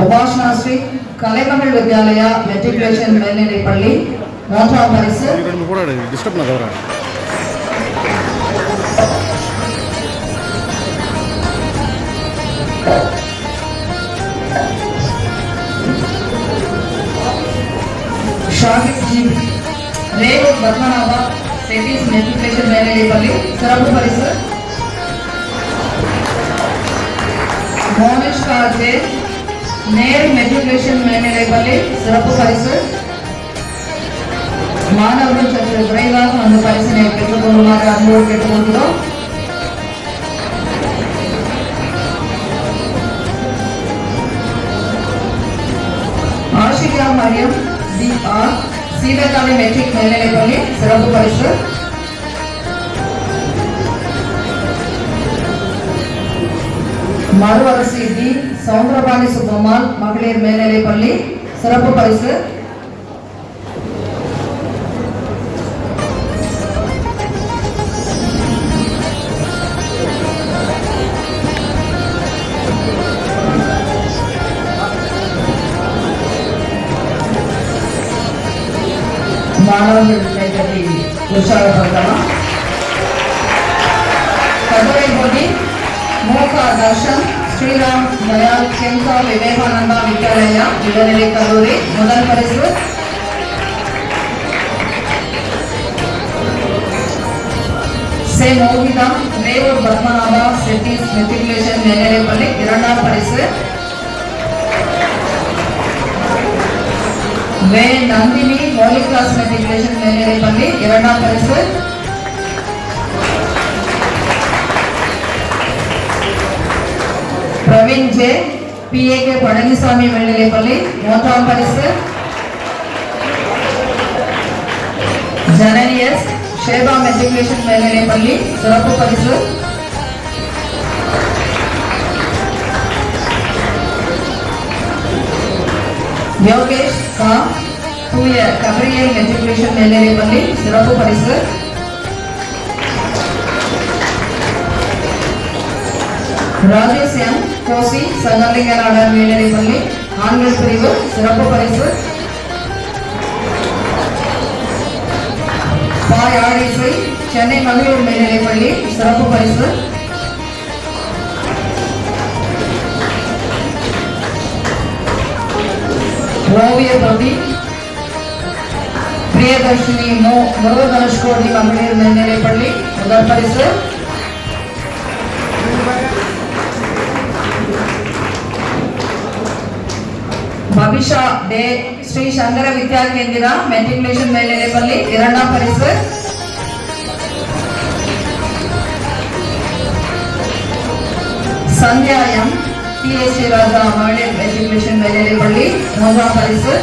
உபாசனா ஸ்ரீ கலைமகள் வித்யாலயா மெட்ரிகுலேஷன் மேல்நிலை பள்ளி 3ஆம் பரிசு. ஷாகித் ஜி ரேவ் பத்மநாபா செட்டிஸ் மெட்ரிகுலேஷன் மேல்நிலை பள்ளி சிறப்பு பரிசு. மோனிஷ் கார்ஜே நேரு மெட்ரிகுலேஷன் மேல்நிலை பள்ளி சிறப்பு பரிசு. மாணவர்கள் சற்று விரைவாக அந்த பரிசினை பெற்றுக் கொள்ளுமாறு அன்போடு கேட்டுக்கொள்கிறோம். ஆஷிகா மரியம் DR சீவகாமி மெட்ரிக் மேல்நிலை பள்ளி சிறப்பு பரிசு. மறுவரசி டி சவுந்தரபாணி சுப்பம்மாள் மகளிர் மேல்நிலை பள்ளி சிறப்பு பரிசு. மாணவர்கள் கைத்தட்டி உற்சாகப்படுத்தலாம். கட்டுரை போட்டி மோகா தர்ஷன் ஸ்ரீராம் தயால் செங்கா விவேகானந்தா வித்யாலயா இளநிலை கல்லூரி முதல் பரிசு. சே மோகிதா மேரூர் பத்மநாபா செட்டிஸ் மெட்ரிகுலேஷன் மேல்நிலைப்பள்ளி 2ஆம் பரிசு. வே நந்தினி ஹோலி கிராஸ் மெட்ரிகுலேஷன் மேல்நிலைப்பள்ளி 2ஆம் பரிசு. பிரவீன் ஜே PAK பழனிசாமி மேல்நிலைப்பள்ளி 3ஆம் பரிசு. ஜனனி எஸ் ஷேபா மெட்ரிகுலேஷன் மேல்நிலைப்பள்ளி சிறப்பு பரிசு. யோகேஷ் கா தூய கபரியல் மெட்ரிகுலேஷன் மேல்நிலைப்பள்ளி சிறப்பு பரிசு. ராஜேஷ் எம் கோசி சங்கலிங்க நாடார் மேல்நிலைப்பள்ளி ஆண்கள் பிரிவு சிறப்பு பரிசு. பாய் ஆடிசை சென்னை மகளிர் மேல்நிலைப்பள்ளி சிறப்பு பரிசு. ஓவிய பதி பிரியதர்ஷினி முருகதனுஷ்கோடி மகளிர் மேல்நிலைப்பள்ளி முதல் பரிசு. பபிஷா டே ஸ்ரீ சங்கர வித்யா கேந்திரா மெட்ரிகுலேஷன் மேல்நிலைப்பள்ளி 2ஆம் பரிசு. சந்தியா எம் TSC ராஜா மகளிர் மெட்ரிகுலேஷன் மேல்நிலைப்பள்ளி 3ஆம் பரிசு.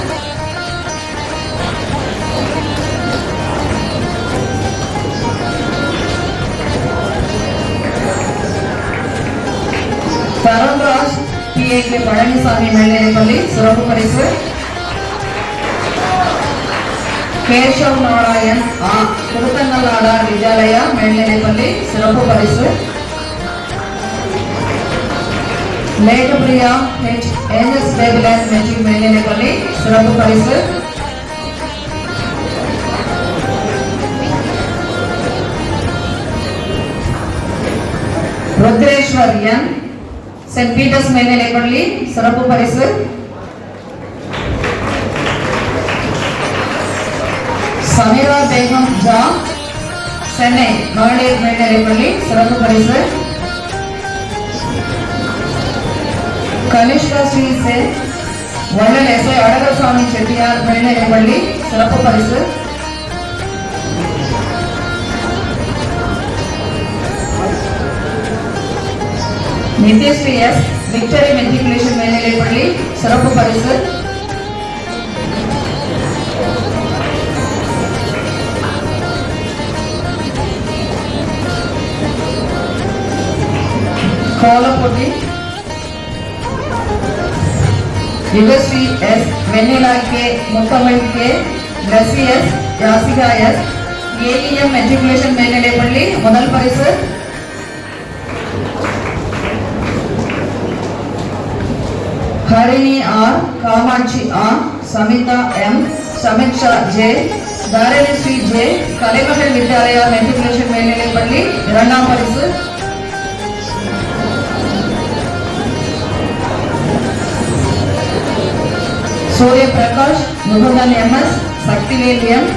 தரண்ராஜ் PAK பழனிசாமி மேல்நிலைப்பள்ளி சிறப்பு பரிசு. கேஷவ் நாராயண் குருத்தங்கல் நாடார் வித்யாலயா மேல்நிலைப்பள்ளி சிறப்பு பரிசு. மேகப்பிரியா NS பேபிலேண்ட் மெட்ரிக் மேல்நிலைப்பள்ளி சிறப்பு பரிசு. ருத்ரேஸ்வர் என் சென்ட் பீட்டர்ஸ் மேல்நிலைப்பள்ளி சிறப்பு பரிசு. சமீரா பேகம் ஜா சென்னை மகளிர் மேல்நிலைப்பள்ளி சிறப்பு பரிசு. கனிஷ்கா ஸ்ரீ சே வள்ளல் எஸ்ஐ அழகர்சாமி செட்டியார் மேல்நிலைப்பள்ளி சிறப்பு பரிசு. நித்யஸ்ரீ எஸ் விக்டரி மெட்ரிகுலேஷன் மேல்நிலைப்பள்ளி சிறப்பு பரிசு. கோலப்பொட்டி Yugashree S Vennila K Muthamizh K Rasi S Yasika S AEM matriculation மேல்நிலைப்பள்ளி முதல் பரிசு. Harini R Kamatchi R Samitha M Samiksha J Dharani Sri J Kalaimagal Vidyalaya matriculation மேல்நிலைப்பள்ளி 2ஆம் பரிசு. Surya Prakash Mukundan MS Sakthivel M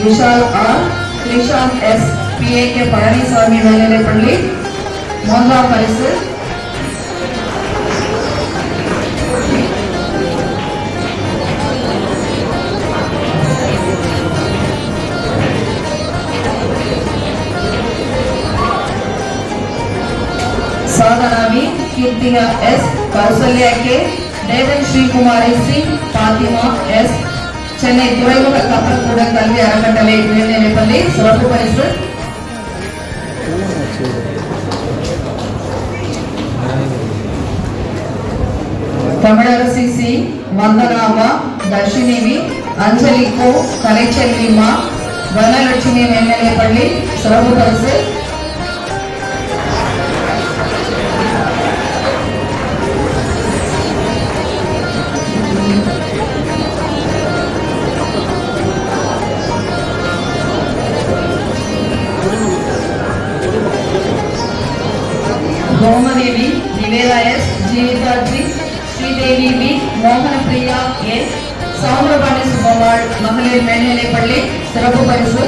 Vishal R Krishanth S PAK Palanisamy மேல்நிலைப்பள்ளி 3ஆம் பரிசு. சாதனாவி கீர்த்திகா S கௌசல்யா K தேவன் ஸ்ரீகுமாரி C பாத்திமா S சென்னை துறைமுக கப்பற்கூட கல்வி அறக்கட்டளை மேல்நிலைப்பள்ளி சிறப்பு பரிசு. தமிழரசி C வந்தனாமா தர்ஷினி V அஞ்சலி கோ கலைச்செல்வி மா வனலட்சுமி மேல்நிலைப்பள்ளி சிறப்பு பரிசு. கோமதேவி Nivetha S Jeevitha G Sridevi V மோகன பிரியா A சௌந்தரபாணி சுபவாள் மகளிர் மேல்நிலைப்பள்ளி சிறப்பு பரிசு.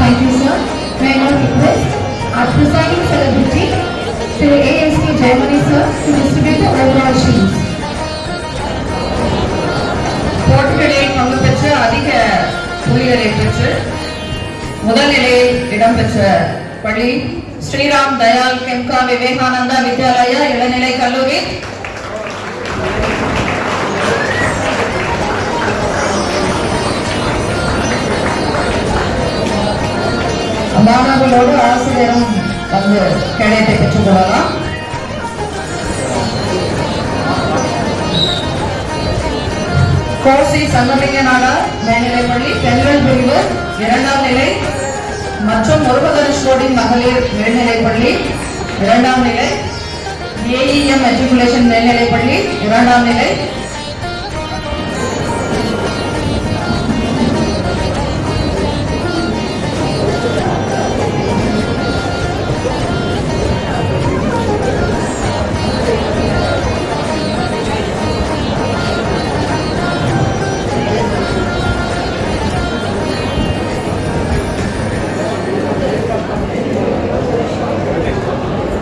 Thank you, sir. May I now request our presiding celebrity, Sri ASK Germany, sir, to distribute the overall shields. போட்டிகளில் பங்கு பெற்று அதிக புள்ளிகளை பெற்று முதல் நிலையில் இடம்பெற்ற பள்ளி ஸ்ரீராம் தயாள் கெம்கா விவேகானந்தா வித்யாலயா இளநிலை கல்லூரி. மாணவர்களோடு ஆசிரியரும் வந்து கேடயத்தை பெற்றுக் கொள்ளலாம். கோசி சங்கலிங்க நாடார் மேல்நிலைப்பள்ளி பெண்கள் பிரிவு 2ஆம் நிலை மற்றும் முருகதனுஷ் கோடி மகளிர் மேல்நிலைப்பள்ளி 2ஆம் நிலை, ஏஇஎம் மெட்ரிகுலேஷன் மேல்நிலைப்பள்ளி 2ஆம் நிலை,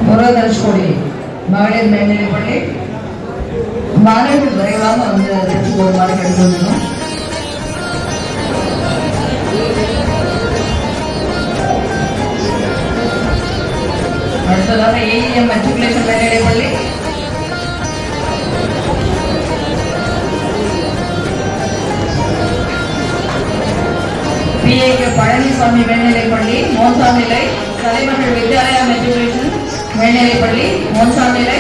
முருகதனுஷ் கோடி மகளிர் மேல்நிலைப்பள்ளி. மாணவர்கள் விரைவாக வந்து பெற்றுக் கொள்ளுமாறு கேட்டுக்கொள்கிறோம். அடுத்ததாக ஏஇஎம் மெட்ரிகுலேஷன் மேல்நிலைப்பள்ளி. பிஏகே பழனிசாமி மேல்நிலைப்பள்ளி 3ஆம் நிலை, தலைமகள் வித்யாலயா மெட்ரிகுலேஷன் மேல்நிலைப்பள்ளி 3ஆம் நிலை,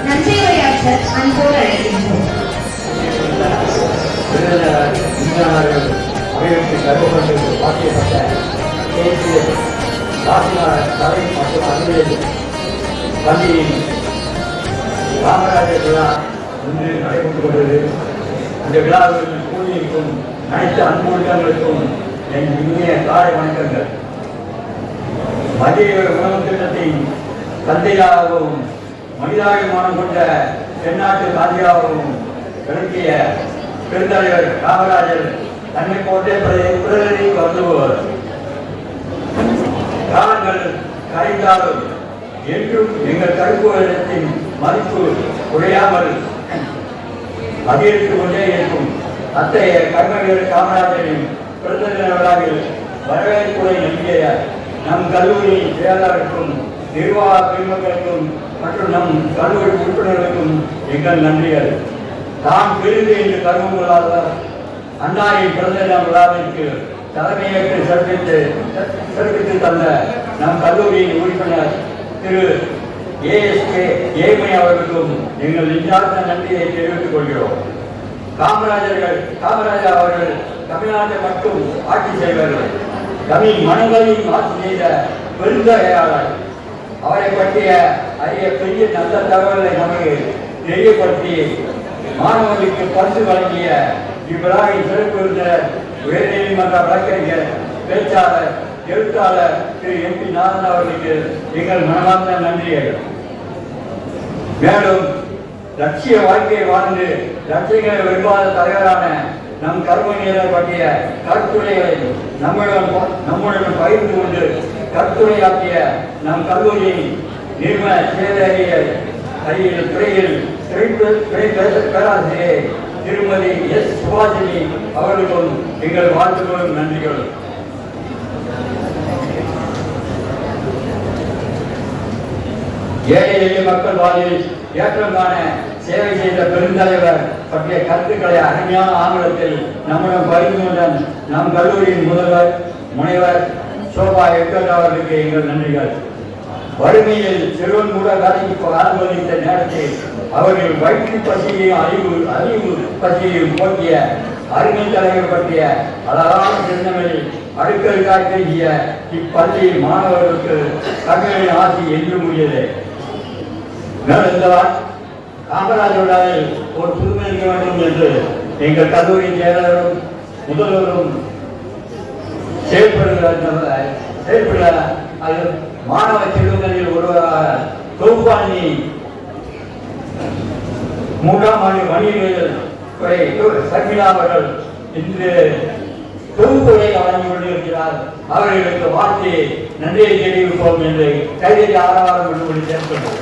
நன்றியுரையாற்ற அன்போடு அழைக்கின்றோம். அபிவிருத்தி கருவப்பட்டு வாக்கியப்பட்ட தேசிய ராசினார் கலை மற்றும் அறிவியல் பள்ளியின் காமராஜர் விழா இன்று நடைபெற்றுக் கொண்டது. அந்த விழாவில் கூடியிருக்கும் அனைத்து அன்பு உள்ளங்களுக்கும் என் இனிய காலை வணக்கங்கள். மதிய உணவு திட்டத்தின் தந்தையாகவும் மனிதாபிமானம் கொண்ட தென்னாட்டு காந்தியாகவும் விளக்கிய பெருந்தலைவர் காமராஜர் தன்னை போட்டே பிறரை வருந்துவர். காலங்கள் கரைந்தாலும் என்றும் எங்கள் கருப்புவதத்தின் மதிப்பு குறையாமல் அதிகரித்துக் கொண்டே இருக்கும். அத்தகைய கர்மவீரர் காமராஜரின் பிறந்த தின விழாவில் வரவேற்புரை நல்கிய நம் கல்லூரியின் செயலாளருக்கும் நிர்வாக பெருமக்களுக்கும் மற்றும் நம் கல்லூரி உறுப்பினர்களுக்கும் எங்கள் நன்றிகள். தாம் பிரிந்து என்று கருவம் கொள்ளாத அண்ணாவின் பிறந்த தின விழாவிற்கு தலைமையேற்று சிறப்பித்து தந்த நம் கல்லூரியின் உறுப்பினர் திரு ஏஎஸ்கே ஏமணி அவர்களுக்கும் எங்கள் நெஞ்சார்ந்த நன்றியை தெரிவித்துக் கொள்கிறோம். காமராஜர் அவர்கள் தமிழ்நாட்டை மட்டும் ஆட்சி செய்வார்கள். தமிழ் மனங்களையும் ஆட்சி செய்த பெருந்தகையாளர். அவரை பற்றிய அரிய பெரிய நல்ல தகவலை நமக்கு தெரியப்படுத்தி மாணவர்களுக்கு பரிசு வழங்கிய இவ்விழாவில் சிறப்பு உயர்நீதிமன்ற வழக்கறிஞர், பேச்சாளர், எழுத்தாளர் திரு MP நாதன் அவர்களுக்கு எங்கள் மனமார்ந்த நன்றிகள். மேலும் லட்சிய வாழ்க்கையை வாழ்ந்து லட்சியங்களை விரும்பாத தலைவரான நம் கர்மநீரை பற்றிய கருத்துரைகளை நம்முடன் பகிர்ந்து கொண்டு கருத்துரையாற்றிய நம் கல்லூரியின் நிறுவன செயலறியல் துறையில் பேராசிரியர் திருமதி S. சுபாஷினி அவர்களுக்கும் எங்கள் வாழ்த்துக்களும் நன்றிகளும். ஏழை எளிய மக்கள் வாழ்வில் ஏற்றம் காண சேவை செய்த பெருந்தலைவர் பற்றிய கருத்துக்களை அருமையான ஆங்கிலத்தில் நம்முடன் பகிர்ந்து கொண்ட நம் கல்லூரியின் முதல்வர் முனைவர் சோபா எட்கர் அவர்களுக்கு எங்கள் நன்றிகள். வறுமையில் செல்வன் கூட வேலைக்கு ஆரம்பித்த நேரத்தில் அவர்கள் வயிற்று பசியையும் அறிவு பசியையும் போக்கிய அருமை தலைவர் பற்றிய அழகான சிந்தனையில் அடுக்கல் காட்டிய இப்பள்ளி மாணவர்களுக்கு தங்களின் ஆசி என்று முடியது. மேலும் இந்த காமராஜர் ஒரு புதுமைக்க வேண்டும் என்று எங்கள் கல்லூரியின் செயலரும் முதல்வரும் செயல்பட அது மாணவ செல்வங்களில் ஒருவராக தொகுப்பாணி 3ஆம் ஆண்டு வணிகவியல் துறை சர்மிளா அவர்கள் இன்று தொகுப்புரை வழங்கி கொண்டிருக்கிறார். அவர்களுக்கு வாழ்த்து நன்றியை தெரிவிப்போம் என்று கைதை ஆரவாரம் கொண்டு சேர்க்கின்றோம்.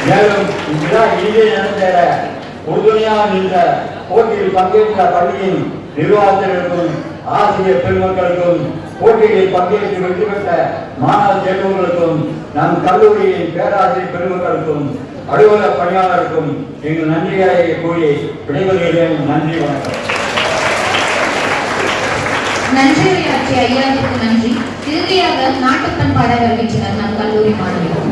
மேலும் இவ்விழா இனிதே நடந்தேற உறுதுணையாக நின்ற போட்டியில் பங்கேற்ற பள்ளியின் நிர்வாகத்தினருக்கும் ஆசிரியர் பெருமக்களுக்கும் போட்டிகளில் பங்கேற்று வெற்றி பெற்ற மாணவ செல்வங்களுக்கும் நம் கல்லூரியின் பேராசிரியர் பெருமக்களுக்கும் அலுவலக பணியாளருக்கும் எங்கள் நன்றிகளை கூறி விடைபெறுகிறேன். நன்றி, வணக்கம். நன்றியுரையாற்றிய ஐயாவுக்கு நன்றி. இறுதியாக நாட்டுப்பண் பாட வருகின்றனர் நம் கல்லூரி மாணவிகள்.